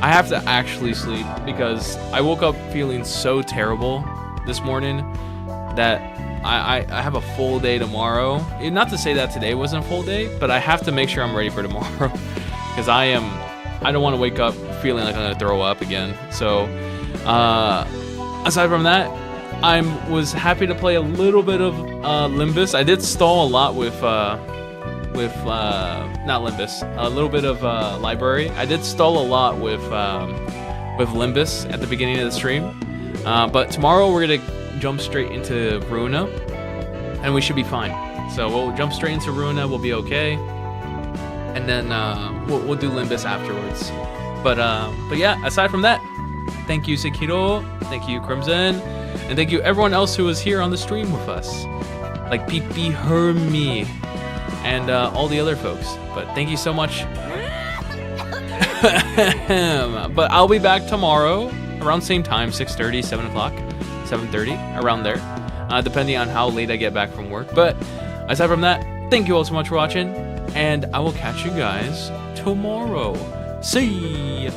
I have to actually sleep because I woke up feeling so terrible this morning that I have a full day tomorrow. Not to say that today wasn't a full day, but I have to make sure I'm ready for tomorrow because I don't want to wake up feeling like I'm gonna throw up again. So aside from that, I was happy to play a little bit of Limbus. I did stall a lot with not Limbus, a little bit of library. I did stall a lot with Limbus at the beginning of the stream, but tomorrow we're gonna jump straight into Ruina, and we should be fine. So we'll jump straight into Ruina. We'll be okay, and then we'll do Limbus afterwards. But yeah, aside from that, thank you Sekiro, thank you Crimson, and thank you everyone else who was here on the stream with us, like Pipi Hermi and all the other folks. But thank you so much. But I'll be back tomorrow around same time, 6:30, 7 o'clock, 7:30, around there, depending on how late I get back from work. But aside from that, thank you all so much for watching, and I will catch you guys tomorrow. See ya.